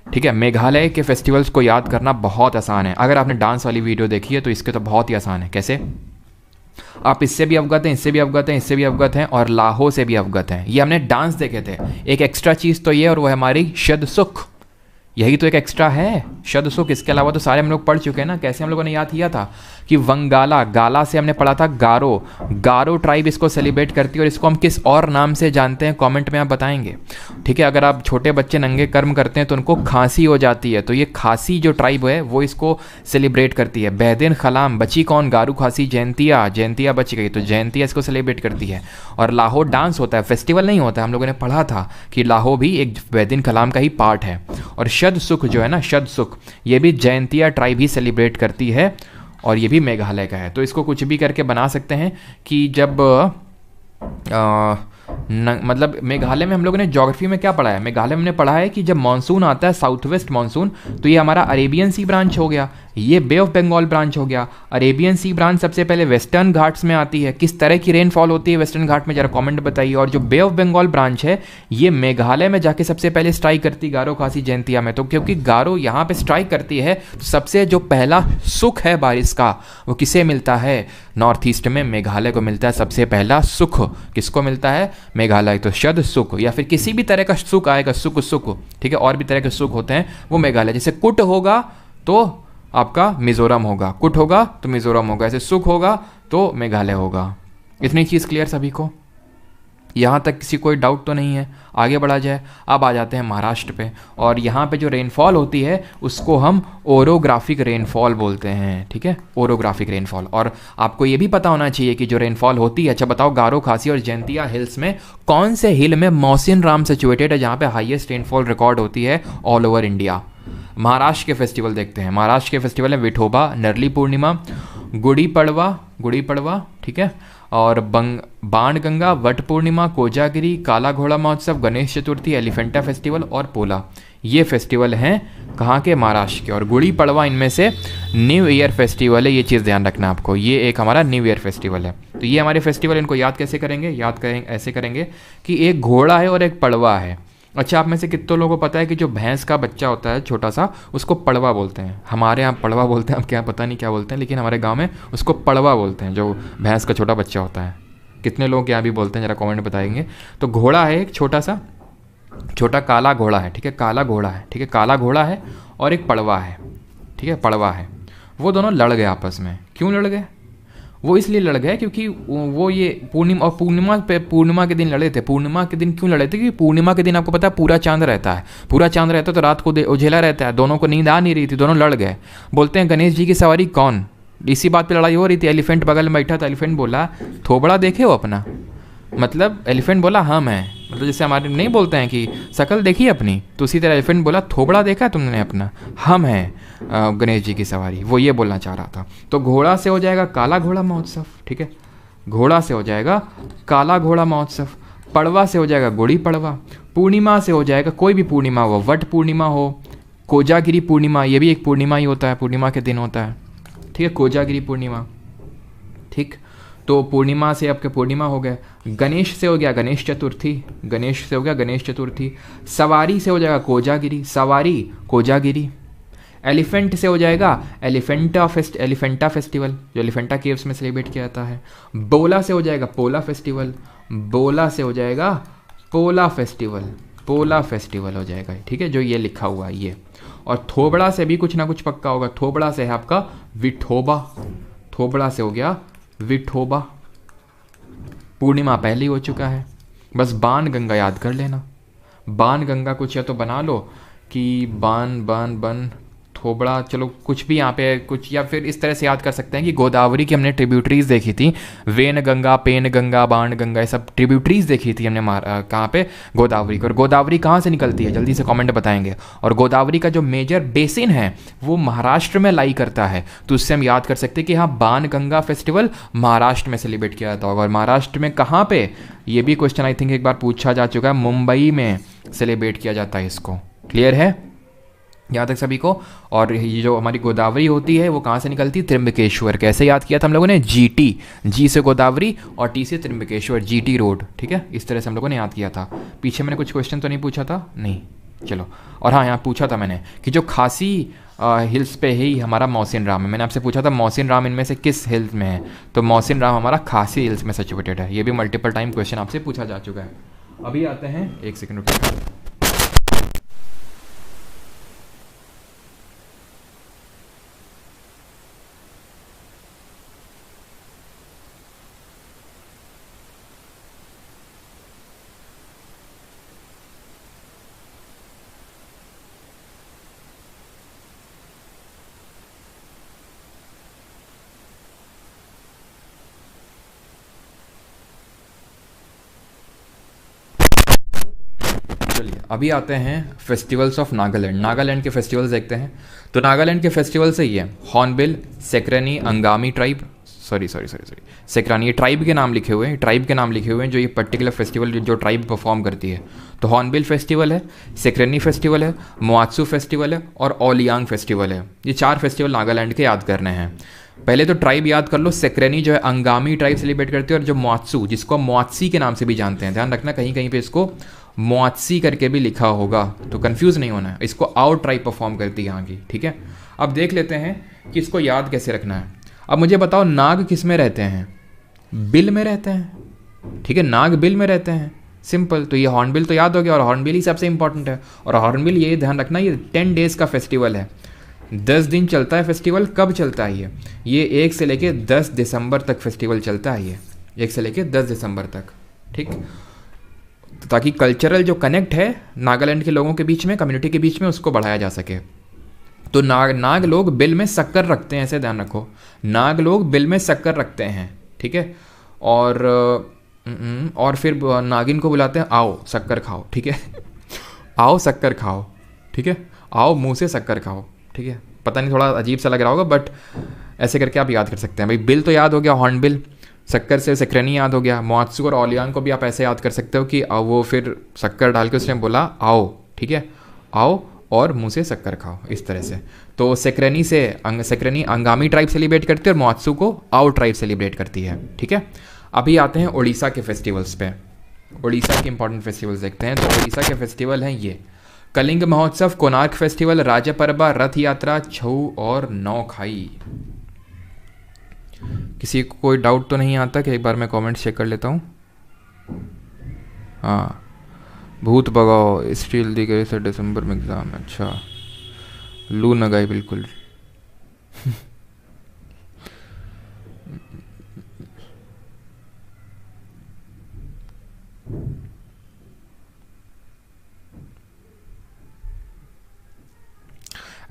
ठीक है, मेघालय के फेस्टिवल्स को याद करना बहुत आसान है। अगर आपने डांस वाली वीडियो देखी है तो इसके तो बहुत ही आसान है। कैसे? आप इससे भी अवगत हैं, इससे भी अवगत हैं, इससे भी अवगत हैं और लाहो से भी अवगत हैं। ये हमने डांस देखे थे। एक एक्स्ट्रा चीज़ तो ये, और वो है हमारी शद सुख, यही तो एक एक्स्ट्रा है, शद सुख। इसके अलावा तो सारे हम लोग पढ़ चुके हैं ना। कैसे हम लोगों ने याद किया था कि वंगाला, गाला से हमने पढ़ा था गारो, गारो ट्राइब इसको सेलिब्रेट करती है, और इसको हम किस और नाम से जानते हैं कमेंट में आप बताएंगे, ठीक है। अगर आप छोटे बच्चे नंगे कर्म करते हैं तो उनको खांसी हो जाती है, तो ये खासी जो ट्राइब है वो इसको सेलिब्रेट करती है। बेदिन खलाम, बची कौन? गारू खासी जयंतिया, जयंतिया बच गई तो जयंतिया इसको सेलिब्रेट करती है। और लाहो डांस होता है, फेस्टिवल नहीं होता है। हम लोगों ने पढ़ा था कि लाहो भी एक बेदिन खलाम का ही पार्ट है। और शद सुख जो है ना, शद सुख, ये भी जयंतिया ट्राइब ही सेलिब्रेट करती है, और ये भी मेघालय का है। तो इसको कुछ भी करके बना सकते हैं कि जब मतलब मेघालय में हम लोगों ने ज्योग्राफी में क्या पढ़ा है? मेघालय में हमने पढ़ा है कि जब मानसून आता है, साउथ वेस्ट मानसून, तो ये हमारा अरेबियन सी ब्रांच हो गया, ये बे ऑफ बंगाल ब्रांच हो गया। अरेबियन सी ब्रांच सबसे पहले वेस्टर्न घाट्स में आती है। किस तरह की रेनफॉल होती है वेस्टर्न घाट में, जरा कमेंट बताइए। और जो बे ऑफ बंगाल ब्रांच है ये मेघालय में जाके सबसे पहले स्ट्राइक करती गारो खासी जयंतिया में। तो क्योंकि गारो यहाँ पे स्ट्राइक करती है, तो सबसे जो पहला सुख है बारिश का वो किसे मिलता है? नॉर्थ ईस्ट में मेघालय को मिलता है सबसे पहला सुख। किसको मिलता है? मेघालय। तो शद सुख या फिर किसी भी तरह का सुख आएगा, सुख सुख, ठीक है, और भी तरह के सुख होते हैं, वो मेघालय। जैसे कुट होगा तो आपका मिजोरम होगा, कुट होगा तो मिजोरम होगा, ऐसे सुख होगा तो मेघालय होगा। इतनी चीज़ क्लियर सभी को? यहाँ तक किसी कोई डाउट तो नहीं है? आगे बढ़ा जाए। अब आ जाते हैं महाराष्ट्र पे, और यहाँ पे जो रेनफॉल होती है उसको हम ओरोग्राफिक रेनफॉल बोलते हैं, ठीक है, ओरोग्राफिक रेनफॉल। और आपको ये भी पता होना चाहिए कि जो रेनफॉल होती है, अच्छा बताओ, गारो खासी और जयंतिया हिल्स में कौन से हिल में मौसिन राम सिचुएटेड है जहाँ पे हाईएस्ट रेनफॉल रिकॉर्ड होती है ऑल ओवर इंडिया? महाराष्ट्र के फेस्टिवल देखते हैं। महाराष्ट्र के फेस्टिवल है विठोबा, नरली पूर्णिमा, गुड़ी पड़वा, ठीक है, और बाणगंगा, वट पूर्णिमा, कोजागिरी, काला घोड़ा महोत्सव, गणेश चतुर्थी, एलिफेंटा फेस्टिवल और पोला। ये फेस्टिवल हैं कहाँ के? महाराष्ट्र के। और गुड़ी पड़वा इनमें से न्यू ईयर फेस्टिवल है, ये चीज़ ध्यान रखना आपको, ये एक हमारा न्यू ईयर फेस्टिवल है। तो ये हमारे फेस्टिवल, इनको याद कैसे करेंगे? याद करेंगे ऐसे करेंगे कि एक घोड़ा है और एक पड़वा है। अच्छा, आप में से कितने लोगों को पता है कि जो भैंस का बच्चा होता है छोटा सा, उसको पड़वा बोलते हैं? हमारे यहाँ पड़वा बोलते हैं, अब क्या पता नहीं क्या बोलते हैं, लेकिन हमारे गांव में उसको पड़वा बोलते हैं, जो भैंस का छोटा बच्चा होता है। कितने लोग यहाँ भी बोलते हैं, जरा कमेंट में बताएंगे। तो घोड़ा है एक छोटा सा, छोटा काला घोड़ा है, ठीक है, काला घोड़ा है, ठीक है, काला घोड़ा है, और एक पड़वा है, ठीक है, पड़वा है। वो दोनों लड़ गए आपस में। क्यों लड़ गए? वो इसलिए लड़ गए क्योंकि वो ये पूर्णिमा के दिन लड़े थे। पूर्णिमा के दिन क्यों लड़े थे? क्योंकि पूर्णिमा के दिन आपको पता है पूरा चांद रहता है, पूरा चांद रहता है तो रात को उझेला रहता है, दोनों को नींद आ नहीं रही थी, दोनों लड़ गए। बोलते हैं गणेश जी की सवारी कौन? इसी बात पे लड़ाई हो रही थी। एलिफेंट बगल में बैठा था, एलिफेंट बोला थोबड़ा देखे हो अपना, मतलब एलिफेंट बोला हम हैं, मतलब जैसे हमारे नहीं बोलते हैं कि शकल देखी अपनी, तो उसी तरह एलिफेंट बोला थोबड़ा देखा तुमने अपना, हम हैं गणेश जी की सवारी, वो ये बोलना चाह रहा था। तो घोड़ा से हो जाएगा काला घोड़ा महोत्सव, ठीक है, घोड़ा से हो जाएगा काला घोड़ा महोत्सव, पड़वा से हो जाएगा गुड़ी पड़वा, पूर्णिमा से हो जाएगा कोई भी पूर्णिमा हो, वट पूर्णिमा हो, कोजागिरी पूर्णिमा, ये भी एक पूर्णिमा ही होता है, पूर्णिमा के दिन होता है, ठीक है, कोजागिरी पूर्णिमा, ठीक। तो पूर्णिमा से आपके पूर्णिमा हो गए। गणेश से हो गया गणेश चतुर्थी, गणेश से हो गया गणेश चतुर्थी। सवारी से हो जाएगा कोजागिरी, सवारी कोजागिरी। एलिफेंट से हो जाएगा एलिफेंटा फेस्टिवल, जो एलिफेंटा केव्स में सेलिब्रेट किया जाता है। बोला से हो जाएगा पोला फेस्टिवल, बोला से हो जाएगा पोला फेस्टिवल हो जाएगा, ठीक है, जो ये लिखा हुआ है ये। और थोबड़ा से भी कुछ ना कुछ पक्का होगा। थोबड़ा से है आपका विठोबा, थोबड़ा से हो गया विठोबा। पूर्णिमा पहले ही हो चुका है, बस बाण गंगा याद कर लेना। बाण गंगा कुछ या तो बना लो कि बन थोबड़ा, चलो कुछ भी यहाँ पे कुछ, या फिर इस तरह से याद कर सकते हैं कि गोदावरी की हमने ट्रिब्यूटरीज देखी थी, वेन गंगा, पेन गंगा, बाण गंगा, ये सब ट्रिब्यूटरीज देखी थी हमने कहाँ पे? गोदावरी को। और गोदावरी कहाँ से निकलती है जल्दी से कमेंट बताएंगे। और गोदावरी का जो मेजर बेसिन है वो महाराष्ट्र में लाई करता है, तो उससे हम याद कर सकते हैं कि हाँ, बाण गंगा फेस्टिवल महाराष्ट्र में सेलिब्रेट किया जाता होगा। और महाराष्ट्र में कहाँ पे? ये भी क्वेश्चन आई थिंक एक बार पूछा जा चुका है, मुंबई में, सेलिब्रेट किया जाता है इसको। क्लियर है यहाँ तक सभी को? और ये जो हमारी गोदावरी होती है वो कहाँ से निकलती है? त्र्यंबकेश्वर। कैसे याद किया था हम लोगों ने? GT, जी से गोदावरी और T से त्र्यंबकेश्वर, GT रोड। ठीक है, इस तरह से हम लोगों ने याद किया था। पीछे मैंने कुछ क्वेश्चन तो नहीं पूछा था? नहीं, चलो। और हाँ, यहाँ पूछा था मैंने कि जो खासी हिल्स पे ही हमारा मोहसिन राम है। मैंने आपसे पूछा था मोहसिन राम इनमें से किस हिल्स में है, तो मोहसिन राम हमारा खासी हिल्स में सिचुएटेड है। ये भी मल्टीपल टाइम क्वेश्चन आपसे पूछा जा चुका है। अभी आते हैं, एक सेकंड रुकिए। चलिए अभी आते हैं फेस्टिवल्स ऑफ नागालैंड। नागालैंड के फेस्टिवल्स देखते हैं। तो नागालैंड के फेस्टिवल से ही है hornbill, Sekrenyi, Angami tribe, sorry सेक्रानी, ये ट्राइब के नाम लिखे हुए हैं, ट्राइब के नाम लिखे हुए हैं जो ये पर्टिकुलर फेस्टिवल जो ट्राइब परफॉर्म करती है। तो हॉर्नबिल फेस्टिवल है, सेक्रेनी फेस्टिवल है, मोआत्सू फेस्टिवल है और ओलियांग फेस्टिवल है। ये 4 फेस्टिवल नागालैंड के याद करने हैं। पहले तो ट्राइब याद कर लो। सेक्रेनी जो है अंगामी ट्राइब सेलिब्रेट करती है, और जो मोआत्सू जिसको मोआत्सी के नाम से भी जानते हैं, ध्यान रखना कहीं कहीं पे इसको मोआत्सी करके भी लिखा होगा, तो कंफ्यूज नहीं होना है। इसको आओ ट्राइब परफॉर्म करती है यहाँ की। ठीक है, अब देख लेते हैं कि इसको याद कैसे रखना है। अब मुझे बताओ नाग किस में रहते हैं? बिल में रहते हैं। ठीक है, नाग बिल में रहते हैं, सिंपल। तो ये हॉर्नबिल तो याद हो गया, और हॉर्नबिल ही सबसे इंपॉर्टेंट है। और हॉर्नबिल ये ध्यान रखना, ये 10 डेज का फेस्टिवल है, 10 दिन चलता है फेस्टिवल। कब चलता है ये 1 से लेके 10 दिसंबर तक फेस्टिवल चलता है। ये 1 से लेके 10 दिसंबर तक। ठीक, तो ताकि कल्चरल जो कनेक्ट है नागालैंड के लोगों के बीच में, कम्युनिटी के बीच में, उसको बढ़ाया जा सके। तो नाग लोग बिल में शक्कर रखते हैं, ऐसे ध्यान रखो। नाग लोग बिल में शक्कर रखते हैं। ठीक है, और फिर नागिन को बुलाते हैं, आओ शक्कर खाओ। ठीक है आओ शक्कर खाओ। ठीक है, आओ मुंह से शक्कर खाओ। ठीक है, पता नहीं थोड़ा अजीब सा लग रहा होगा, बट ऐसे करके आप याद कर सकते हैं। भाई बिल तो याद हो गया, हॉर्नबिल, शक्कर से सेक्रेनी याद हो गया, मोआत्सू और ओलियांग को भी आप ऐसे याद कर सकते हो कि वो फिर शक्कर डाल के उसने बोला आओ। ठीक है, आओ और मुंह से शक्कर खाओ, इस तरह से। तो सेक्रेनी अंगामी ट्राइब सेलिब्रेट करती है और मोआत्सू को आओ ट्राइब सेलिब्रेट करती है। ठीक है, अभी आते हैं उड़ीसा के फेस्टिवल्स पे। उड़ीसा के इंपॉर्टेंट फेस्टिवल्स देखते हैं। तो उड़ीसा के फेस्टिवल हैं ये कलिंग महोत्सव, कोणार्क फेस्टिवल, राजा परबा, रथ यात्रा, छऊ और नौखाई। किसी को कोई डाउट तो नहीं आता कि एक बार मैं कमेंट चेक कर लेता हूँ? हाँ, भूत भगाओ स्टील दी गई सर दिसंबर में एग्ज़ाम। अच्छा, लू न गई बिल्कुल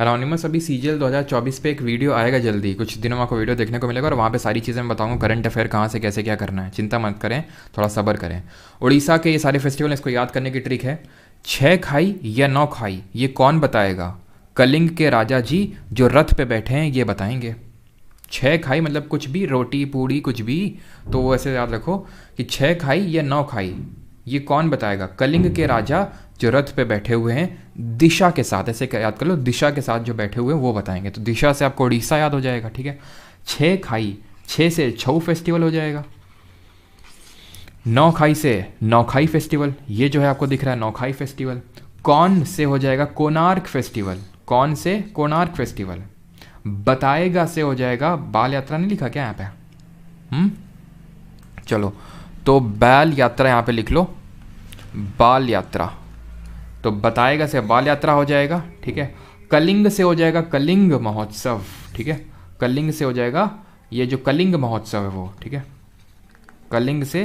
एनोनिमस अभी CGL 2024 पे एक वीडियो आएगा जल्दी, कुछ दिनों में आपको वीडियो देखने को मिलेगा, और वहाँ पे सारी चीज़ें मैं बताऊंगा, करंट अफेयर कहाँ से कैसे क्या करना है। चिंता मत करें, थोड़ा सब्र करें। उड़ीसा के ये सारे फेस्टिवल, इसको याद करने की ट्रिक है 6 खाई या 9 खाई, ये कौन बताएगा? कलिंग के राजा जी जो रथ पे बैठे हैं ये बताएंगे। 6 खाई मतलब कुछ भी, रोटी पूड़ी कुछ भी, तो वो ऐसे याद रखो कि 6 खाई या 9 खाई, ये कौन बताएगा? कलिंग के राजा जो रथ पे बैठे हुए हैं दिशा के साथ, ऐसे याद कर लो, दिशा के साथ जो बैठे हुए हैं वो बताएंगे। तो दिशा से आपको उड़ीसा याद हो जाएगा। ठीक है, 6 खाई, 6 से छऊ फेस्टिवल हो जाएगा, 9 खाई से नौखाई फेस्टिवल, ये जो है आपको दिख रहा है नौखाई फेस्टिवल। कौन से हो जाएगा? कोणार्क फेस्टिवल। कौन से? कोणार्क फेस्टिवल। बताएगा से हो जाएगा, बाल यात्रा नहीं लिखा क्या यहाँ पे? चलो, तो बाल यात्रा यहाँ पे लिख लो, बाल यात्रा। तो बताएगा से बाल यात्रा हो जाएगा। ठीक है, कलिंग से हो जाएगा कलिंग महोत्सव। ठीक है, कलिंग से हो जाएगा ये जो कलिंग महोत्सव है वो। ठीक है, कलिंग से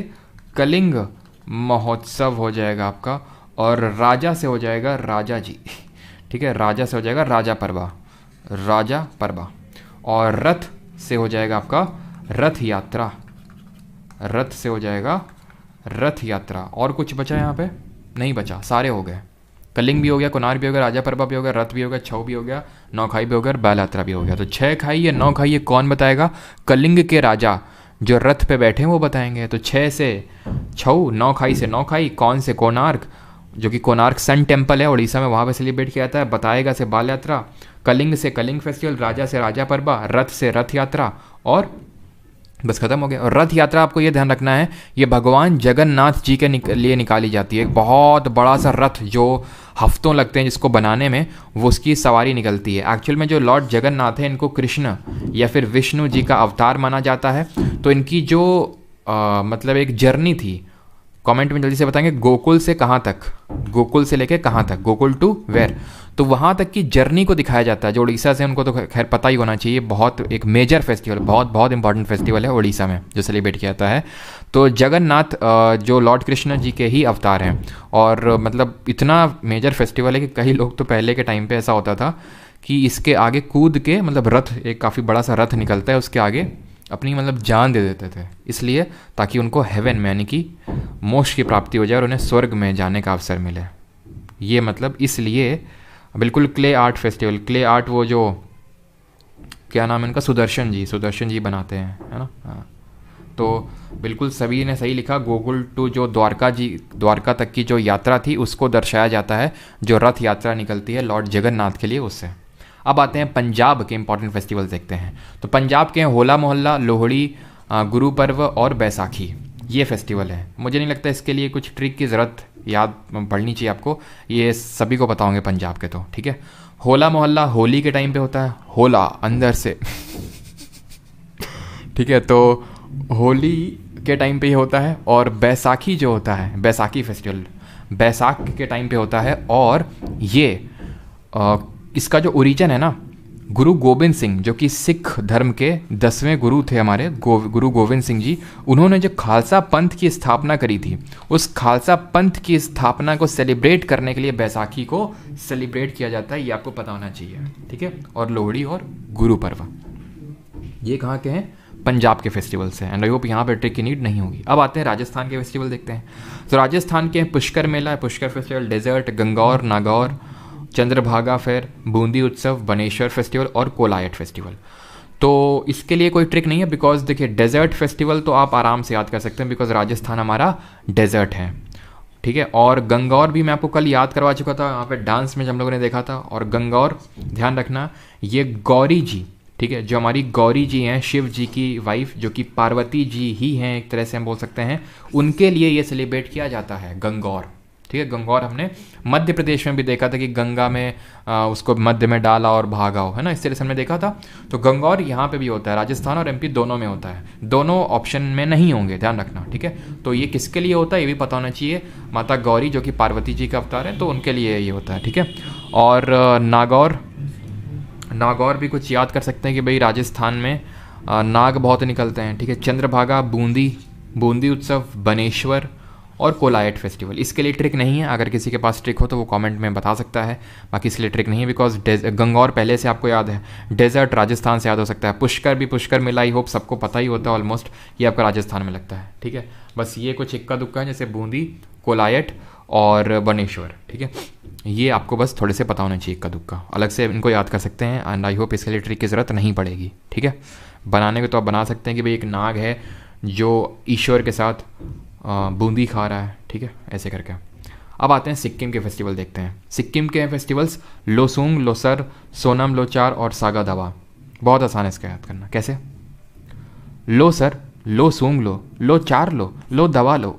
कलिंग महोत्सव हो जाएगा आपका। और राजा से हो जाएगा राजा जी। ठीक है, राजा से हो जाएगा राजा परबा, राजा परबा। और रथ से हो जाएगा आपका रथ यात्रा, रथ से हो जाएगा रथ यात्रा। और कुछ बचा यहाँ पे? नहीं बचा, सारे हो गए। कलिंग भी हो गया, कोणार्क भी हो गया, राजा परबा भी हो गया, रथ भी हो गया, छऊ भी हो गया, नौखाई भी हो गया और बाल यात्रा भी हो गया। तो 6 खाई या 9 खाई ये कौन बताएगा? कलिंग के राजा जो रथ पे बैठे हैं वो बताएंगे। तो 6 से छऊ, 9 खाई से नौखाई, कौन से? कोणार्क, जो कि कोणार्क सन टेम्पल है उड़ीसा में, वहाँ पे सेलिब्रेट किया जाता है। बताएगा से बाल यात्रा, कलिंग से कलिंग फेस्टिवल, राजा से राजा परबा, रथ से रथ यात्रा, और बस खत्म हो गया। और रथ यात्रा आपको ये ध्यान रखना है, ये भगवान जगन्नाथ जी के लिए निकाली जाती है। एक बहुत बड़ा सा रथ जो हफ्तों लगते हैं जिसको बनाने में, वो उसकी सवारी निकलती है। एक्चुअल में जो लॉर्ड जगन्नाथ है, इनको कृष्ण या फिर विष्णु जी का अवतार माना जाता है। तो इनकी जो मतलब एक जर्नी थी, कमेंट में जल्दी से बताएंगे गोकुल से कहाँ तक, गोकुल से लेके कहाँ तक, गोकुल टू वेयर, तो वहाँ तक की जर्नी को दिखाया जाता है। जो उड़ीसा से, उनको तो खैर पता ही होना चाहिए, बहुत एक मेजर फेस्टिवल, बहुत बहुत इंपॉर्टेंट फेस्टिवल है उड़ीसा में जो सेलिब्रेट किया जाता है। तो जगन्नाथ जो लॉर्ड कृष्ण जी के ही अवतार हैं, और मतलब इतना मेजर फेस्टिवल है कि कई लोग तो पहले के टाइम पे ऐसा होता था कि इसके आगे कूद के, मतलब रथ, एक काफ़ी बड़ा सा रथ निकलता है, उसके आगे अपनी मतलब जान दे देते थे, इसलिए ताकि उनको हेवन में यानी कि मोक्ष की प्राप्ति हो जाए और उन्हें स्वर्ग में जाने का अवसर मिले। ये मतलब इसलिए बिल्कुल clay art festival, clay art वो जो क्या नाम है इनका, सुदर्शन जी बनाते हैं, है ना। हाँ, तो बिल्कुल सभी ने सही लिखा। गोकुल टू जो द्वारका तक की जो यात्रा थी उसको दर्शाया जाता है, जो रथ यात्रा निकलती है लॉर्ड जगन्नाथ के लिए, उससे। अब आते हैं पंजाब के इंपॉर्टेंट फेस्टिवल्स देखते हैं। तो पंजाब के हैं होला मोहल्ला, लोहड़ी, गुरु पर्व और बैसाखी, ये फेस्टिवल है। मुझे नहीं लगता इसके लिए कुछ ट्रिक की ज़रूरत याद पढ़नी चाहिए आपको, ये सभी को पता होंगे पंजाब के तो, ठीक है। होला मोहल्ला होली के टाइम पे होता है, होला अंदर से ठीक है, तो होली के टाइम पे ही होता है। और बैसाखी जो होता है, बैसाखी फेस्टिवल बैसाख के टाइम पे होता है। और ये इसका जो ओरिजिन है ना, गुरु गोविंद सिंह जो कि सिख धर्म के 10वें गुरु थे हमारे, गुरु गोविंद सिंह जी, उन्होंने जो खालसा पंथ की स्थापना करी थी, उस खालसा पंथ की स्थापना को सेलिब्रेट करने के लिए बैसाखी को सेलिब्रेट किया जाता है, ये आपको पता होना चाहिए, ठीक है। और लोहड़ी और गुरु पर्व ये कहाँ के हैं, पंजाब के फेस्टिवल्स हैं। एंड आई होप यहाँ पर ट्रिक की नीड नहीं होगी। अब आते हैं राजस्थान के फेस्टिवल देखते हैं। तो राजस्थान के पुष्कर मेला है, Pushkar festival, desert, Gangaur, Nagaur, Chandrabhaga fair, Bundi Utsav, Baneshwar festival और कोलायत फेस्टिवल। तो इसके लिए कोई ट्रिक नहीं है, बिकॉज देखिए डेजर्ट फेस्टिवल तो आप आराम से याद कर सकते हैं, बिकॉज राजस्थान हमारा डेजर्ट है, ठीक है। और गंगौर भी मैं आपको कल याद करवा चुका था, यहाँ पे डांस में जब हम लोगों ने देखा था। और गंगौर ध्यान रखना, ये गौरी जी, ठीक है, जो हमारी गौरी जी हैं, शिव जी की वाइफ, जो कि पार्वती जी ही हैं एक तरह से हम बोल सकते हैं, उनके लिए ये सेलिब्रेट किया जाता है गंगौर, ठीक है। गंगौर हमने मध्य प्रदेश में भी देखा था कि गंगा में उसको मध्य में डाला और भागाओ, है ना, इस तरह से हमने देखा था। तो गंगौर यहाँ पे भी होता है, राजस्थान और एमपी दोनों में होता है, दोनों ऑप्शन में नहीं होंगे, ध्यान रखना, ठीक है। तो ये किसके लिए होता है ये भी पता होना चाहिए, माता गौरी जो कि पार्वती जी का अवतार है, तो उनके लिए ये होता है, ठीक है। और नागौर भी कुछ याद कर सकते हैं कि भाई राजस्थान में नाग बहुत निकलते हैं, ठीक है। चंद्रभागा, बूंदी उत्सव, बनेश्वर और कोलायत फेस्टिवल। इसके लिए ट्रिक नहीं है, अगर किसी के पास ट्रिक हो तो वो कमेंट में बता सकता है, बाकी इसके लिए ट्रिक नहीं है, बिकॉज गंगौर पहले से आपको याद है, डेजर्ट राजस्थान से याद हो सकता है, पुष्कर मेला आई होप सबको पता ही होता है ऑलमोस्ट, ये आपका राजस्थान में लगता है, ठीक है। बस ये कुछ इक्का दुक्का है, जैसे बूंदी, कोलायत और बनेश्वर, ठीक है, ये आपको बस थोड़े से पता होना चाहिए इक्का दुक्का, अलग से इनको याद कर सकते हैं। एंड आई होप इसके लिए ट्रिक की ज़रूरत नहीं पड़ेगी, ठीक है। बनाने को तो आप बना सकते हैं कि भाई एक नाग है जो ईश्वर के साथ बूंदी खा रहा है, ठीक है, ऐसे करके। अब आते हैं सिक्किम के फेस्टिवल देखते हैं। सिक्किम के फेस्टिवल्स लोसूंग, लोसर, सोनम, लोचार और सागा दावा। बहुत आसान है इसका याद करना, कैसे, लोसर, लोसूंग लो, लोचार लो दवा लो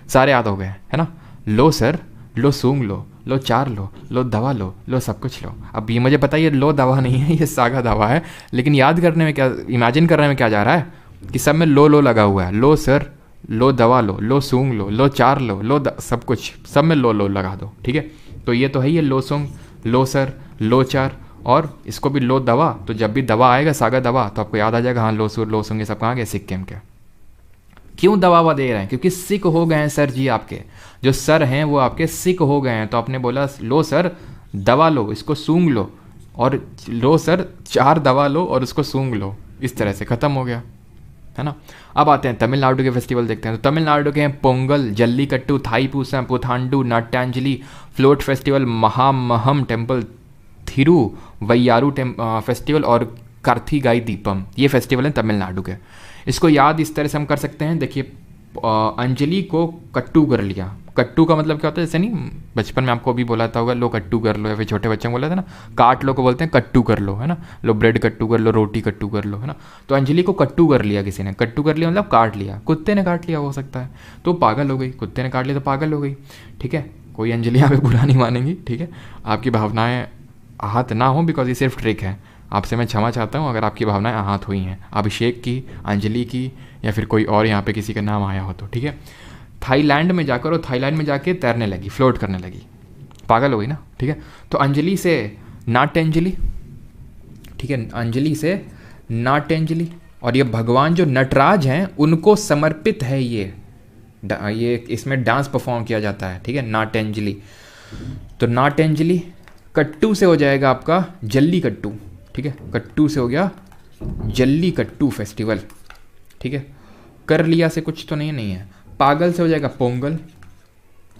सारे याद हो गए, है ना। लोसर, लोसूंग लो चार लो दवा लो सब कुछ लो। अब ये मुझे पता है ये लो दवा नहीं है, ये सागा दवा है, लेकिन याद करने में क्या, इमेजिन करने में क्या जा रहा है कि सब में लो लगा हुआ है, लो सर, लो दवा लो सूंग लो चार लो सब कुछ, सब में लो लगा दो, ठीक है। तो ये तो है ये लो सूंग, लो सर, लो चार, और इसको भी लो दवा। तो जब भी दवा आएगा सागा दवा तो आपको याद आ जाएगा, हाँ लो सुर लो सूंग ये सब कहाँ गए, सिक्किम के। क्यों दवा दे रहे हैं, क्योंकि सिक हो गए हैं सर जी, आपके जो सर हैं वो आपके सिक हो गए हैं, तो आपने बोला लो सर दवा लो, इसको सूंघ लो, और लो सर चार दवा लो और उसको सूंघ लो, इस तरह से ख़त्म हो गया, है ना। अब आते हैं तमिलनाडु के फेस्टिवल देखते हैं। तो तमिलनाडु के हैं Pongal, Jallikattu, Thaipusam, Puthandu, Natyanjali, float festival, Mahamaham temple, Thiruvaiyaru festival और कार्थिगाई दीपम। ये फेस्टिवल हैं तमिलनाडु के। इसको याद इस तरह से हम कर सकते हैं, देखिए अंजलि को कट्टू कर लिया, कट्टू का मतलब क्या होता है, जैसे नहीं बचपन में आपको भी बोला था होगा लो कट्टू कर लो, या फिर छोटे बच्चे को बोला था ना काट लो को बोलते हैं कट्टू कर लो, है ना, लो ब्रेड कट्टू कर लो, रोटी कट्टू कर लो, है ना। तो अंजलि को कट्टू कर लिया किसी ने, कट्टू कर लिया मतलब काट लिया, कुत्ते ने काट लिया हो सकता है, तो पागल हो गई, कुत्ते ने काट लिया तो पागल हो गई, ठीक है। कोई अंजलि यहाँ पे बुरा नहीं मानेंगी, ठीक है, आपकी भावनाएं आहत ना हो, बिकॉज ये सिर्फ ट्रिक है, आपसे मैं क्षमा चाहता हूँ अगर आपकी भावनाएं आहत हुई हैं, अभिषेक की, अंजलि की, या फिर कोई और यहाँ पे किसी का नाम आया हो तो, ठीक है। थाईलैंड में जाकर और थाईलैंड में जाके तैरने लगी, फ्लोट करने लगी, पागल हो गई ना, ठीक है। तो अंजलि से नाट्यांजलि, ठीक है, अंजलि से नाट्यांजलि, और ये भगवान जो नटराज हैं उनको समर्पित है ये इसमें डांस परफॉर्म किया जाता है, ठीक है, नाट्यांजलि। तो नाट्यांजलि कट्टू से हो जाएगा आपका जल्ली कट्टू, ठीक है, कट्टू से हो गया जल्ली कट्टू फेस्टिवल, ठीक है। कर लिया से कुछ तो नहीं है। पागल से हो जाएगा पोंगल,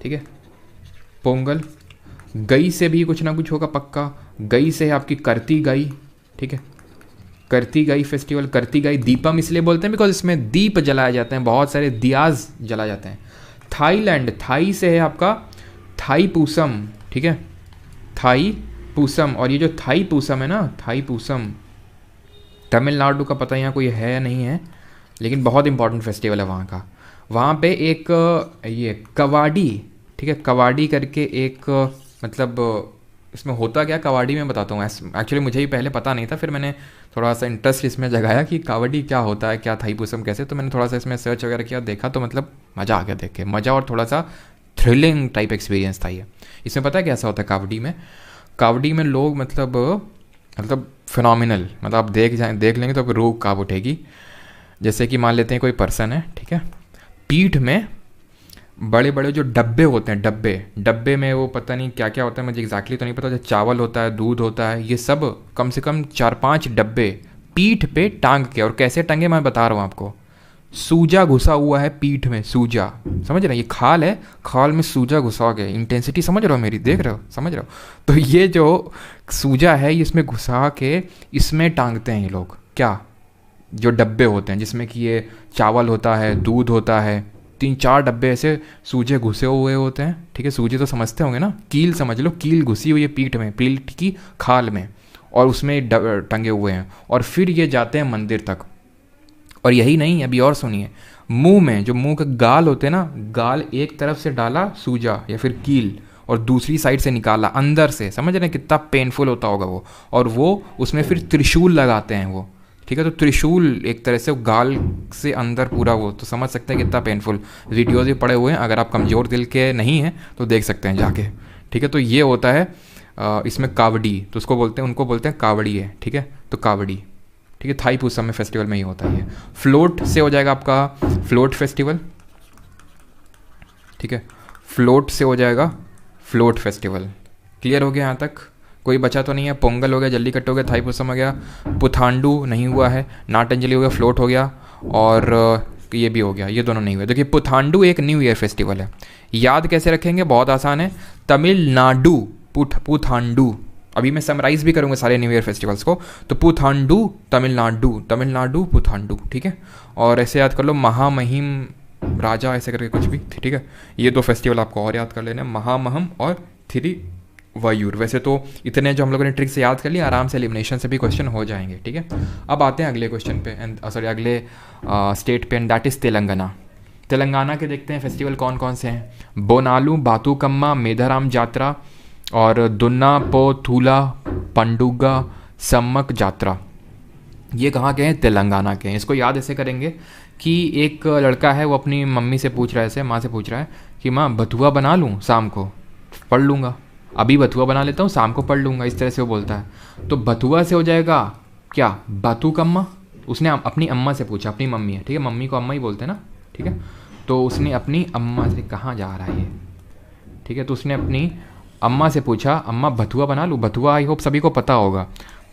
ठीक है, पोंगल। गई से भी कुछ ना कुछ होगा पक्का, गई से है आपकी करती गई, ठीक है, करती गई फेस्टिवल। करती गई दीपम इसलिए बोलते हैं बिकॉज इसमें दीप जलाए जाते हैं, बहुत सारे दियाज जलाए जाते हैं। थाईलैंड, थाई से है आपका थाई पूसम, ठीक है, थाई पूसम। और ये जो थाई पूसम है ना, थाई पूसम तमिलनाडु का पता यहाँ कोई है या नहीं है, लेकिन बहुत इंपॉर्टेंट फेस्टिवल है वहाँ का। वहाँ पे एक ये कवाडी, ठीक है, कवाडी करके एक मतलब इसमें होता क्या कवाडी में बताता हूँ। एक्चुअली मुझे ही पहले पता नहीं था, फिर मैंने थोड़ा सा इंटरेस्ट इसमें जगाया कि कवाडी क्या होता है, क्या थाईपुसम कैसे, तो मैंने थोड़ा सा इसमें सर्च वगैरह किया, देखा तो मतलब मज़ा आ गया देख के, मज़ा और थोड़ा सा थ्रिलिंग टाइप एक्सपीरियंस था ये। इसमें पता है कैसा होता है कावड़ी में, कावड़ी में लोग मतलब फिनोमिनल, मतलब आप देख लेंगे तो आपकी रूह काँप उठेगी। जैसे कि मान लेते हैं कोई पर्सन है, ठीक है, पीठ में बड़े बड़े जो डब्बे होते हैं, डब्बे में वो पता नहीं क्या क्या होता है, मुझे एग्जैक्टली तो नहीं पता, चावल होता है, दूध होता है, ये सब कम से कम 4-5 डब्बे पीठ पे टांग के, और कैसे टंगे मैं बता रहा हूँ आपको, सूजा घुसा हुआ है पीठ में, सूजा, समझ रहे हैं, ये खाल है, खाल में सूजा घुसा गया, इंटेंसिटी समझ रहे हो मेरी, देख रहे हो, समझ रहे हो। तो ये जो सूजा है इसमें घुसा के इसमें टांगते हैं ये लोग, क्या, जो डब्बे होते हैं जिसमें कि ये चावल होता है, दूध होता है, 3-4 डब्बे ऐसे सूजे घुसे हुए होते हैं, ठीक है। सूजे तो समझते होंगे ना, कील समझ लो, कील घुसी हुई है पीठ में, पीठ की खाल में, और उसमें टंगे हुए हैं, और फिर ये जाते हैं मंदिर तक। और यही नहीं, अभी और सुनिए, मुंह में जो मुंह के गाल होते हैं ना, गाल एक तरफ से डाला सूजा या फिर कील, और दूसरी साइड से निकाला अंदर से, समझ रहे हैं कितना पेनफुल होता होगा वो, और वो उसमें फिर त्रिशूल लगाते हैं वो, ठीक है। तो त्रिशूल एक तरह से गाल से अंदर पूरा, वो तो समझ सकते हैं कितना पेनफुल। वीडियोज़ भी पड़े हुए हैं, अगर आप कमज़ोर दिल के नहीं हैं तो देख सकते हैं जाके, ठीक है। तो ये होता है इसमें कावड़ी, तो उसको बोलते हैं, उनको बोलते हैं कावड़ी है, ठीक है, तो कावड़ी, ठीक है। थाईपुसम में फेस्टिवल में ही होता है ये। फ्लोट से हो जाएगा आपका फ्लोट फेस्टिवल, ठीक है, फ्लोट से हो जाएगा फ्लोट फेस्टिवल। क्लियर हो गया यहाँ तक, कोई बचा तो नहीं है। पोंगल हो गया, जल्लीकट्टू हो गया, थाईपुसम हो गया, पुथांडू नहीं हुआ है, नाट्यांजलि हो गया, फ्लोट हो गया, और ये भी हो गया, ये दोनों नहीं हुए। देखिए पुथांडू एक न्यू ईयर फेस्टिवल है, याद कैसे रखेंगे, बहुत आसान है, तमिलनाडु पुथांडू। अभी मैं समराइज भी करूँगा सारे न्यू ईयर फेस्टिवल्स को, तो पुथांडू तमिलनाडु पुथांडू, ठीक है। और ऐसे याद कर लो, महामहिम राजा ऐसे करके कुछ भी, ठीक है। ये 2 फेस्टिवल आपको और याद कर लेना, महामहम और थिरुवायूर। वैसे तो इतने जो हम लोगों ने ट्रिक से याद कर लिया, आराम से एलिमिनेशन से भी क्वेश्चन हो जाएंगे, ठीक है। अब आते हैं अगले क्वेश्चन पे, सॉरी अगले स्टेट पे, and that is Telangana. Telangana के देखते हैं फेस्टिवल कौन कौन से हैं। बोनालू, बातुकम्मा, मेधाराम जात्रा, और दुन्ना पोथूला पंडुगा सम्मक जात्रा। ये कहाँ के हैं, तेलंगाना के हैं। इसको याद ऐसे करेंगे कि एक लड़का है, वो अपनी मम्मी से पूछ रहा है, ऐसे माँ से पूछ रहा है कि माँ बथुआ बना लूँ, शाम को पढ़ लूँगा, अभी बथुआ बना लेता हूँ, शाम को पढ़ लूँगा, इस तरह से वो बोलता है। तो बथुआ से हो जाएगा क्या, बातुकम्मा। उसने अपनी अम्मा से पूछा, अपनी मम्मी है, ठीक है, मम्मी को अम्मा ही बोलते हैं ना, ठीक है। तो उसने अपनी अम्मा से, कहाँ जा रहा है ये, ठीक है, तो उसने अपनी अम्मा से पूछा, अम्मा बथुआ बना लूँ। बथुआ आई होप सभी को पता होगा,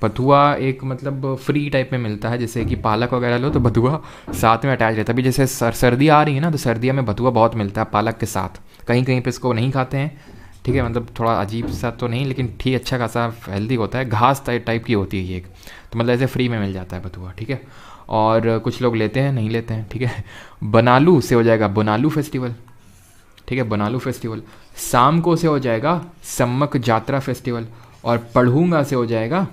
बथुआ एक मतलब फ्री टाइप में मिलता है, जैसे कि पालक वगैरह लो तो बथुआ साथ में अटैच रहता है। अभी जैसे सर्दी आ रही है ना, तो सर्दियों में बथुआ बहुत मिलता है पालक के साथ, कहीं कहीं पे इसको नहीं खाते हैं, ठीक है, मतलब थोड़ा अजीब सा तो नहीं, लेकिन ठीक अच्छा खासा हेल्दी होता है, घास टाइप की होती है ये एक, तो मतलब ऐसे फ्री में मिल जाता है बथुआ, ठीक है। और कुछ लोग लेते हैं, नहीं लेते हैं, ठीक है। बनालू से हो जाएगा बोनालू फेस्टिवल, ठीक है, बना लूँ फेस्टिवल। शाम को से हो जाएगा सम्मक जात्रा फेस्टिवल, और पढ़ूंगा से हो जाएगा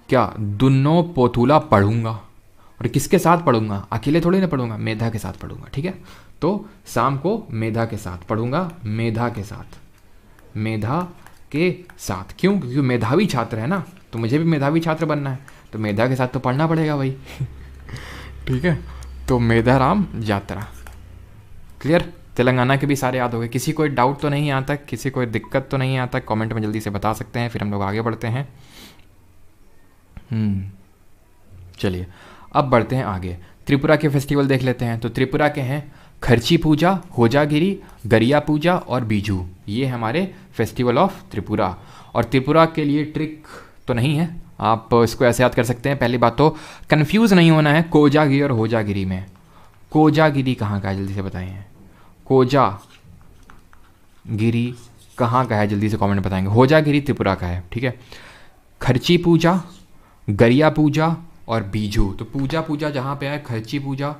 क्या, दुन्नो पोथुला पढ़ूंगा। और किसके साथ पढ़ूंगा, अकेले थोड़ी ना पढ़ूंगा, मेधा के साथ पढ़ूंगा। ठीक है, तो शाम को मेधा के साथ पढ़ूंगा, मेधा के साथ, मेधा के साथ। क्यों? क्योंकि मेधावी छात्र है ना, तो मुझे भी मेधावी छात्र बनना है, तो मेधा के साथ तो पढ़ना पड़ेगा भाई। ठीक है, तो मेधाराम यात्रा। क्लियर? तेलंगाना के भी सारे याद हो गए। किसी कोई डाउट तो नहीं आता, किसी कोई दिक्कत तो नहीं आता, कमेंट में जल्दी से बता सकते हैं, फिर हम लोग आगे बढ़ते हैं। चलिए अब बढ़ते हैं आगे। त्रिपुरा के फेस्टिवल देख लेते हैं। तो त्रिपुरा के हैं खर्ची पूजा, होजागिरी, गरिया पूजा और बीजू। ये हमारे फेस्टिवल ऑफ त्रिपुरा। और त्रिपुरा के लिए ट्रिक तो नहीं है, आप इसको ऐसे याद कर सकते हैं। पहली बात तो कंफ्यूज नहीं होना है कोजागिरी और होजागिरी में। कोजागिरी कहाँ का है जल्दी से बताइए, कोजागिरी कहाँ का है जल्दी से कमेंट बताएंगे। होजागिरी त्रिपुरा का है। ठीक है, खर्ची पूजा, गरिया पूजा और बीजू। तो पूजा जहाँ पे है, खर्ची पूजा,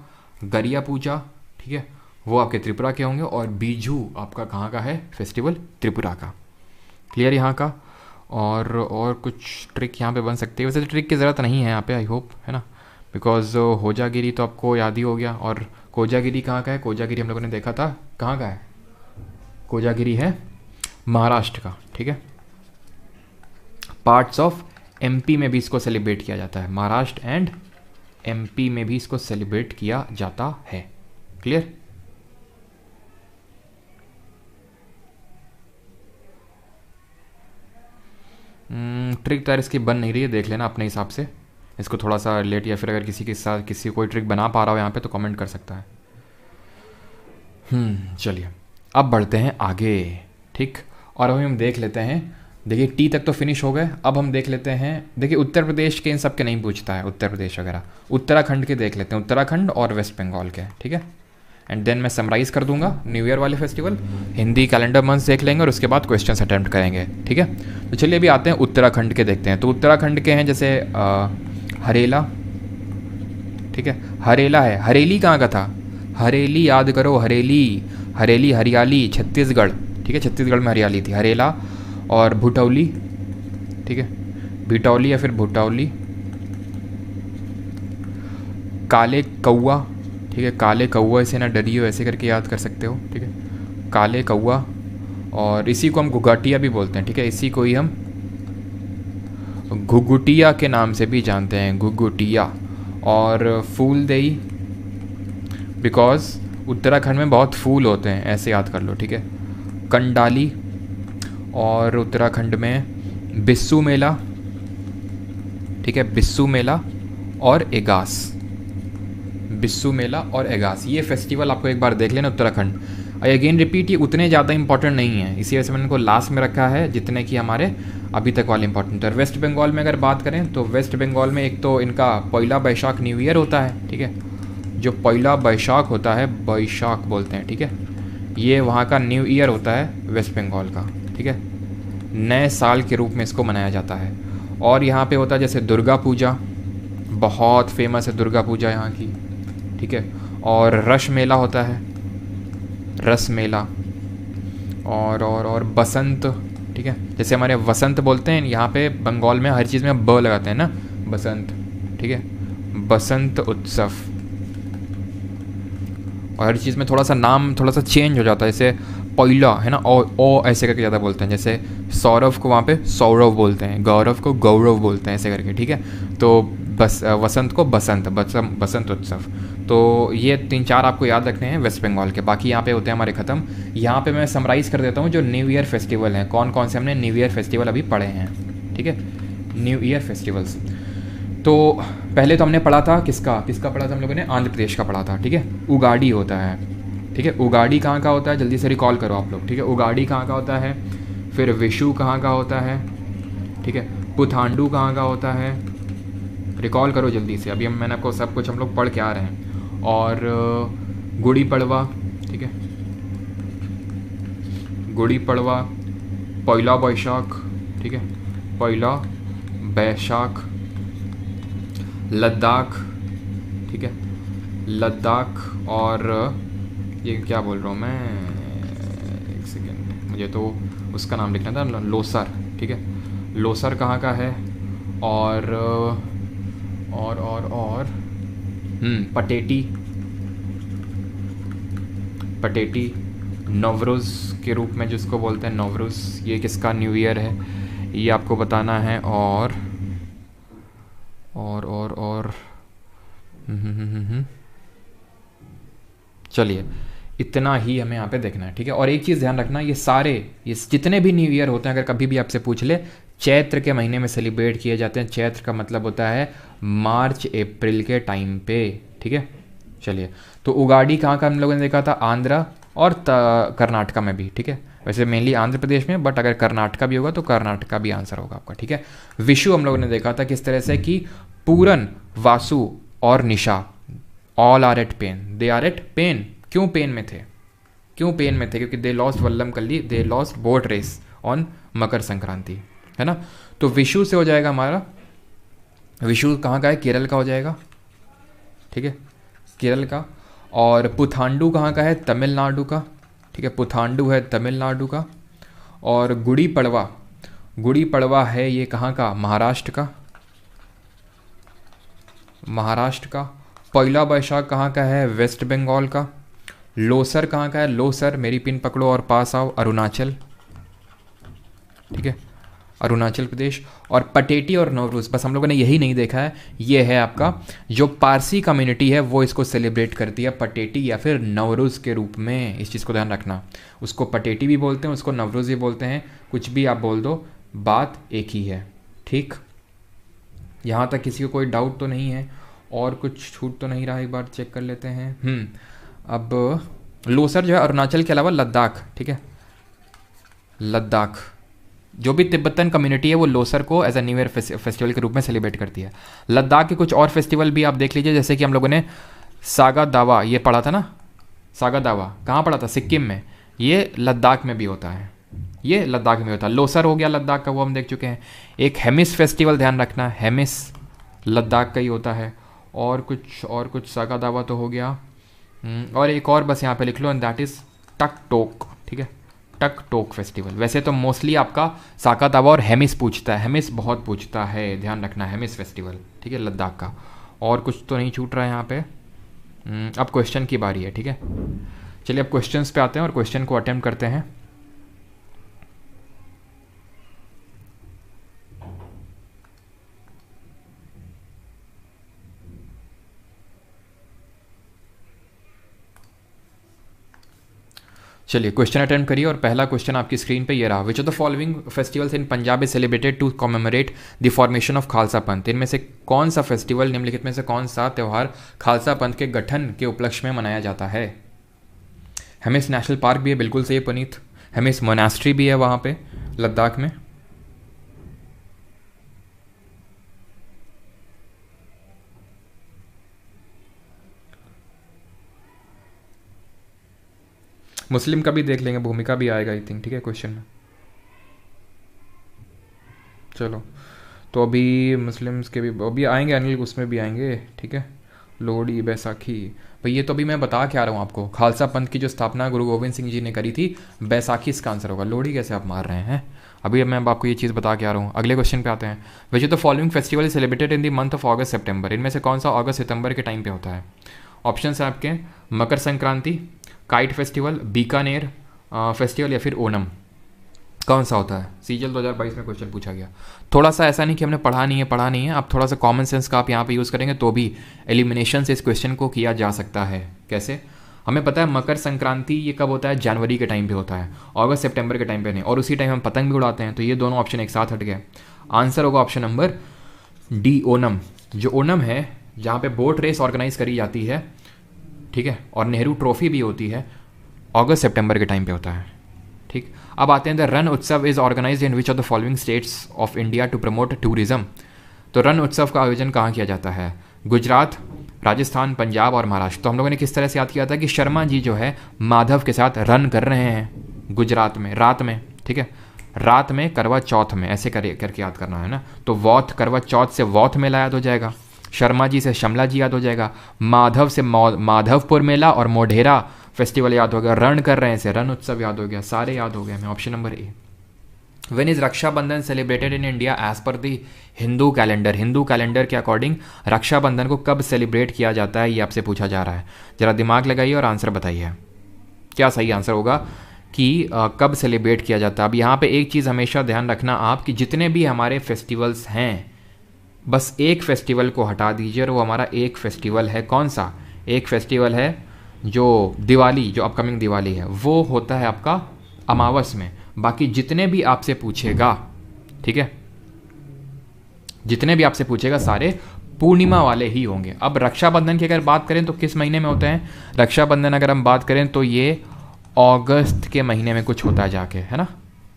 गरिया पूजा, ठीक है, वो आपके त्रिपुरा के होंगे, और बीजू आपका कहाँ का है, फेस्टिवल त्रिपुरा का। क्लियर यहाँ का? और कुछ ट्रिक यहाँ पे बन सकती है। वैसे तो ट्रिक की ज़रूरत नहीं है यहाँ पे, आई होप, है ना, बिकॉज होजागिरी तो आपको याद ही हो गया। और कोजागिरी कहाँ का है? कोजागिरी हम लोगों ने देखा था, कहाँ का है? कोजागिरी है महाराष्ट्र का। ठीक है, पार्ट्स ऑफ एमपी में भी इसको सेलिब्रेट किया जाता है, महाराष्ट्र एंड एमपी में भी इसको सेलिब्रेट किया जाता है। क्लियर? ट्रिक तो यार इसकी बन नहीं रही है, देख लेना अपने हिसाब से इसको थोड़ा सा लेट, या फिर अगर किसी के साथ किसी कोई ट्रिक बना पा रहा हो यहाँ पे तो कमेंट कर सकता है। चलिए अब बढ़ते हैं आगे। ठीक, और अभी हम देख लेते हैं, देखिए टी तक तो फिनिश हो गए। अब हम देख लेते हैं, देखिए उत्तर प्रदेश के इन सब के नहीं पूछता है, उत्तर प्रदेश वगैरह, उत्तराखंड के देख लेते हैं, उत्तराखंड और वेस्ट बंगाल के। ठीक है, एंड देन मैं समराइज़ कर दूंगा न्यू ईयर वाले फेस्टिवल, हिंदी कैलेंडर मंथ्स देख लेंगे और उसके बाद क्वेश्चंस अटेम्प्ट करेंगे। ठीक है, तो चलिए अभी आते हैं उत्तराखंड के देखते हैं। तो उत्तराखंड के हैं जैसे हरेला। ठीक है, हरेला है, हरेली कहाँ का था? हरेली याद करो, हरेली, हरेली हरियाली छत्तीसगढ़। ठीक है, छत्तीसगढ़ में हरियाली थी, हरेला। और भुटौली, ठीक है, भिटौली या फिर भुटौली। काले कौआ, ठीक है, काले कौआ, इसे ना डरियो ऐसे करके याद कर सकते हो। ठीक है, काले कौआ, और इसी को हम घुघाटिया भी बोलते हैं। ठीक है, इसी को ही हम घुघुटिया के नाम से भी जानते हैं, घुघुटिया। और फूलदेई, बिकॉज उत्तराखंड में बहुत फूल होते हैं, ऐसे याद कर लो। ठीक है, कंडाली, और उत्तराखंड में बिस्सू मेला। ठीक है, बिस्सू मेला और एगास, बिस्सू मेला और एगास, ये फेस्टिवल आपको एक बार देख लेना उत्तराखंड। आई अगेन रिपीट, ये उतने ज़्यादा इंपॉर्टेंट नहीं है, इसी वजह से मैंने इनको लास्ट में रखा है जितने कि हमारे अभी तक वाले इंपॉर्टेंट है। वेस्ट बंगाल में अगर बात करें तो वेस्ट बंगाल में एक तो इनका पहला बैशाख न्यू ईयर होता है। ठीक है, जो पहला बैशाख होता है, बैशाख बोलते हैं। ठीक है, ये वहाँ का न्यू ईयर होता है वेस्ट बंगाल का। ठीक है, नए साल के रूप में इसको मनाया जाता है। और यहाँ पे होता है जैसे दुर्गा पूजा, बहुत फेमस है दुर्गा पूजा यहाँ की। ठीक है, और रश मेला होता है, रस मेला। और बसंत। ठीक है, जैसे हमारे वसंत बोलते हैं, यहाँ पे बंगाल में हर चीज़ में ब लगाते हैं ना, बसंत। ठीक है, बसंत उत्सव। और हर चीज़ में थोड़ा सा नाम थोड़ा सा चेंज हो जाता है, जैसे पहला है ना, ओ ऐसे करके ज़्यादा बोलते हैं। जैसे सौरभ को वहाँ पे सौरव बोलते हैं, गौरव को गौरव बोलते हैं, ऐसे करके। ठीक है, तो बस वसंत को बसंत, बसंत उत्सव। तो ये 3-4 आपको याद रखने हैं वेस्ट बंगाल के, बाकी यहाँ पे होते हैं हमारे ख़त्म। यहाँ पे मैं समराइज़ कर देता हूँ जो न्यू ईयर फेस्टिवल हैं, कौन कौन से हमने न्यू ईयर फेस्टिवल अभी पढ़े हैं। ठीक है, न्यू ईयर फेस्टिवल्स। तो पहले तो हमने पढ़ा था किसका पढ़ा था हम लोगों ने, आंध्र प्रदेश का पढ़ा था। ठीक है, उगाड़ी होता है। ठीक है, उगाड़ी कहाँ का होता है जल्दी से रिकॉल करो आप लोग। ठीक है, उगाड़ी कहाँ का होता है, फिर विशु कहाँ का होता है। ठीक है, पुथांडू कहाँ का होता है, रिकॉल करो जल्दी से, अभी मैंने आपको सब कुछ हम लोग पढ़ के आ रहे हैं। और गुड़ी पड़वा। ठीक है, गुड़ी पड़वा, पहला बैशाख। ठीक है, पहला बैशाख, लद्दाख। ठीक है, लद्दाख और ये क्या बोल रहा हूँ मैं, एक सेकेंड, मुझे तो उसका नाम लिखना था, लोसर, ठीक है। लोसर कहाँ का है, और और पटेटी, पटेटी नवरोज़ के रूप में जिसको बोलते हैं, नवरोज़, ये किसका न्यू ईयर है ये आपको बताना है। और चलिए इतना ही हमें यहाँ पे देखना है, ठीक है। और एक चीज़ ध्यान रखना, ये सारे, ये जितने भी न्यू ईयर होते हैं, अगर कभी भी आपसे पूछ ले, चैत्र के महीने में सेलिब्रेट किए जाते हैं। चैत्र का मतलब होता है मार्च अप्रैल के टाइम पे, ठीक है। चलिए, तो उगाड़ी कहाँ का हम लोगों ने देखा था, आंध्रा और कर्नाटका में भी, ठीक है। वैसे मेनली आंध्र प्रदेश में, बट अगर कर्नाटका भी होगा तो कर्नाटका भी आंसर होगा आपका, ठीक है। विशु हम लोगों ने देखा था किस तरह से कि पूरन, वासु और Nisha all are at pain, they are at pain. क्यों पेन में थे, क्यों पेन में थे, क्योंकि दे lost Vallam Kali, they lost boat race on Makar Sankranti, है ना। तो विशु से हो जाएगा हमारा, विशु कहाँ का है, केरल का हो जाएगा, ठीक है, केरल का। और पुथांडु कहाँ का है, तमिलनाडु का, ठीक है, पुथांडु है तमिलनाडु का। और गुड़ी पड़वा, गुड़ी पड़वा है ये कहाँ का, महाराष्ट्र का, महाराष्ट्र का। पयला बैशाख कहाँ का है, वेस्ट बंगाल का। लोसर कहाँ का है, लोसर, मेरी पिन पकड़ो और पास आओ, अरुणाचल, ठीक है, अरुणाचल प्रदेश। और पटेटी और नवरोज़, बस हम लोगों ने यही नहीं देखा है, ये है आपका जो पारसी कम्युनिटी है वो इसको सेलिब्रेट करती है पटेटी या फिर नवरोज़ के रूप में। इस चीज़ को ध्यान रखना, उसको पटेटी भी बोलते हैं, उसको नवरोज़ भी बोलते हैं, कुछ भी आप बोल दो, बात एक ही है, ठीक। यहाँ तक किसी को कोई डाउट तो नहीं है, और कुछ छूट तो नहीं रहा, एक बार चेक कर लेते हैं। अब लोसर जो है अरुणाचल के अलावा लद्दाख, ठीक है, लद्दाख, जो भी तिब्बतन कम्युनिटी है वो लोसर को as a new year festival के रूप में सेलिब्रेट करती है। लद्दाख के कुछ और फेस्टिवल भी आप देख लीजिए, जैसे कि हम लोगों ने सागा दावा ये पढ़ा था ना, सागा दावा कहाँ पढ़ा था, सिक्किम में, ये लद्दाख में भी होता है, ये लद्दाख में होता है। लोसर हो गया लद्दाख का, वो हम देख चुके हैं। एक हेमिस फेस्टिवल ध्यान रखना, हेमिस लद्दाख का ही होता है। और कुछ सागा दावा तो हो गया, और एक और बस यहाँ पे लिख लो, एंड दैट इज़ टक टोक, ठीक है, टक टोक फेस्टिवल। वैसे तो मोस्टली आपका साका दावा और हेमिस पूछता है, हेमिस बहुत पूछता है, ध्यान रखना, हेमिस फेस्टिवल, ठीक है, लद्दाख का। और कुछ तो नहीं छूट रहा है यहाँ पे। अब क्वेश्चन की बारी है, ठीक है। चलिए अब क्वेश्चंस पे आते हैं और क्वेश्चन को अटेम्प्ट करते हैं। चलिए क्वेश्चन अटेम्प्ट करिए, और पहला क्वेश्चन आपकी स्क्रीन पे ये रहा, which of the following festivals in Punjab is celebrated to commemorate the formation of Khalsa Panth. इनमें से कौन सा फेस्टिवल, निम्नलिखित में से कौन सा त्यौहार खालसा पंथ के गठन के उपलक्ष्य में मनाया जाता है। हेमिस नेशनल पार्क भी है, बिल्कुल सही पुनीत। हेमिस मोनास्ट्री भी है वहाँ पे लद्दाख में। मुस्लिम का भी देख लेंगे, भूमिका भी आएगा आई थिंक, ठीक है, क्वेश्चन में। चलो तो अभी मुस्लिम्स के भी अभी आएंगे, अनिल उसमें भी आएंगे, ठीक है। लोहड़ी, बैसाखी, भाई ये तो अभी मैं बता के आ रहा हूँ आपको, खालसा पंथ की जो स्थापना गुरु गोविंद सिंह जी ने करी थी, बैसाखी इसका आंसर होगा। लोहड़ी कैसे आप मार रहे हैं, अभी मैं आपको ये चीज़ बता के आ रहा हूँ। अगले क्वेश्चन पे आते हैं, which of the following festival is celebrated in the month of August September. इनमें से कौन सा अगस्त सितंबर के टाइम पे होता है। ऑप्शन है आपके, Makar Sankranti, kite festival, Bikaner festival या फिर ओणम। कौन सा होता है। सीजीएल 2022 में क्वेश्चन पूछा गया। थोड़ा सा ऐसा नहीं कि हमने पढ़ा नहीं है, आप थोड़ा सा कॉमन सेंस का आप यहाँ पे यूज़ करेंगे तो भी एलिमिनेशन से इस क्वेश्चन को किया जा सकता है। कैसे, हमें पता है मकर संक्रांति ये कब होता है, जनवरी के टाइम पे होता है, अगस्त सितंबर के टाइम पे नहीं, और उसी टाइम हम पतंग भी उड़ाते हैं, तो ये दोनों ऑप्शन एक साथ हट गए। आंसर होगा ऑप्शन नंबर डी, ओणम। जो ओणम है जहाँ पे बोट रेस ऑर्गेनाइज करी जाती है, ठीक है, और नेहरू ट्रॉफी भी होती है, अगस्त सितंबर के टाइम पे होता है, ठीक। अब आते हैं, the Rann Utsav is organised in which of the following states of India to promote tourism. तो रन उत्सव का आयोजन कहाँ किया जाता है, गुजरात, राजस्थान, पंजाब और महाराष्ट्र। तो हम लोगों ने किस तरह से याद किया था कि शर्मा जी जो है माधव के साथ रन कर रहे हैं गुजरात में, रात में, ठीक है, रात में करवा चौथ में, ऐसे करके याद करना है ना। तो वौथ, करवा चौथ से वौथ मेला याद हो जाएगा, शर्मा जी से शमला जी याद हो जाएगा, माधव से माधवपुर मेला और मोढेरा फेस्टिवल याद हो गया, रण कर रहे हैं इसे, रण उत्सव याद हो गया, सारे याद हो गए हमें। Option number A. When is Rakshabandhan celebrated in India as per the Hindu calendar? Hindu calendar के अकॉर्डिंग रक्षाबंधन को कब सेलिब्रेट किया जाता है, ये आपसे पूछा जा रहा है। जरा दिमाग लगाइए और आंसर बताइए क्या सही आंसर होगा कि कब सेलिब्रेट किया जाता है। अब यहाँ पे एक चीज़ हमेशा ध्यान रखना आप कि जितने भी हमारे फेस्टिवल्स हैं, बस एक फेस्टिवल को हटा दीजिए और वो हमारा एक फेस्टिवल है। कौन सा? एक फेस्टिवल है जो दिवाली, जो अपकमिंग दिवाली है, वो होता है आपका अमावस में। बाकी जितने भी आपसे पूछेगा, ठीक है, जितने भी आपसे पूछेगा सारे पूर्णिमा वाले ही होंगे। अब रक्षाबंधन की अगर बात करें तो किस महीने में होते हैं रक्षाबंधन? अगर हम बात करें तो ये अगस्त के महीने में कुछ होता है जाके, है ना,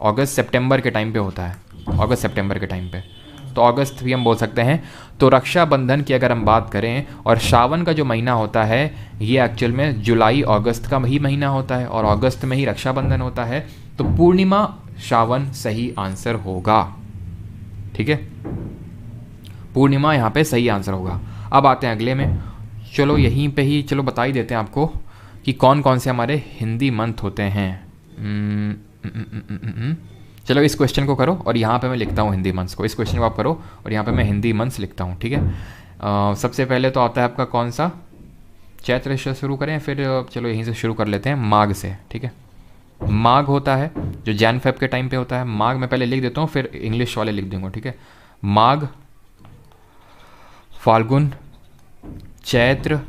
अगस्त सितंबर के टाइम पे होता है, अगस्त सितंबर के टाइम पे, तो अगस्त भी हम बोल सकते हैं। तो रक्षाबंधन की अगर हम बात करें, और श्रावण का जो महीना होता है ये एक्चुअल में जुलाई अगस्त का ही महीना होता है, और अगस्त में ही रक्षाबंधन होता है, तो पूर्णिमा श्रावण सही आंसर होगा। ठीक है, पूर्णिमा यहाँ पे सही आंसर होगा। अब आते हैं अगले में, चलो यहीं पे ही चलो बता ही देते हैं आपको कि कौन कौन से हमारे हिंदी मंथ होते हैं। चलो इस क्वेश्चन को करो और यहाँ पे मैं लिखता हूँ हिंदी मंथ्स को। इस क्वेश्चन को आप करो और यहाँ पे मैं हिंदी मंथ्स लिखता हूँ, ठीक है। सबसे पहले तो आता है आपका कौन सा, चैत्र से शुरू करें, फिर चलो यहीं से शुरू कर लेते हैं माघ से, ठीक है। माघ होता है जो जैन फेब के टाइम पे होता है। माघ मैं पहले लिख देता हूँ, फिर इंग्लिश वाले लिख दूंगा, ठीक है। माघ, फाल्गुन, चैत्र,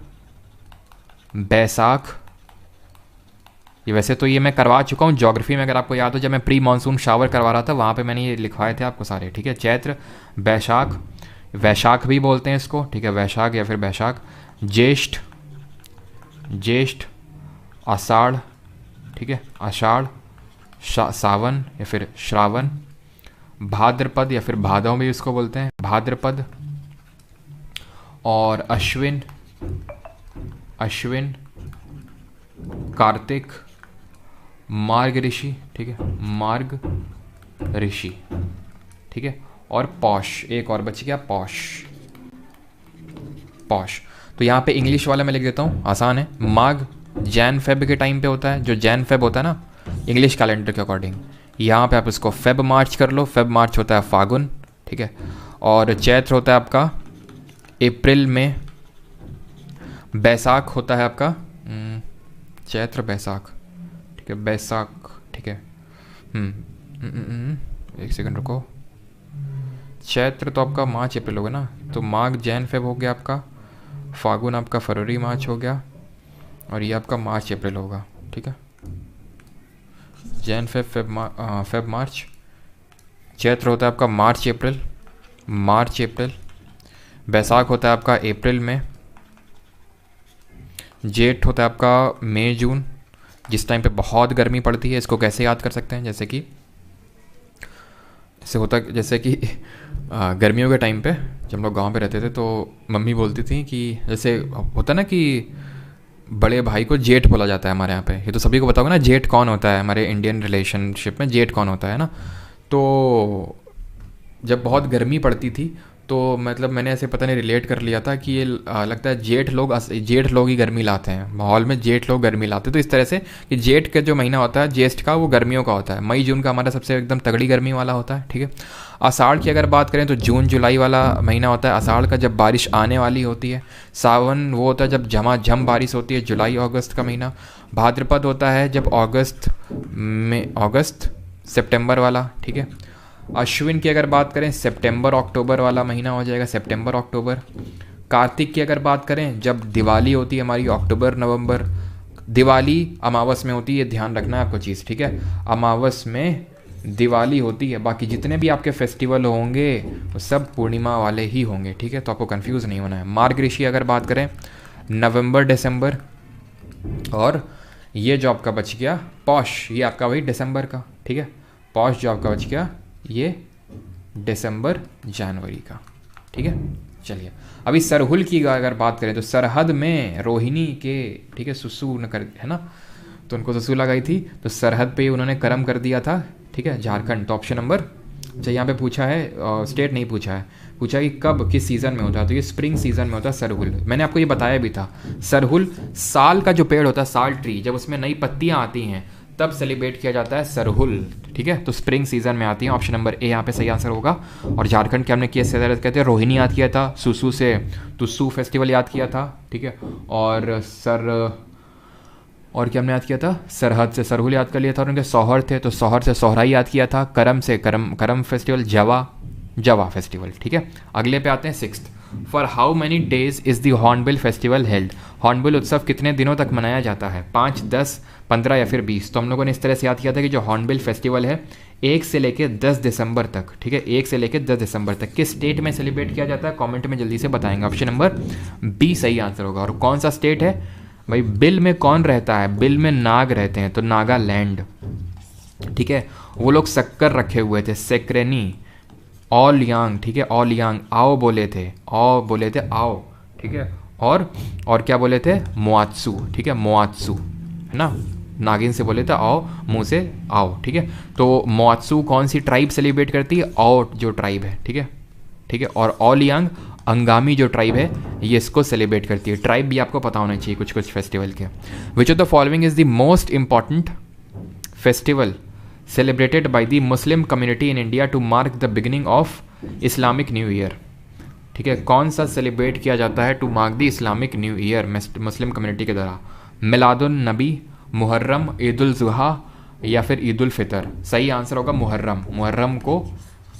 बैसाख, ये वैसे तो ये मैं करवा चुका हूँ ज्योग्राफी में, अगर आपको याद हो, जब मैं प्री मानसून शावर करवा रहा था वहाँ पे मैंने ये लिखवाए थे आपको सारे, ठीक है। चैत्र, बैसाख, वैशाख भी बोलते हैं इसको, ठीक है, वैशाख या फिर बैसाख, ज्येष्ठ, ज्येष्ठ, आषाढ़, ठीक है, आषाढ़, सावन या फिर श्रावण, भाद्रपद या फिर भादव भी इसको बोलते हैं, भाद्रपद, और अश्विन, अश्विन, कार्तिक, मार्ग ऋषि, ठीक है, मार्ग ऋषि, ठीक है, और पौष, एक और बच गया पौष, पौष। तो यहाँ पे इंग्लिश वाला मैं लिख देता हूँ, आसान है। माघ जैन फेब के टाइम पे होता है, जो जैन फेब होता है ना इंग्लिश कैलेंडर के अकॉर्डिंग, यहाँ पे आप इसको फेब मार्च कर लो। फेब मार्च होता है फागुन, ठीक है, और चैत्र होता है आपका अप्रैल में, बैसाख होता है आपका चैत्र बैसाख, ठीक है, बैसाख, ठीक है। एक सेकंड रुको, चैत्र तो आपका मार्च अप्रैल होगा ना, तो माघ जैन फेब हो गया आपका, फागुन आपका फरवरी मार्च हो गया, और ये आपका मार्च अप्रैल होगा, ठीक है। Jan Feb Feb March, Chaitra होता है आपका मार्च अप्रैल, मार्च अप्रैल, बैसाख होता है आपका अप्रैल में, जेठ होता है आपका मई जून, जिस टाइम पे बहुत गर्मी पड़ती है। इसको कैसे याद कर सकते हैं, जैसे कि जैसे कि गर्मियों के टाइम पे जब हम लोग गाँव पे रहते थे तो मम्मी बोलती थी कि जैसे होता ना कि बड़े भाई को जेठ बोला जाता है हमारे यहाँ पे, ये तो सभी को पता होगा ना जेठ कौन होता है, हमारे इंडियन रिलेशनशिप में जेठ कौन होता है ना। तो जब बहुत गर्मी पड़ती थी तो मतलब मैंने ऐसे पता नहीं रिलेट कर लिया था कि ये लगता है जेठ लोग ही गर्मी लाते हैं, माहौल में जेठ लोग गर्मी लाते हैं। तो इस तरह से कि जेठ का जो महीना होता है ज्येष्ठ का, वो गर्मियों का होता है। मई जून का हमारा सबसे एकदम तगड़ी गर्मी वाला होता है, ठीक है। आषाढ़ की अगर बात करें तो जून जुलाई वाला महीना होता है आषाढ़ का, जब बारिश आने वाली होती है। सावन वो होता है जब झमाझम बारिश होती है, जुलाई अगस्त का महीना। भाद्रपद होता है जब अगस्त सितंबर वाला, ठीक है। अश्विन की अगर बात करें सितंबर अक्टूबर वाला महीना हो जाएगा, सितंबर अक्टूबर। कार्तिक की अगर बात करें जब दिवाली होती है हमारी, अक्टूबर नवंबर। दिवाली अमावस में होती है, ध्यान रखना है आपको चीज़, ठीक है, अमावस में दिवाली होती है। बाकी जितने भी आपके फेस्टिवल होंगे वो सब पूर्णिमा वाले ही होंगे, ठीक है, तो आपको कंफ्यूज नहीं होना है। मार्ग ऋषि अगर बात करें नवंबर दिसंबर, और ये जो आपका बच गया पौष, ये आपका वही दिसंबर का, ठीक है, पौष जो आपका बच गया ये दिसंबर जनवरी का, ठीक है। चलिए अभी सरहुल की अगर बात करें तो सरहद में रोहिणी के, ठीक है, सुसु न कर, है ना, तो उनको सुसु लगाई थी, तो सरहद पे उन्होंने कर्म कर दिया था, ठीक है, झारखंड। तो ऑप्शन नंबर, अच्छा यहाँ पे पूछा है स्टेट नहीं पूछा है, पूछा कि कब किस सीज़न में होता है, तो ये स्प्रिंग सीज़न में होता है सरहुल। मैंने आपको ये बताया भी था, सरहुल साल का जो पेड़ होता है, साल ट्री, जब उसमें नई पत्तियाँ आती हैं तब सेलिब्रेट किया जाता है सरहुल, ठीक है। तो स्प्रिंग सीजन में आती है, ऑप्शन नंबर ए यहाँ पे सही आंसर होगा। और झारखंड के हमने किस कहते हैं, रोहिणी याद किया था, सुसु से तुस्सू फेस्टिवल याद किया था, ठीक है। और क्या हमने याद किया था, सरहद से सरहुल याद कर लिया था, और उनके सोहर थे तो सोहर से सोहराई याद किया था, करम से करम फेस्टिवल, जवा फेस्टिवल, ठीक है। अगले पे आते हैं 6th। For how many days is the hornbill festival held. Hornbill उत्सव कितने दिनों तक मनाया जाता है, 5, 10, 15 या फिर 20। तो हम लोगों ने इस तरह से याद किया था कि जो हॉर्नबिल फेस्टिवल है 1 से लेकर 10 दिसंबर तक, ठीक है, 1 से लेकर 10 दिसंबर तक किस स्टेट में सेलिब्रेट किया जाता है, कमेंट में जल्दी से बताएंगे। ऑप्शन नंबर बी सही आंसर होगा। और कौन सा स्टेट है भाई, बिल में कौन रहता है, बिल में नाग रहते हैं, तो नागालैंड, ठीक है। वो लोग शक्कर रखे हुए थे, सेक्रेनी, ऑल यांग, ठीक है, ऑल यांग, आओ बोले थे, आओ, ठीक है। और क्या बोले थे, मोआत्सू, ठीक है, मोआत्सू, है ना, नागिन से बोले थे आओ, मुंह से आओ, ठीक है। तो मोआत्सू कौन सी ट्राइब सेलिब्रेट करती है, आओ जो ट्राइब है, ठीक है, ठीक है। और ऑल यांग अंगामी जो ट्राइब है ये इसको सेलिब्रेट करती है। ट्राइब भी आपको पता होना चाहिए कुछ कुछ फेस्टिवल के। विच of the following is the most important festival celebrated by the Muslim community in India to mark the beginning of Islamic New Year, ठीक है। कौन सा सेलिब्रेट किया जाता है to mark the Islamic new year Muslim community के द्वारा, मिलादुन नबी, मुहर्रम, ईद उल जुहा या फिर ईद उल फितर। सही आंसर होगा मुहर्रम। मुहर्रम को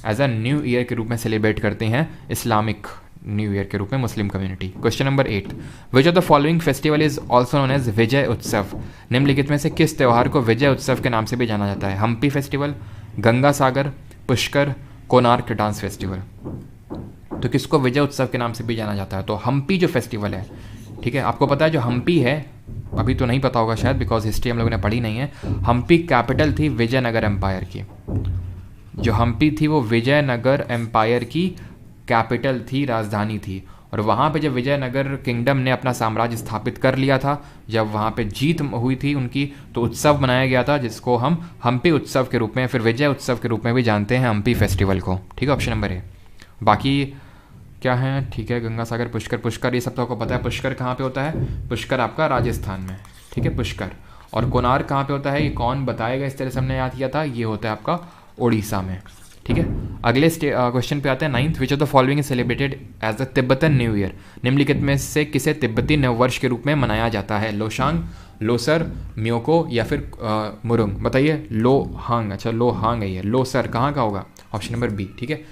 एज अ न्यू ईयर के रूप में सेलिब्रेट करते हैं इस्लामिक न्यू ईयर के रूप में Muslim community. Question number 8, which of the following festival is also known as Vijay Utsav. निम्नलिखित में से किस त्यौहार को विजय उत्सव के नाम से भी जाना जाता है, Hampi festival, Ganga Sagar, Pushkar, Konark dance festival. तो किसको विजय उत्सव के नाम से भी जाना जाता है, तो हम्पी जो फेस्टिवल है, ठीक है। आपको पता है जो हम्पी है, अभी तो नहीं पता होगा शायद बिकॉज हिस्ट्री हम लोगों ने पढ़ी नहीं है, हम्पी कैपिटल थी विजयनगर एम्पायर की। जो हम्पी थी वो विजयनगर एम्पायर की कैपिटल थी, राजधानी थी। और वहाँ पे जब विजयनगर किंगडम ने अपना साम्राज्य स्थापित कर लिया था, जब वहाँ पे जीत हुई थी उनकी, तो उत्सव मनाया गया था जिसको हम हम्पी उत्सव के रूप में, फिर विजय उत्सव के रूप में भी जानते हैं हम्पी फेस्टिवल को, ठीक है। ऑप्शन नंबर ए। बाकी क्या है, ठीक है, गंगा सागर, पुष्कर ये सब तो आपको पता है। पुष्कर कहाँ पे होता है, पुष्कर आपका राजस्थान में, ठीक है, पुष्कर। और कोणार्क कहाँ पे होता है, ये कौन बताएगा, इस तरह से हमने याद किया था, ये होता है आपका उड़ीसा में, ठीक है। अगले क्वेश्चन पे आते हैं 9th, which of the following is celebrated as the Tibetan new year. निम्नलिखित में से किसे तिब्बती नववर्ष के रूप में मनाया जाता है, लोशांग, लोसर, म्योको या फिर मुरुंग। बताइए, लोहांग, अच्छा लोहांग है ये, लोसर कहाँ का होगा, ऑप्शन नंबर बी, ठीक है।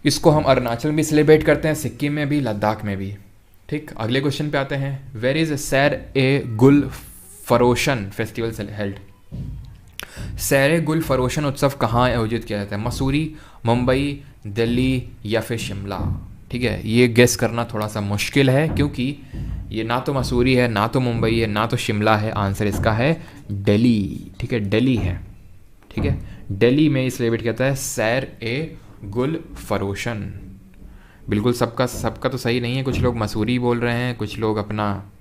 इसको हम अरुणाचल में भी सेलिब्रेट करते हैं, सिक्किम में भी, लद्दाख में भी, ठीक। अगले क्वेश्चन पे आते हैं, वेयर इज सैर ए गुल फरोशन फेस्टिवल हेल्ड। सैर गुल फरोशन उत्सव कहाँ आयोजित किया जाता है, मसूरी, मुंबई, दिल्ली या फिर शिमला, ठीक है। ये गेस करना थोड़ा सा मुश्किल है क्योंकि ये ना तो मसूरी है, ना तो मुंबई है, ना तो शिमला है। आंसर इसका है दिल्ली, ठीक है, दिल्ली है, ठीक है। दिल्ली में सेलिब्रेट किया जाता है सैर ए गुल फरोशन। बिल्कुल सबका तो सही नहीं है, कुछ लोग मसूरी बोल रहे हैं, कुछ लोग अपना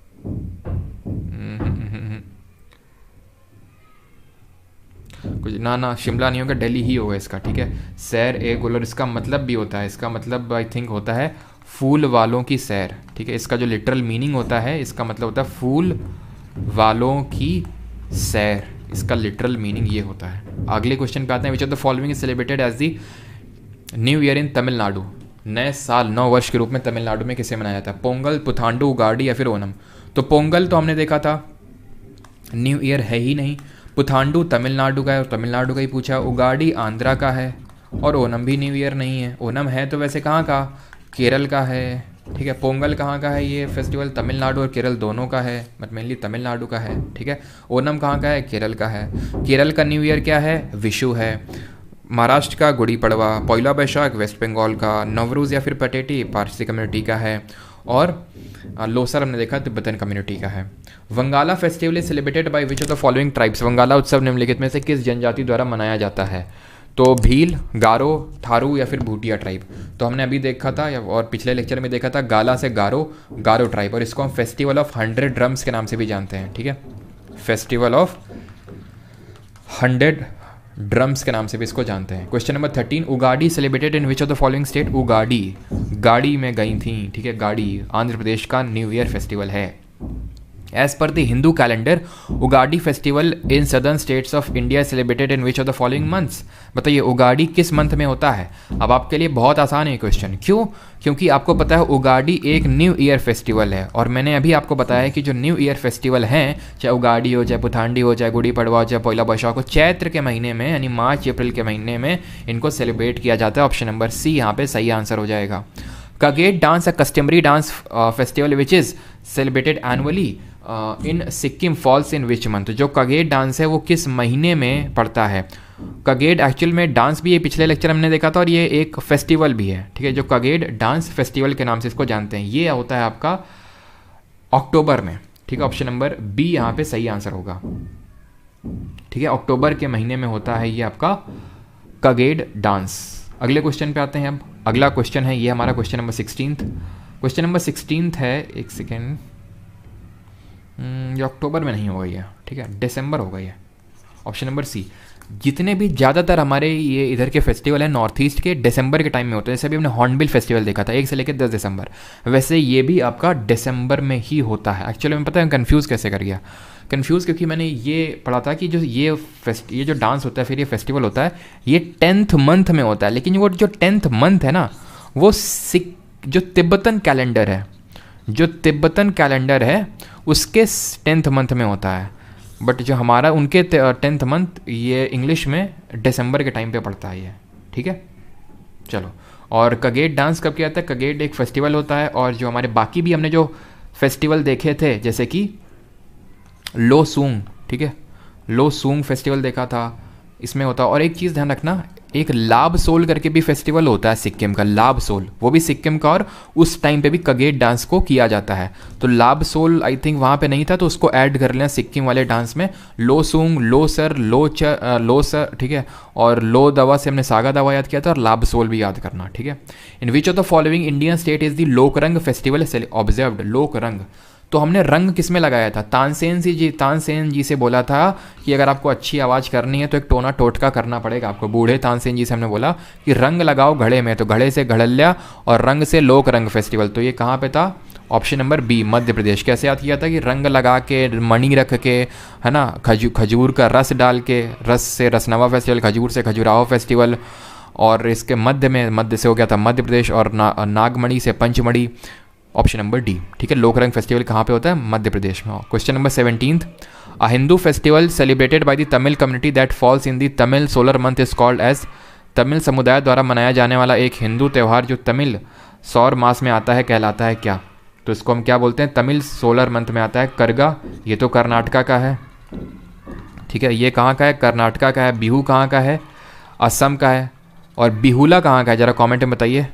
कुछ ना शिमला नहीं होगा, दिल्ली ही होगा इसका, ठीक है। सैर ए गुल, और इसका मतलब भी होता है, इसका मतलब आई थिंक होता है फूल वालों की सैर, ठीक है। इसका जो लिटरल मीनिंग होता है, इसका मतलब होता है फूल वालों की सैर, इसका लिटरल मीनिंग ये होता है। अगले क्वेश्चन पे आते हैं, which of the following is celebrated as the new year in Tamil Nadu. नए साल, नव वर्ष के रूप में तमिलनाडु में किसे मनाया जाता है, पोंगल, पुथांडु, उगाड़ी या फिर ओनम। तो पोंगल तो हमने देखा था न्यू ईयर है ही नहीं, पुथांडु तमिलनाडु का है और तमिलनाडु का ही पूछा, उगाड़ी आंध्रा का है और ओनम भी न्यू ईयर नहीं है। ओनम है तो वैसे कहाँ का, केरल का है, ठीक है। पोंगल कहाँ का है, ये फेस्टिवल तमिलनाडु और केरल दोनों का है, बट मेनली तमिलनाडु का है, ठीक है। ओनम कहाँ का है, केरल का है। केरल का न्यू ईयर क्या है, विशु है। महाराष्ट्र का गुड़ी पड़वा, पॉइला बैशाख वेस्ट बंगाल का, नवरूज़ या फिर पटेटी पारसी कम्युनिटी का है, और लोसर हमने देखा तिब्बतन कम्युनिटी का है। Wangala festival is celebrated by which of the following tribes. Wangala उत्सव निम्नलिखित में से किस जनजाति द्वारा मनाया जाता है, तो भील, गारो, थारू या फिर भूटिया ट्राइब। तो हमने अभी देखा था और पिछले लेक्चर में देखा था गाला से गारो ट्राइब, और इसको हम फेस्टिवल ऑफ 100 ड्रम्स के नाम से भी जानते हैं, ठीक है। फेस्टिवल ऑफ 100 ड्रम्स के नाम से भी इसको जानते हैं। Question number 13, Ugadi celebrated in which of the following state? Ugadi, गाड़ी में गई थी, ठीक है, गाड़ी आंध्र प्रदेश का न्यू ईयर फेस्टिवल है। As per the Hindu calendar Ugadi festival in southern states of India celebrated in which of the following months? बताइए उगाड़ी किस मंथ में होता है? अब आपके लिए बहुत आसान है क्वेश्चन। क्यों? क्योंकि आपको पता है उगाड़ी एक न्यू ईयर फेस्टिवल है, और मैंने अभी आपको बताया कि जो न्यू ईयर फेस्टिवल हैं, चाहे उगाड़ी हो, चाहे पुथांडी हो, चाहे गुड़ी पड़वा हो, चाहे पोइला बैसाख हो, चैत्र के महीने में यानी मार्च अप्रैल के महीने में इनको सेलिब्रेट किया जाता है। ऑप्शन नंबर सी यहाँ पे सही आंसर हो जाएगा। Kagyed dance, a customary dance festival which is celebrated annually in Sikkim falls in which month? जो कगेट डांस है वो किस महीने में पड़ता है? कगेट एक्चुअल में डांस भी है, पिछले लेक्चर हमने देखा था, और ये एक फेस्टिवल भी है, ठीक है, जो कगेट डांस फेस्टिवल के नाम से इसको जानते हैं। ये होता है आपका अक्टूबर में, ठीक है। ऑप्शन नंबर बी यहाँ पे सही आंसर होगा, ठीक है, अक्टूबर के महीने में होता है ये आपका कगेट डांस। अगले क्वेश्चन पे आते हैं। अब अगला क्वेश्चन है ये हमारा क्वेश्चन नंबर 16। क्वेश्चन नंबर 16 है, एक सेकेंड, ये अक्टूबर में नहीं होगा ये, ठीक है, दिसंबर होगा ये। Option number C. जितने भी ज़्यादातर हमारे ये इधर के फेस्टिवल हैं नॉर्थ ईस्ट के, दिसंबर के टाइम में होते हैं। जैसे अभी हमने हॉर्नबिल फेस्टिवल देखा था 1 से लेकर 10 दिसंबर, वैसे ये भी आपका दिसंबर में ही होता है। एक्चुअली मैं पता है कन्फ्यूज़ कैसे कर गया, कन्फ्यूज़ क्योंकि मैंने ये पढ़ा था कि जो ये जो डांस होता है, फिर ये फेस्टिवल होता है, ये 10th मंथ में होता है। लेकिन वो जो 10th मंथ है ना, वो जो तिब्बतन कैलेंडर है, जो तिब्बतन कैलेंडर है उसके 10th मंथ में होता है। बट जो हमारा उनके 10th मंथ ये इंग्लिश में दिसंबर के टाइम पे पड़ता है ये, ठीक है। चलो, और कगेट डांस कब किया जाता है? कगेट एक फेस्टिवल होता है, और जो हमारे बाकी भी हमने जो फेस्टिवल देखे थे जैसे कि लोसूंग, ठीक है, लोसूंग फेस्टिवल देखा था, इसमें होता। और एक चीज़ ध्यान रखना, एक लाभ सोल करके भी फेस्टिवल होता है सिक्किम का, लाभ सोल, वो भी सिक्किम का, और उस टाइम पे भी कगेट डांस को किया जाता है। तो लाभ सोल आई थिंक वहाँ पे नहीं था, तो उसको ऐड कर लेना सिक्किम वाले डांस में। लोसूंग, लोसर, लोसर, ठीक है, और लो दवा से हमने सागा दवा याद किया था, और लाभ सोल भी याद करना, ठीक है। In which of the following Indian state is the Lokrang festival observed? Lokrang, तो हमने रंग किस में लगाया था? तानसेन जी से बोला था कि अगर आपको अच्छी आवाज़ करनी है तो एक टोना टोटका करना पड़ेगा आपको। बूढ़े तानसेन जी से हमने बोला कि रंग लगाओ घड़े में, तो घड़े से घड़ल्या और रंग से लोक रंग फेस्टिवल। तो ये कहाँ पे था? Option number B, Madhya Pradesh. कैसे याद किया था कि रंग लगा के, मणि रख के, है ना, खजूर का रस डाल के, रस से रसनवा फेस्टिवल, खजूर से खजुराहो फेस्टिवल, और इसके मध्य से हो गया था मध्य प्रदेश, और नागमणि से पंचमढ़ी। ऑप्शन नंबर डी, ठीक है। लोकरंग फेस्टिवल कहाँ पे होता है? मध्य प्रदेश में। Question number 17, a Hindu festival celebrated by the Tamil community that falls in the Tamil solar month is called as? Tamil समुदाय द्वारा मनाया जाने वाला एक हिंदू त्यौहार जो तमिल सौर मास में आता है कहलाता है क्या? तो इसको हम क्या बोलते हैं? तमिल सोलर मंथ में आता है करगा, ये तो कर्नाटका का है, ठीक है। ये कहाँ का है? कर्नाटका का है। बिहू कहाँ का है? असम का है। और बिहुला कहाँ का है? ज़रा कमेंट में बताइए।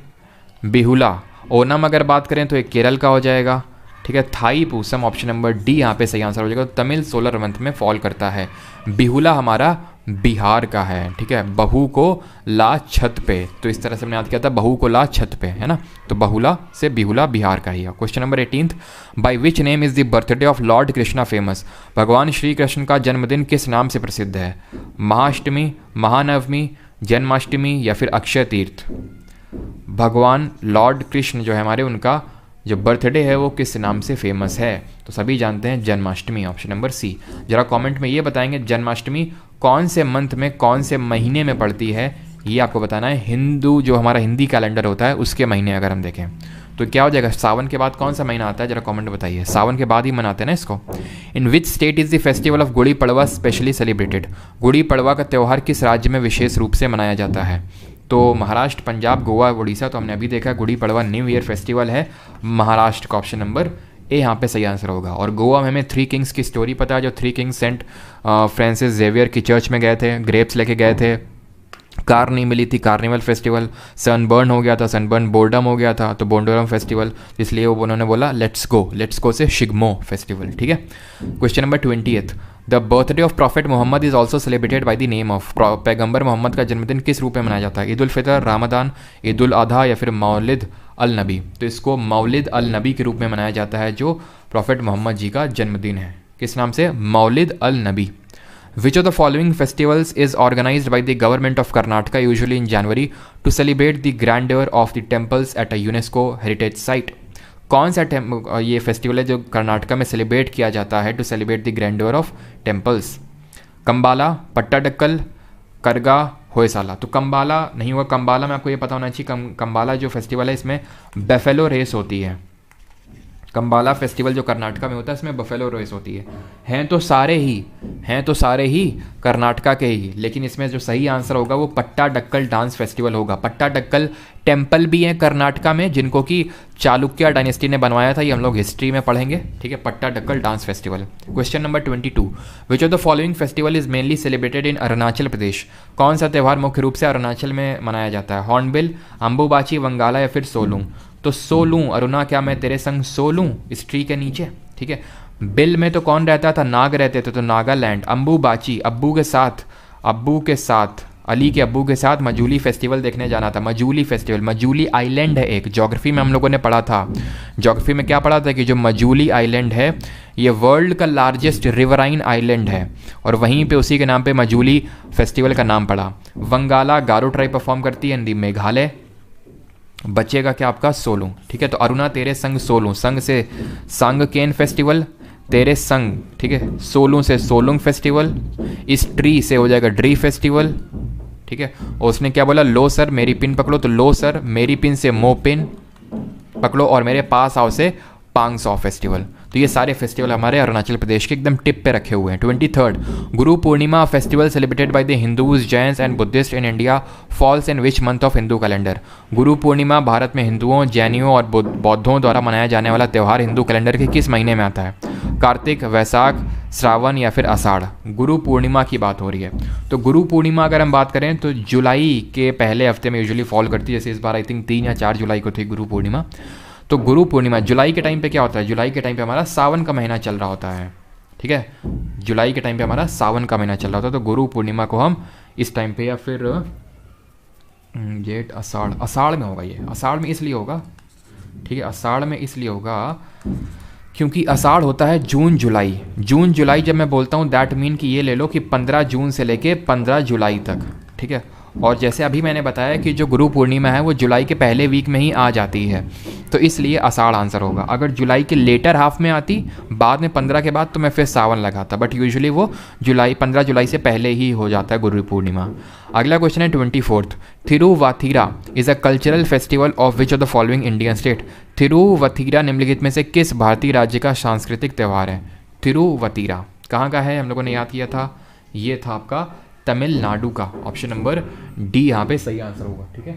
बिहुला। ओनम अगर बात करें तो एक केरल का हो जाएगा, ठीक है। Thai Poosam, option number D यहाँ पे सही आंसर हो जाएगा। तो तमिल सोलर मंथ में फॉल करता है। बिहुला हमारा बिहार का है, ठीक है। बहू को ला छत पे, तो इस तरह से हमने याद किया था, बहू को ला छत पे, है ना। तो बहुला से बिहुला बिहार का ही है। Question number 18, by which name is the birthday of Lord Krishna famous? भगवान श्री कृष्ण का जन्मदिन किस नाम से प्रसिद्ध है? महाअष्टमी, महानवमी, जन्माष्टमी या फिर अक्षय तीर्थ? भगवान लॉर्ड कृष्ण जो है हमारे, उनका जो बर्थडे है वो किस नाम से फेमस है? तो सभी जानते हैं जन्माष्टमी, ऑप्शन नंबर सी। जरा कमेंट में ये बताएंगे जन्माष्टमी कौन से मंथ में, कौन से महीने में पड़ती है, ये आपको बताना है। हिंदू जो हमारा हिंदी कैलेंडर होता है उसके महीने अगर हम देखें तो क्या हो जाएगा? सावन के बाद कौन सा महीना आता है? जरा कमेंट बताइए। सावन के बाद ही मनाते हैं ना इसको। In which state is the festival of Gudi Padwa specially celebrated? Gudi Padwa का त्यौहार किस राज्य में विशेष रूप से मनाया जाता है? तो महाराष्ट्र, पंजाब, गोवा, उड़ीसा। तो हमने अभी देखा Gudi Padwa new year festival है महाराष्ट्र का। ऑप्शन नंबर ए यहाँ पे सही आंसर होगा। और गोवा में हमें 3 किंग्स की स्टोरी पता है, जो 3 किंग्स सेंट फ्रांसिस जेवियर की चर्च में गए थे, ग्रेप्स लेके गए थे, कार नहीं मिली थी, कार्निवल फेस्टिवल, सनबर्न हो गया था, सनबर्न बोर्डम हो गया था, तो बोंडोरम फेस्टिवल, इसलिए वो उन्होंने बोला लेट्स गो से शिग्मो फेस्टिवल, ठीक है। Question number 20, the birthday of prophet Muhammad is also celebrated by the name of? पैगंबर मोहम्मद का जन्मदिन किस रूप में मनाया जाता है? ईद उल फितर, रामदान, ईद उल अधा या फिर मौलिद अल नबी? तो इसको मौलिद अल नबी के रूप में मनाया जाता है, जो प्रॉफिट मोहम्मद जी का जन्मदिन है। किस नाम से? Mawlid al Nabi. Which of the following festivals is organised by the government of Karnataka usually in January to celebrate the grandeur of the temples at a UNESCO heritage site? कौन सा ये फेस्टिवल है जो कर्नाटका में सेलिब्रेट किया जाता है to celebrate the grandeur of temples? Kambala, Pattadakal, Karaga, Hoysala. तो कंबाला नहीं होगा, कंबाला में आपको ये पता होना चाहिए, कंबाला जो फेस्टिवल है इसमें बेफेलो रेस होती है। कंबाला फेस्टिवल जो कर्नाटका में होता है इसमें बफेलो रेस होती है। हैं तो सारे ही कर्नाटका के ही, लेकिन इसमें जो सही आंसर होगा वो पट्टाडक्कल डांस फेस्टिवल होगा। पट्टाडक्कल टेम्पल भी हैं कर्नाटका में जिनको कि चालुक्य डायनेस्टी ने बनवाया था, ये हम लोग हिस्ट्री में पढ़ेंगे, ठीक है। Pattadakal dance festival. Question number 22, which of the following festival is mainly celebrated in Arunachal Pradesh? कौन सा त्यौहार मुख्य रूप से अरुणाचल में मनाया जाता है? हॉर्नबिल, अंबुबाची, वंगाला या फिर सोलूं? तो सोलूं, अरुणा क्या मैं तेरे संग सोलूं, इस ट्री के नीचे, ठीक है। बिल में तो कौन रहता था? नाग रहते थे, तो नागालैंड। अंबुबाची, अब्बू के साथ अली के अब्बू के साथ मजूली फेस्टिवल देखने जाना था। मजूली फेस्टिवल, मजूली आइलैंड है एक, ज्योग्राफी में हम लोगों ने पढ़ा था। ज्योग्राफी में क्या पढ़ा था कि जो मजूली आइलैंड है ये वर्ल्ड का लार्जेस्ट रिवराइन आइलैंड है, और वहीं पे उसी के नाम पे मजूली फेस्टिवल का नाम पड़ा। वंगाला गारो ट्राइब परफॉर्म करती है, हिंदी मेघालय। बचेगा क्या आपका? सोलूं, ठीक है। तो अरुणा तेरे संग सोलूं, संग से सांगकेन फेस्टिवल, तेरे संग, ठीक है। सोलूं से सोलुंग फेस्टिवल, इस ट्री से हो जाएगा ड्री फेस्टिवल, ठीक है। और उसने क्या बोला? लो सर मेरी पिन पकड़ो, तो लो सर मेरी पिन से मो पिन पकड़ो, और मेरे पास आओ से पांग सौ फेस्टिवल। तो ये सारे फेस्टिवल हमारे अरुणाचल प्रदेश के एकदम टिप पे रखे हुए हैं। 23, Guru Purnima festival celebrated by the Hindus, Jains and Buddhist in India falls in which month of Hindu calendar? Guru Purnima Bharat में हिंदुओं, जैनियों और बौद्धों द्वारा मनाया जाने वाला त्यौहार हिंदू कैलेंडर के किस महीने में आता है? कार्तिक, वैशाख, श्रावण या फिर आषाढ़? गुरु पूर्णिमा की बात हो रही है। तो गुरु पूर्णिमा अगर हम बात करें तो जुलाई के पहले हफ्ते में यूजुअली फॉल करती है, जैसे इस बार आई थिंक 3 या 4 जुलाई को थी गुरु पूर्णिमा। तो गुरु पूर्णिमा जुलाई के टाइम पे क्या होता है? जुलाई के टाइम पे हमारा सावन का महीना चल रहा होता है, ठीक है। जुलाई के टाइम पे हमारा सावन का महीना चल रहा होता है, तो गुरु पूर्णिमा को हम इस टाइम पे, या फिर जेठ आषाढ़ में होगा। ये आषाढ़ में इसलिए होगा, ठीक है, आषाढ़ में इसलिए होगा क्योंकि आषाढ़ होता है जून जुलाई जब मैं बोलता हूँ दैट मीन कि ये ले लो कि 15 जून से लेके 15 जुलाई तक, ठीक है। और जैसे अभी मैंने बताया कि जो गुरु पूर्णिमा है वो जुलाई के पहले वीक में ही आ जाती है, तो इसलिए आषाढ़ आंसर होगा। अगर जुलाई के लेटर हाफ में आती बाद में 15 के बाद तो मैं फिर सावन लगाता, बट यूजुअली वो 15 जुलाई से पहले ही हो जाता है गुरु पूर्णिमा। अगला क्वेश्चन है 24, Thiruvathira is a cultural festival of which of the following Indian state? Thiruvathira निम्नलिखित में से किस भारतीय राज्य का सांस्कृतिक त्यौहार है? थिरुवथिरा कहाँ का है? हम लोगों ने याद किया था, ये था आपका तमिलनाडु का। ऑप्शन नंबर डी यहाँ पे सही आंसर होगा, ठीक है,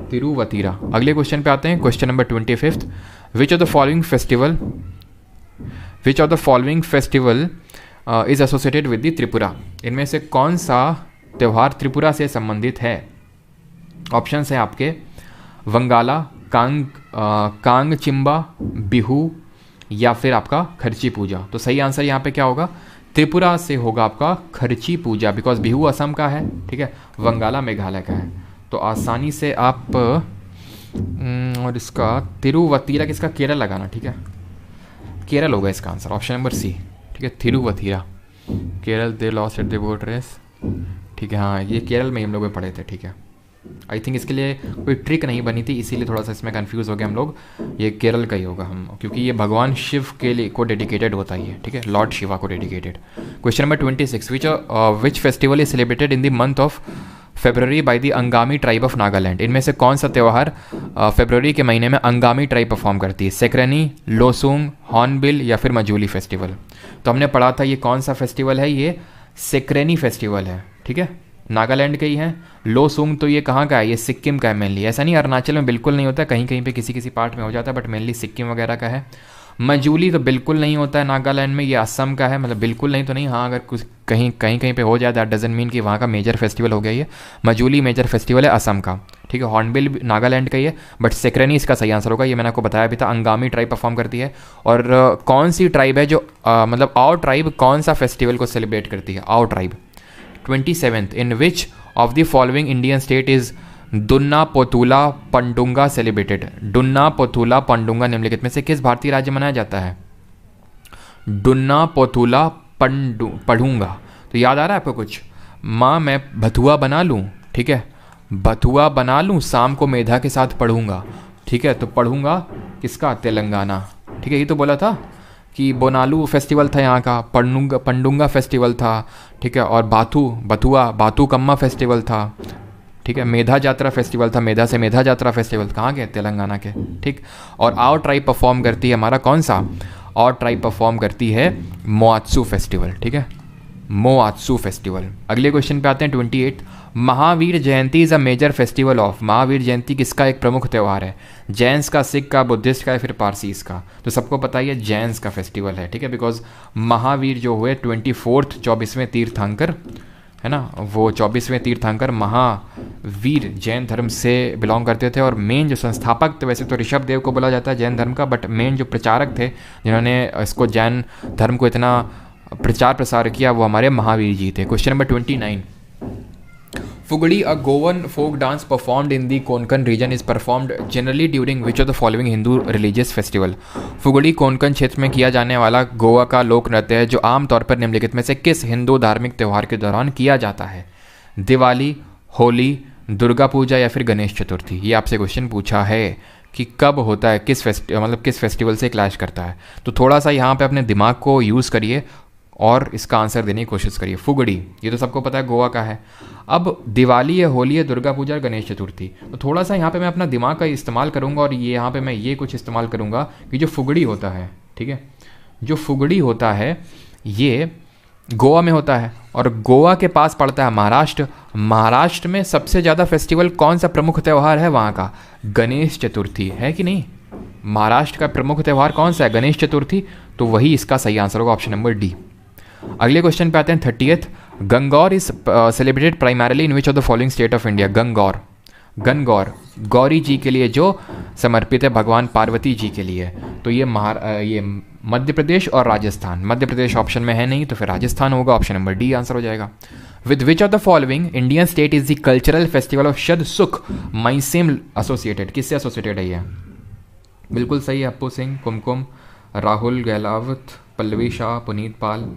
तिरुवतीरा। अगले क्वेश्चन पे आते हैं, question number 25, which of the following festival is associated with the Tripura? इनमें से कौन सा त्यौहार त्रिपुरा से संबंधित है? ऑप्शंस हैं आपके वंगाला, कांग चिम्बा, बिहू या फिर आपका खर्ची पूजा। तो सही आंसर यहाँ पे क्या होगा? त्रिपुरा से होगा आपका खर्ची पूजा, बिकॉज बिहू असम का है, ठीक है, वंगाला मेघालय का है। तो आसानी से आप और इसका तिरुवतीरा किसका? केरल लगाना, ठीक है, केरल होगा इसका आंसर, ऑप्शन नंबर सी, ठीक है, Thiruvathira. Kerala they lost at the boat race, ठीक है, हाँ ये केरल में हम लोग पढ़े थे, ठीक है। आई थिंक इसके लिए कोई ट्रिक नहीं बनी थी, इसीलिए थोड़ा सा इसमें कंफ्यूज हो गए हम लोग। ये केरल का ही होगा हम, क्योंकि ये भगवान शिव के लिए को डेडिकेटेड होता ही है, ठीक है, लॉर्ड शिवा को dedicated. Question number 26, which festival is celebrated in the month of February by the Angami tribe of Nagaland? इनमें से कौन सा त्यौहार फरवरी के महीने में अंगामी ट्राइब परफॉर्म करती है? सेक्रेनी, लोसुंग, हॉर्नबिल या फिर मजूली फेस्टिवल? तो हमने पढ़ा था ये कौन सा फेस्टिवल है, ये सेक्रेनी फेस्टिवल है, ठीक है, नागालैंड के ही हैं। लोसुंग तो ये कहाँ का है? ये सिक्किम का है मेनली, ऐसा नहीं अरुणाचल में बिल्कुल नहीं होता, कहीं कहीं पे किसी पार्ट में हो जाता है, बट मेनली सिक्किम वगैरह का है। मजूली तो बिल्कुल नहीं होता है नागालैंड में, ये असम का है, मतलब बिल्कुल नहीं तो नहीं, हाँ अगर कुछ कहीं पे हो जाए दैट डजंट मीन कि वहाँ का मेजर फेस्टिवल हो गया। ये मजूली मेजर फेस्टिवल है असम का, ठीक है। हॉर्नबिल नागालैंड का ही है, बट सेक्रेनी इसका सही आंसर होगा। ये मैंने आपको बताया भी था, अंगामी ट्राइब परफॉर्म करती है। और कौन सी ट्राइब है जो मतलब आओ ट्राइब कौन सा फेस्टिवल को सेलिब्रेट करती है? Ao tribe. 27, in which of the following Indian state is Dunna Pothula Pandunga celebrated? Dunna Pothula Pandunga निम्नलिखित में से किस भारतीय राज्य मनाया जाता है? डुन्ना पोथुला पढ़ूंगा, तो याद आ रहा है आपको कुछ? माँ मैं भथुआ बना लूँ, ठीक है, भथुआ बना लूँ, शाम को मेधा के साथ पढ़ूंगा, ठीक है, तो पढ़ूंगा किसका? तेलंगाना, ठीक है, ये तो बोला था कि बोनालू फेस्टिवल था यहाँ का, पंडुंगा फेस्टिवल था, ठीक है, और बाथुकम्मा फेस्टिवल था, ठीक है, मेधा यात्रा फेस्टिवल था, मेधा से मेधा यात्रा फेस्टिवल कहाँ के? तेलंगाना के, ठीक। और और ट्राइब परफॉर्म करती है हमारा कौन सा? और ट्राइब परफॉर्म करती है मोआत्सू फेस्टिवल, ठीक है, मोआत्सू फेस्टिवल। अगले क्वेश्चन पे आते हैं 28। Mahavir Jayanti is a major festival of, Mahavir Jayanti किसका एक प्रमुख त्यौहार है? जैन्स का, सिख का, बुद्धिस्ट का या फिर पारसीस का? तो सबको पता ही है जैन्स का फेस्टिवल है, ठीक है, बिकॉज महावीर जो हुए 24 24वें तीर्थंकर है ना, वो 24वें तीर्थंकर महावीर जैन धर्म से बिलोंग करते थे। और मेन जो संस्थापक थे, वैसे तो ऋषभ देव को बोला जाता है जैन धर्म का, बट मेन जो प्रचारक थे जिन्होंने इसको जैन धर्म को इतना प्रचार प्रसार किया, वो हमारे महावीर जी थे। Question number 29। Fugdi, a Goan folk dance performed in the Konkan region, is performed generally during which of the following Hindu religious festival? Fugdi Konkan क्षेत्र में किया जाने वाला गोवा का लोक नृत्य है जो आमतौर पर निम्नलिखित में से किस हिंदू धार्मिक त्यौहार के दौरान किया जाता है? दिवाली, होली, दुर्गा पूजा या फिर गणेश चतुर्थी? ये आपसे क्वेश्चन पूछा है कि कब होता है, किस फेस्टिवल से क्लैश करता है। तो थोड़ा सा यहाँ पे अपने दिमाग को यूज़ करिए और इसका आंसर देने की कोशिश करिए। फुगड़ी, ये तो सबको पता है गोवा का है। अब दिवाली है, होली है, दुर्गा पूजा और गणेश चतुर्थी, तो थोड़ा सा यहाँ पे मैं अपना दिमाग का इस्तेमाल करूँगा और ये यहाँ पे मैं ये कुछ इस्तेमाल करूँगा कि जो फुगड़ी होता है, ठीक है, जो फुगड़ी होता है ये गोवा में होता है और गोवा के पास पड़ता है महाराष्ट्र। महाराष्ट्र में सबसे ज़्यादा फेस्टिवल कौन सा प्रमुख त्यौहार है वहाँ का? गणेश चतुर्थी, है कि नहीं? महाराष्ट्र का प्रमुख त्यौहार कौन सा है? गणेश चतुर्थी। तो वही इसका सही आंसर होगा, ऑप्शन नंबर डी। अगले क्वेश्चन पे आते हैं 30th। Gangaur is celebrated primarily in which of the following state of India? Gangaur Gauri ji के लिए जो समर्पित है, भगवान पार्वती जी के लिए। तो ये मध्य प्रदेश और राजस्थान। मध्य प्रदेश ऑप्शन में है नहीं, तो फिर राजस्थान होगा, ऑप्शन नंबर डी आंसर हो जाएगा। With which of the following Indian state is the cultural festival of Shad Suk Mynsiem associated? किससे एसोसिएटेड है ये? बिल्कुल सही है, अप्पू सिंह, कुमकुम, राहुल गहलावत, पल्लवी शाह, पुनीत पाल,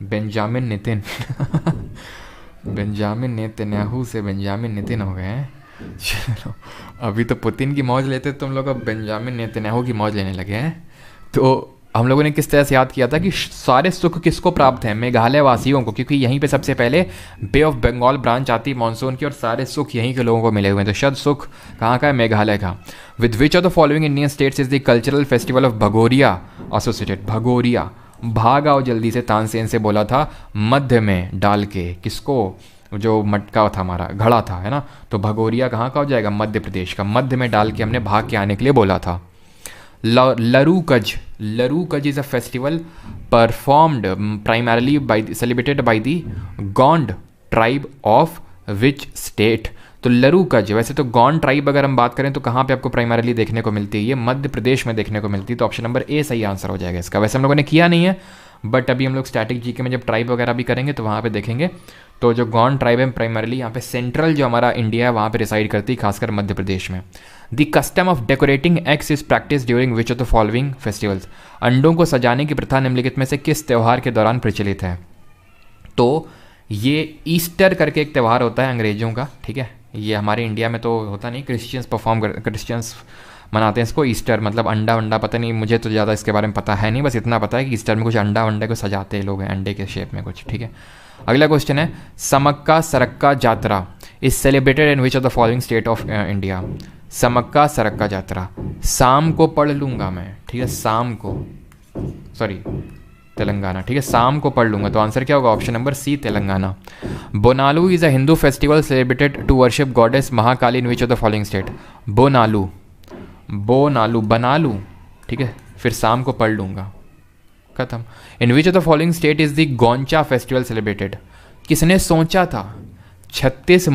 बेंजामिन नितिन बेंजामिन नेतन्याहू से बेंजामिन नितिन हो गए हैं। चलो, अभी तो पुतिन की मौज लेते तुम लोग, अब बेंजामिन नेतन्याहू की मौज लेने लगे हैं। तो हम लोगों ने किस तरह से याद किया था कि सारे सुख किसको प्राप्त हैं? मेघालय वासियों को, क्योंकि यहीं पे सबसे पहले बे ऑफ बंगाल ब्रांच आती है मानसून की और सारे सुख यहीं के लोगों को मिले हुए हैं। तो शद सुख कहाँ का है? मेघालय का। With which of the following Indian states is the cultural festival of Bhagoria associated? Bhagoria, भाग आओ जल्दी से, तानसेन से बोला था मध्य में डाल के, किसको? जो मटका था हमारा, घड़ा था, है ना, तो भगोरिया कहाँ का हो जाएगा? मध्य प्रदेश का। मध्य में डाल के हमने भाग के आने के लिए बोला था। Larukaj is a festival performed primarily celebrated by the Gond tribe of which state? तो लरूकज, वैसे तो गोंड ट्राइब अगर हम बात करें तो कहाँ पे आपको प्राइमरली देखने को मिलती है? ये मध्य प्रदेश में देखने को मिलती है, तो ऑप्शन नंबर ए सही आंसर हो जाएगा इसका। वैसे हम लोगों ने किया नहीं है, बट अभी हम लोग स्टैटिक जीके में जब ट्राइब वगैरह भी करेंगे तो वहाँ पे देखेंगे। तो जो गोंड ट्राइब है प्राइमरली यहाँ पे सेंट्रल जो हमारा इंडिया है वहाँ पे रिसाइड करती है, खासकर मध्य प्रदेश में। The custom of decorating eggs is practice during which of the following festivals? अंडों को सजाने की प्रथा निम्नलिखित में से किस त्यौहार के दौरान प्रचलित है? तो ये ईस्टर करके एक त्यौहार होता है अंग्रेजों का, ठीक है, ये हमारे इंडिया में तो होता नहीं, क्रिश्चियंस मनाते हैं इसको ईस्टर, मतलब अंडा वंडा, पता नहीं, मुझे तो ज़्यादा इसके बारे में पता है नहीं, बस इतना पता है कि ईस्टर में कुछ अंडा वंडे को सजाते हैं लोग, अंडे के शेप में कुछ, ठीक है। अगला क्वेश्चन है, Sammakka Sarakka Jatara is celebrated in which of the following state of India? Sammakka Sarakka Jatara, शाम को पढ़ लूँगा मैं, ठीक है, शाम को, सॉरी तेलंगाना, ठीक है, शाम को पढ़ लूँगा, तो आंसर क्या होगा? Option number C Telangana. Bonalu is a Hindu festival celebrated to worship goddess Mahakali in which of the following state? Bonalu, बना लूँ, ठीक है, फिर शाम को पढ़ लूँगा, खत्म। In which of the following state is the Goncha festival celebrated? किसने सोचा था? 36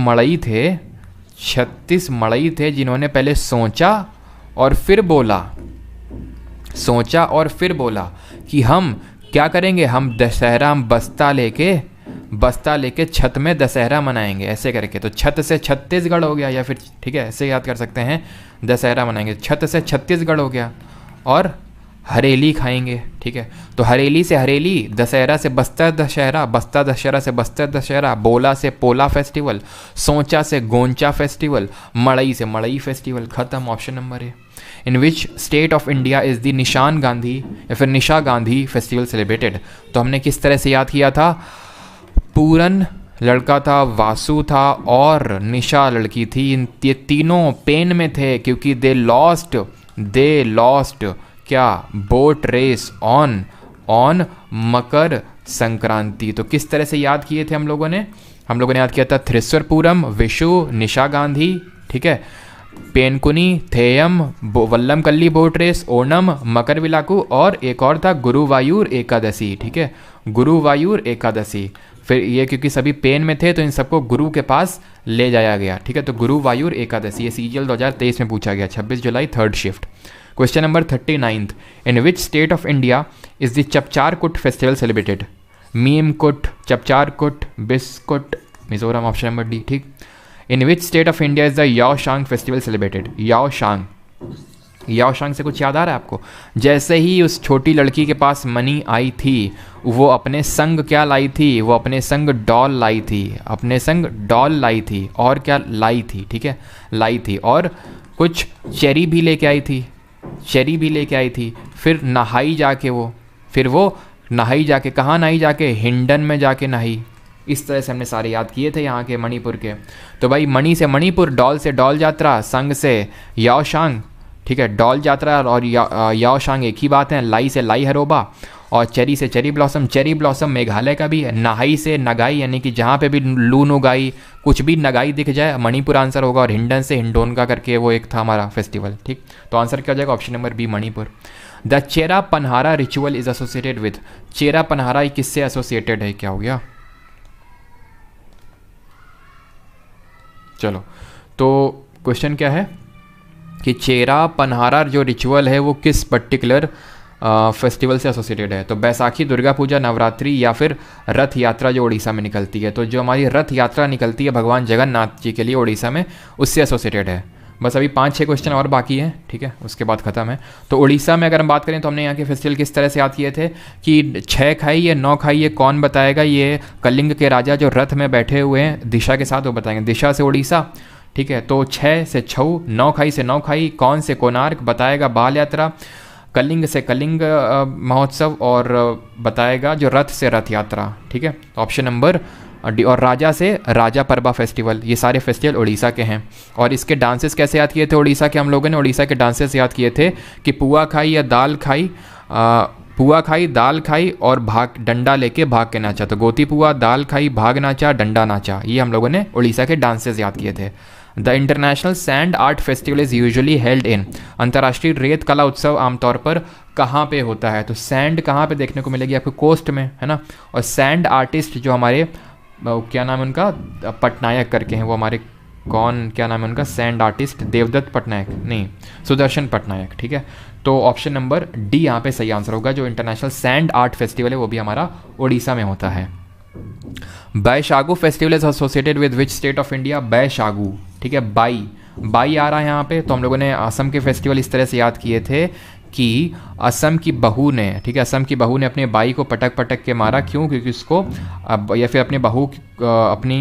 मड़ई थे जिन्होंने पहले सोचा और फिर बोला कि हम क्या करेंगे, हम दशहरा, हम बस्ता लेके छत में दशहरा मनाएंगे, ऐसे करके। तो छत से छत्तीसगढ़ हो गया, या फिर ठीक है ऐसे याद कर सकते हैं, दशहरा मनाएंगे, छत से छत्तीसगढ़ हो गया, और हरेली खाएंगे, ठीक है। तो हरेली से हरेली, दशहरा से बस्तर दशहरा, बस्तर दशहरा से बस्तर दशहरा, बोला से पोला फेस्टिवल, सोचा से गोंचा फेस्टिवल, मड़ई से मड़ई फेस्टिवल। खत्म, option number A. In which state of India is the निशान गांधी या फिर निशा गांधी फेस्टिवल सेलिब्रेटेड। तो हमने किस तरह से याद किया था, पूरन लड़का था, वासु था और निशा लड़की थी। ये तीनों पेन में थे क्योंकि दे लॉस्ट क्या, boat race on Makar Sankranti. तो किस तरह से याद किए थे हम लोगों ने याद किया था थ्रिस्वरपूरम, विशु, निशा गांधी, ठीक है, पेनकुनी, थेयम, वल्लम कल्ली बोट रेस, ओणम, मकर विलाकू और एक और था गुरुवायूर एकादशी, ठीक है, गुरुवायूर एकादशी। फिर ये क्योंकि सभी पेन में थे तो इन सबको गुरु के पास ले जाया गया, ठीक है। तो गुरुवायूर एकादशी, ये सीजीएल 2023 में पूछा गया, 26 जुलाई, 3rd shift. Question number 39, in which state of India is the Chapchar Kut festival celebrated. Mim Kut, Chapchar Kut, biscuit, Mizoram, option number D, ठीक। In which state of India is the Yaoshang festival celebrated. Yaoshang से कुछ याद आ रहा है आपको। जैसे ही उस छोटी लड़की के पास मनी आई थी, वो अपने संग क्या लाई थी, वो अपने संग डॉल लाई थी, अपने संग डॉल लाई थी और क्या लाई थी, ठीक है, लाई थी और कुछ चेरी भी लेके आई थी, चेरी भी लेके आई थी। फिर नहाई जाके वो नहाई जाके, कहाँ नहाई जाके, हिंडन में जाके नहाई। इस तरह से हमने सारे याद किए थे यहाँ के मणिपुर के। तो भाई मणि से मणिपुर, डॉल से डॉल यात्रा, संग से याओशांग, ठीक है, डॉल यात्रा और याओशांग एक ही बात है। लाई से लाई हरोबा और चेरी से चेरी ब्लॉसम मेघालय का भी है। नहाई से नगाई, यानी कि जहाँ पे भी लू नुगाई कुछ भी नगाई दिख जाए मणिपुर आंसर होगा। और हिंडन से हिंडोनगा करके वो एक था हमारा फेस्टिवल, ठीक। तो आंसर क्या हो जाएगा, option number B, Manipur. The Chhera Pahanra ritual is associated with. Chhera Pahanra किससे एसोसिएटेड है, क्या हो गया। चलो, तो क्वेश्चन क्या है कि चेरा पनहारा जो रिचुअल है वो किस पर्टिकुलर फेस्टिवल से एसोसिएटेड है। तो बैसाखी, दुर्गा पूजा, नवरात्रि या फिर रथ यात्रा जो उड़ीसा में निकलती है। तो जो हमारी रथ यात्रा निकलती है भगवान जगन्नाथ जी के लिए उड़ीसा में, उससे एसोसिएटेड है। बस अभी 5-6 क्वेश्चन और बाकी हैं, ठीक है, उसके बाद ख़त्म है। तो उड़ीसा में अगर हम बात करें तो हमने यहाँ के फेस्टिवल किस तरह से याद किए थे कि 6 खाई या 9 खाई, ये कौन बताएगा, ये कलिंग के राजा जो रथ में बैठे हुए हैं दिशा के साथ, वो बताएंगे। दिशा से उड़ीसा, ठीक है। तो 6 से छऊ, 9 खाई से 9 खाई, कौन से कोणार्क बताएगा बाल यात्रा, कलिंग से कलिंग महोत्सव और बताएगा जो रथ से रथ यात्रा, ठीक है, ऑप्शन नंबर डी। और राजा से राजा परबा फेस्टिवल, ये सारे फेस्टिवल उड़ीसा के हैं। और इसके डांसेस कैसे याद किए थे उड़ीसा के हम लोगों ने, उड़ीसा के डांसेस याद किए थे कि पुआ खाई या दाल खाई, पुआ खाई, दाल खाई और भाग, डंडा लेके भाग के नाचा। तो गोती पुआ, दाल खाई, भाग नाचा, डंडा नाचा, ये हम लोगों ने उड़ीसा के डांसेस याद किए थे। The international sand art festival is usually held in. अंतर्राष्ट्रीय रेत कला उत्सव आमतौर पर कहाँ पे होता है। तो सैंड कहाँ पे देखने को मिलेगी आपको, कोस्ट में, है ना। और सैंड आर्टिस्ट जो हमारे क्या नाम है उनका, पटनायक करके हैं वो हमारे, कौन, क्या नाम है उनका, सैंड आर्टिस्ट देवदत्त पटनायक नहीं, सुदर्शन पटनायक, ठीक है। तो ऑप्शन नंबर डी यहाँ पे सही आंसर होगा। जो इंटरनेशनल सैंड आर्ट फेस्टिवल है वो भी हमारा उड़ीसा में होता है। Baishagu festival is associated with which state of India. Baishagu, ठीक है, बाई आ रहा है यहाँ पे। तो हम लोगों ने असम के फेस्टिवल इस तरह से याद किए थे कि असम की बहू ने, ठीक है, असम की बहू ने अपने बाई को पटक पटक के मारा। क्यों, क्योंकि उसको या फिर अपनी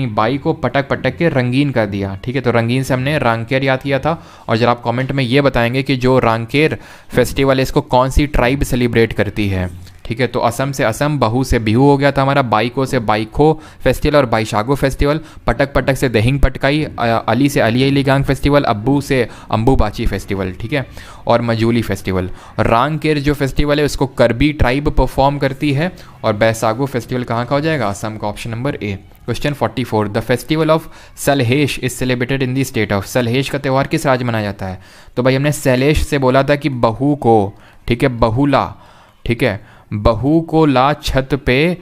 बाई को पटक पटक के रंगीन कर दिया, ठीक है। तो रंगीन से हमने रांकेर याद किया था। और जरा आप कमेंट में ये बताएंगे कि जो रांकेर फेस्टिवल है इसको कौन सी ट्राइब सेलिब्रेट करती है, ठीक है। तो असम से असम, बहू से बिहू हो गया था हमारा, बाईको से बाईखो फेस्टिवल और बैशागु फेस्टिवल, पटक पटक से दहिंग पटकाई, अली से अली अली गांग फेस्टिवल, अब्बू से अम्बुबाची फेस्टिवल, ठीक है, और मजूली फेस्टिवल। रांगकेर जो फेस्टिवल है उसको करबी ट्राइब परफॉर्म करती है। और बैसागु फेस्टिवल कहाँ का हो जाएगा, असम का, option number A. Question 44, the festival of Salhesh is celebrated in the state of. Salhesh का त्यौहार किस राज्य मनाया जाता है। तो भाई हमने सैलेश से बोला था कि बहू को, ठीक है, बहुला, ठीक है, बहू को ला छत पे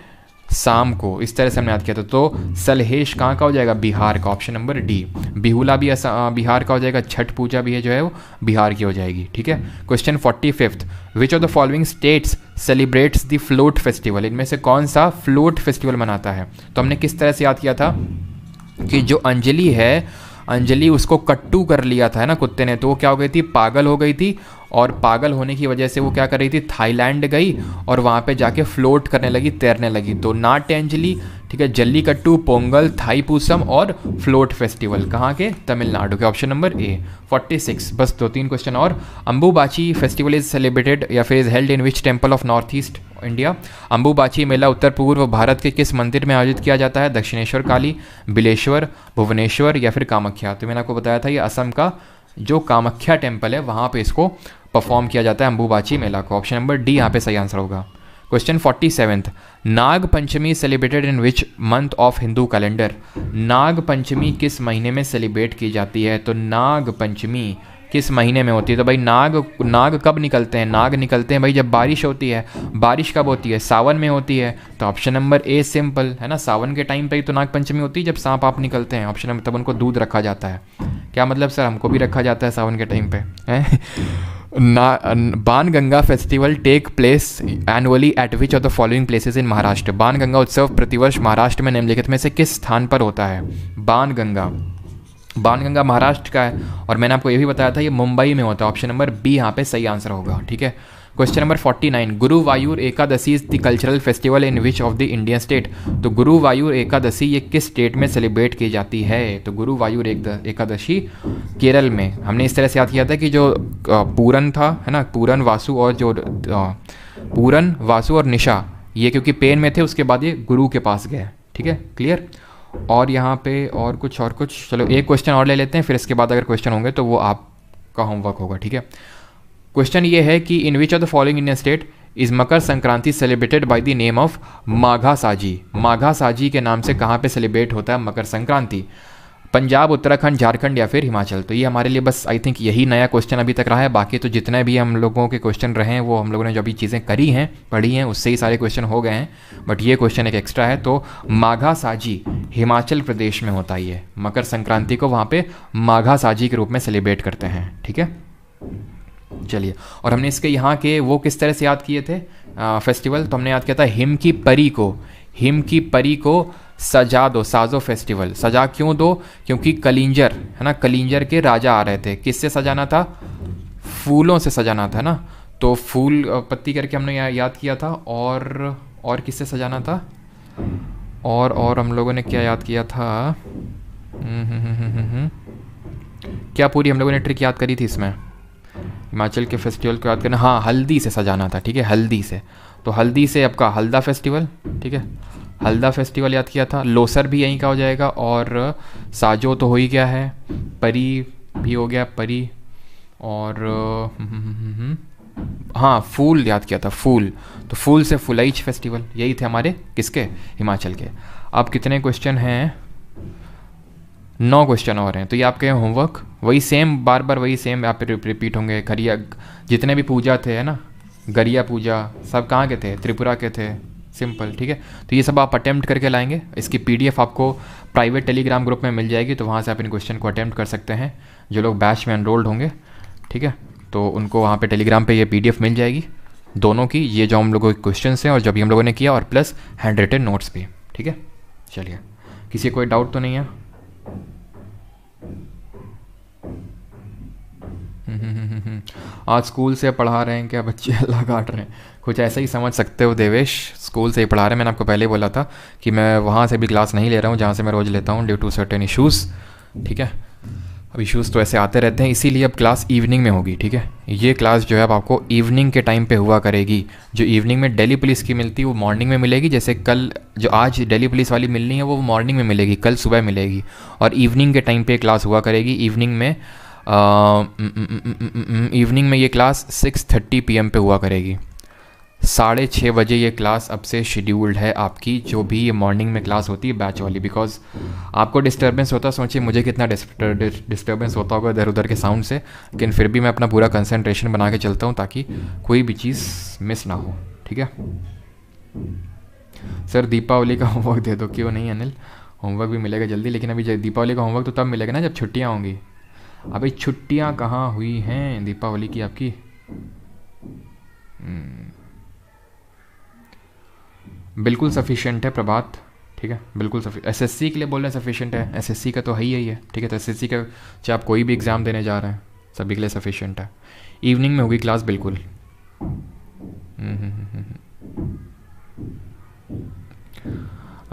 शाम को, इस तरह से हमने याद किया था। तो सलहेश कहाँ का हो जाएगा, बिहार का, ऑप्शन नंबर डी। बिहुला भी बिहार का हो जाएगा, छठ पूजा भी है जो है वो बिहार की हो जाएगी, ठीक है। Question 45, which of the following states celebrates the float festival. इनमें से कौन सा फ्लोट फेस्टिवल मनाता है। तो हमने किस तरह से याद किया था कि जो अंजलि है, अंजलि उसको कट्टू कर लिया था, है ना, कुत्ते ने, तो वो क्या हो गई थी, पागल हो गई थी और पागल होने की वजह से वो क्या कर रही थी, थाईलैंड गई और वहाँ पे जाके फ्लोट करने लगी, तैरने लगी। तो नाट्यांजलि, ठीक है, जल्लीकट्टू, पोंगल, थाईपूसम और फ्लोट फेस्टिवल कहाँ के, तमिलनाडु के। ऑप्शन नंबर ए। 46, बस 2-3 क्वेश्चन और। अंबुबाची फेस्टिवल इज सेलिब्रेटेड या फिर is held in which temple of North East India. Ambubachi Mela उत्तर पूर्व भारत के किस मंदिर में आयोजित किया जाता है, दक्षिणेश्वर काली, बिलेश्वर, भुवनेश्वर या फिर कामाख्या। तो मैंने आपको बताया था ये असम का जो कामाख्या टेम्पल है वहाँ पे इसको परफॉर्म किया जाता है अंबुबाची मेला को। ऑप्शन नंबर डी यहाँ पे सही आंसर होगा। Question 47, Nag Panchami celebrated in which month of Hindu calendar. Nag Panchami किस महीने में सेलिब्रेट की जाती है, तो नाग पंचमी किस महीने में होती है। तो भाई नाग कब निकलते हैं, नाग निकलते हैं भाई जब बारिश होती है। बारिश कब होती है, सावन में होती है। तो ऑप्शन नंबर ए सिंपल है ना, सावन के टाइम पे ही तो नाग पंचमी होती है जब सांप आप निकलते हैं। ऑप्शन नंबर, तब उनको दूध रखा जाता है। क्या मतलब सर, हमको भी रखा जाता है सावन के टाइम पे है। Banganga festival take place annually at which of the following places in Maharashtra. Banganga उत्सव प्रतिवर्ष महाराष्ट्र में निम्नलिखित में से किस स्थान पर होता है। बाणगंगा महाराष्ट्र का है और मैंने आपको ये भी बताया था ये मुंबई में होता है। ऑप्शन नंबर बी यहाँ पे सही आंसर होगा। ठीक है, question number 49, Guruvayur Ekadashi is the cultural festival in which of the Indian state. तो गुरुवायूर एकादशी ये किस स्टेट में सेलिब्रेट की जाती है, तो गुरुवायूर एकादशी केरल में। हमने इस तरह से याद किया था कि जो पूरन था है ना, पूरन वासु और निशा ये क्योंकि पेन में थे उसके बाद ये गुरु के पास गए। ठीक है, क्लियर। और यहाँ पे और कुछ चलो एक क्वेश्चन और ले लेते हैं, फिर इसके बाद अगर क्वेश्चन होंगे तो वो आपका होमवर्क होगा। ठीक है, क्वेश्चन ये है कि in which of the following Indian state is Makar Sankranti celebrated by the name of Magha Saaji. Magha साजी के नाम से कहाँ पे सेलिब्रेट होता है मकर संक्रांति। पंजाब, उत्तराखंड, झारखंड या फिर हिमाचल। तो ये हमारे लिए बस आई थिंक यही नया क्वेश्चन अभी तक रहा है। बाकी तो जितने भी हम लोगों के क्वेश्चन रहे हैं वो हम लोगों ने जो भी चीज़ें करी हैं पढ़ी हैं उससे ही सारे क्वेश्चन हो गए हैं, बट ये क्वेश्चन एक एक्स्ट्रा है। तो माघा साजी हिमाचल प्रदेश में होता है ये, मकर संक्रांति को वहाँ पे माघा साजी के रूप में सेलिब्रेट करते हैं। ठीक है, चलिए। और हमने इसके यहाँ के वो किस तरह से याद किए थे फेस्टिवल, तो हमने याद किया था हिम की परी को सजा दो, साजो फेस्टिवल। सजा क्यों दो, क्योंकि कलिंजर है ना, कलिंजर के राजा आ रहे थे। किससे सजाना था, फूलों से सजाना था ना, तो फूल पत्ती करके हमने याद किया था। और किससे सजाना था, और हम लोगों ने क्या याद किया था, क्या पूरी हम लोगों ने ट्रिक याद करी थी इसमें हिमाचल के फेस्टिवल को याद करना। हाँ, हल्दी से सजाना था। ठीक है, हल्दी से, तो हल्दी से आपका हल्दा फेस्टिवल। ठीक है, हल्दा फेस्टिवल याद किया था। लोसर भी यहीं का हो जाएगा, और साजो तो हो ही गया है, परी भी हो गया, परी। और हाँ, फूल याद किया था, फूल। तो फूल से फुलाइच फेस्टिवल, यही थे हमारे किसके, हिमाचल के। अब कितने क्वेश्चन हैं, 9 क्वेश्चन और हैं। तो ये आपके होमवर्क वही सेम, बार बार वही सेम आप रिपीट होंगे। गरिया जितने भी पूजा थे है ना, गरिया पूजा सब कहाँ के थे, त्रिपुरा के थे। सिंपल। ठीक है, तो ये सब आप अटेम्प्ट करके लाएंगे। इसकी पीडीएफ आपको प्राइवेट टेलीग्राम ग्रुप में मिल जाएगी, तो वहाँ से आप इन क्वेश्चन को अटेम्प्ट कर सकते हैं। जो लोग बैच में एनरोल्ड होंगे, ठीक है, तो उनको वहाँ पे टेलीग्राम पे ये पीडीएफ मिल जाएगी दोनों की, ये जो हम लोगों के क्वेश्चन हैं और जो भी हम लोगों ने किया, और प्लस हैंड रिटन नोट्स भी। ठीक है, चलिए, किसी कोई डाउट तो नहीं है। आज स्कूल से पढ़ा रहे हैं क्या बच्चे, अल्लाह काट रहे हैं, कुछ ऐसा ही समझ सकते हो देवेश। स्कूल से ही पढ़ा रहे हैं। मैंने आपको पहले बोला था कि मैं वहाँ से भी क्लास नहीं ले रहा हूँ जहाँ से मैं रोज़ लेता हूँ, ड्यू टू सर्टेन इश्यूज़। ठीक है, अब इश्यूज़ तो ऐसे आते रहते हैं, इसीलिए अब क्लास इवनिंग में होगी। ठीक है, ये क्लास जो है अब आपको इवनिंग के टाइम पे हुआ करेगी। जो इवनिंग में दिल्ली पुलिस की मिलती है वो मॉर्निंग में मिलेगी, जैसे कल जो आज दिल्ली पुलिस वाली मिलनी है वो मॉर्निंग में मिलेगी, कल सुबह मिलेगी। और इवनिंग के टाइम पे क्लास हुआ करेगी। इवनिंग में ये क्लास 6:30 PM पे हुआ करेगी। 6:30 बजे ये क्लास अब से शेड्यूल्ड है आपकी, जो भी ये मॉर्निंग में क्लास होती है बैच वाली। बिकॉज आपको डिस्टर्बेंस होता है, सोचिए मुझे कितना डिस्टर्बेंस होता होगा इधर उधर के साउंड से, लेकिन फिर भी मैं अपना पूरा कंसंट्रेशन बना के चलता हूँ ताकि कोई भी चीज़ मिस ना हो। ठीक है सर, दीपावली का होमवर्क दे दो। क्यों नहीं अनिल, होमवर्क भी मिलेगा जल्दी, लेकिन अभी दीपावली का होमवर्क तो तब मिलेगा ना जब छुट्टियाँ होंगी। अभी छुट्टियां कहाँ हुई हैं दीपावली की आपकी। बिल्कुल सफिशिएंट है प्रभात। ठीक है, बिल्कुल एसएससी के लिए बोल रहे हैं सफिशिएंट है, एसएससी का तो है ही है। ठीक है, तो एसएससी का चाहे आप कोई भी एग्ज़ाम देने जा रहे हैं सभी के लिए सफिशिएंट है। इवनिंग में होगी क्लास बिल्कुल।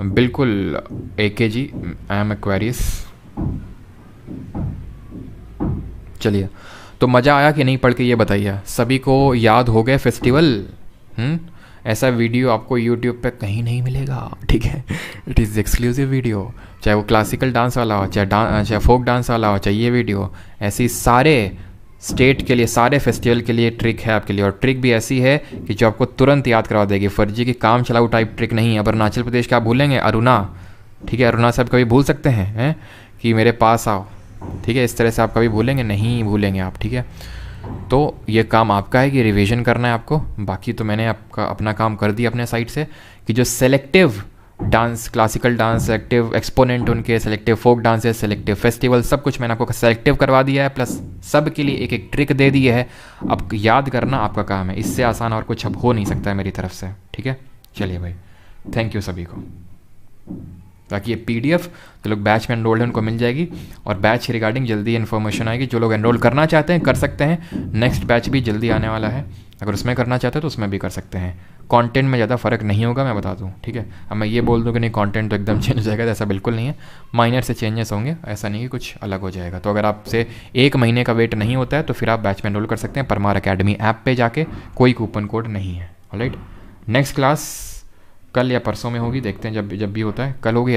बिल्कुल AK ji, I am Aquarius. चलिए, तो मज़ा आया कि नहीं पढ़ के ये बताइए। सभी को याद हो गए फेस्टिवल? ऐसा वीडियो आपको यूट्यूब पे कहीं नहीं मिलेगा, ठीक है। इट इज़ एक्सक्लूसिव वीडियो, चाहे वो क्लासिकल डांस वाला हो, चाहे फोक डांस वाला हो, चाहे ये वीडियो। ऐसी सारे स्टेट के लिए, सारे फेस्टिवल के लिए ट्रिक है आपके लिए, और ट्रिक भी ऐसी है कि जो आपको तुरंत याद करवा देगी। फर्जी की काम चलाऊ टाइप ट्रिक नहीं है। अब अरुणाचल प्रदेश का आप भूलेंगे, अरुणा, ठीक है, अरुणा साहब कभी भूल सकते हैं कि मेरे पास आओ, ठीक है, इस तरह से आप कभी भूलेंगे नहीं, भूलेंगे आप, ठीक है। तो ये काम आपका है कि रिवीजन करना है आपको। बाकी तो मैंने आपका अपना काम कर दिया अपने साइड से, कि जो selective dance, classical dance, selective exponent उनके, selective folk dances, selective festival, सब कुछ मैंने आपको सेलेक्टिव करवा दिया है, प्लस सब के लिए एक एक ट्रिक दे दी है। अब याद करना आपका काम है, इससे आसान और कुछ अब हो नहीं सकता है मेरी तरफ से, ठीक है। चलिए भाई, थैंक यू सभी को। बाकी ये PDF जो लोग बैच में एनरोल्ड हैं उनको मिल जाएगी, और बैच रिगार्डिंग जल्दी इन्फॉर्मेशन आएगी। जो लोग एनरोल करना चाहते हैं कर सकते हैं, नेक्स्ट बैच भी जल्दी आने वाला है। अगर उसमें करना चाहते हैं तो उसमें भी कर सकते हैं। कंटेंट में ज़्यादा फ़र्क नहीं होगा, मैं बता दूं, ठीक है। अब मैं ये बोल दूं कि नहीं कंटेंट तो एकदम चेंज हो जाएगा, तो ऐसा बिल्कुल नहीं है। माइनर से चेंजेस होंगे, ऐसा नहीं कि कुछ अलग हो जाएगा। तो अगर आपसे 1 महीने का वेट नहीं होता है तो फिर आप बैच में एनरोल कर सकते हैं परमार अकेडमी ऐप पे जाके। कोई कूपन कोड नहीं है, ऑलराइट। नेक्स्ट क्लास कल या परसों में होगी, देखते हैं जब भी होता है, कल होगी।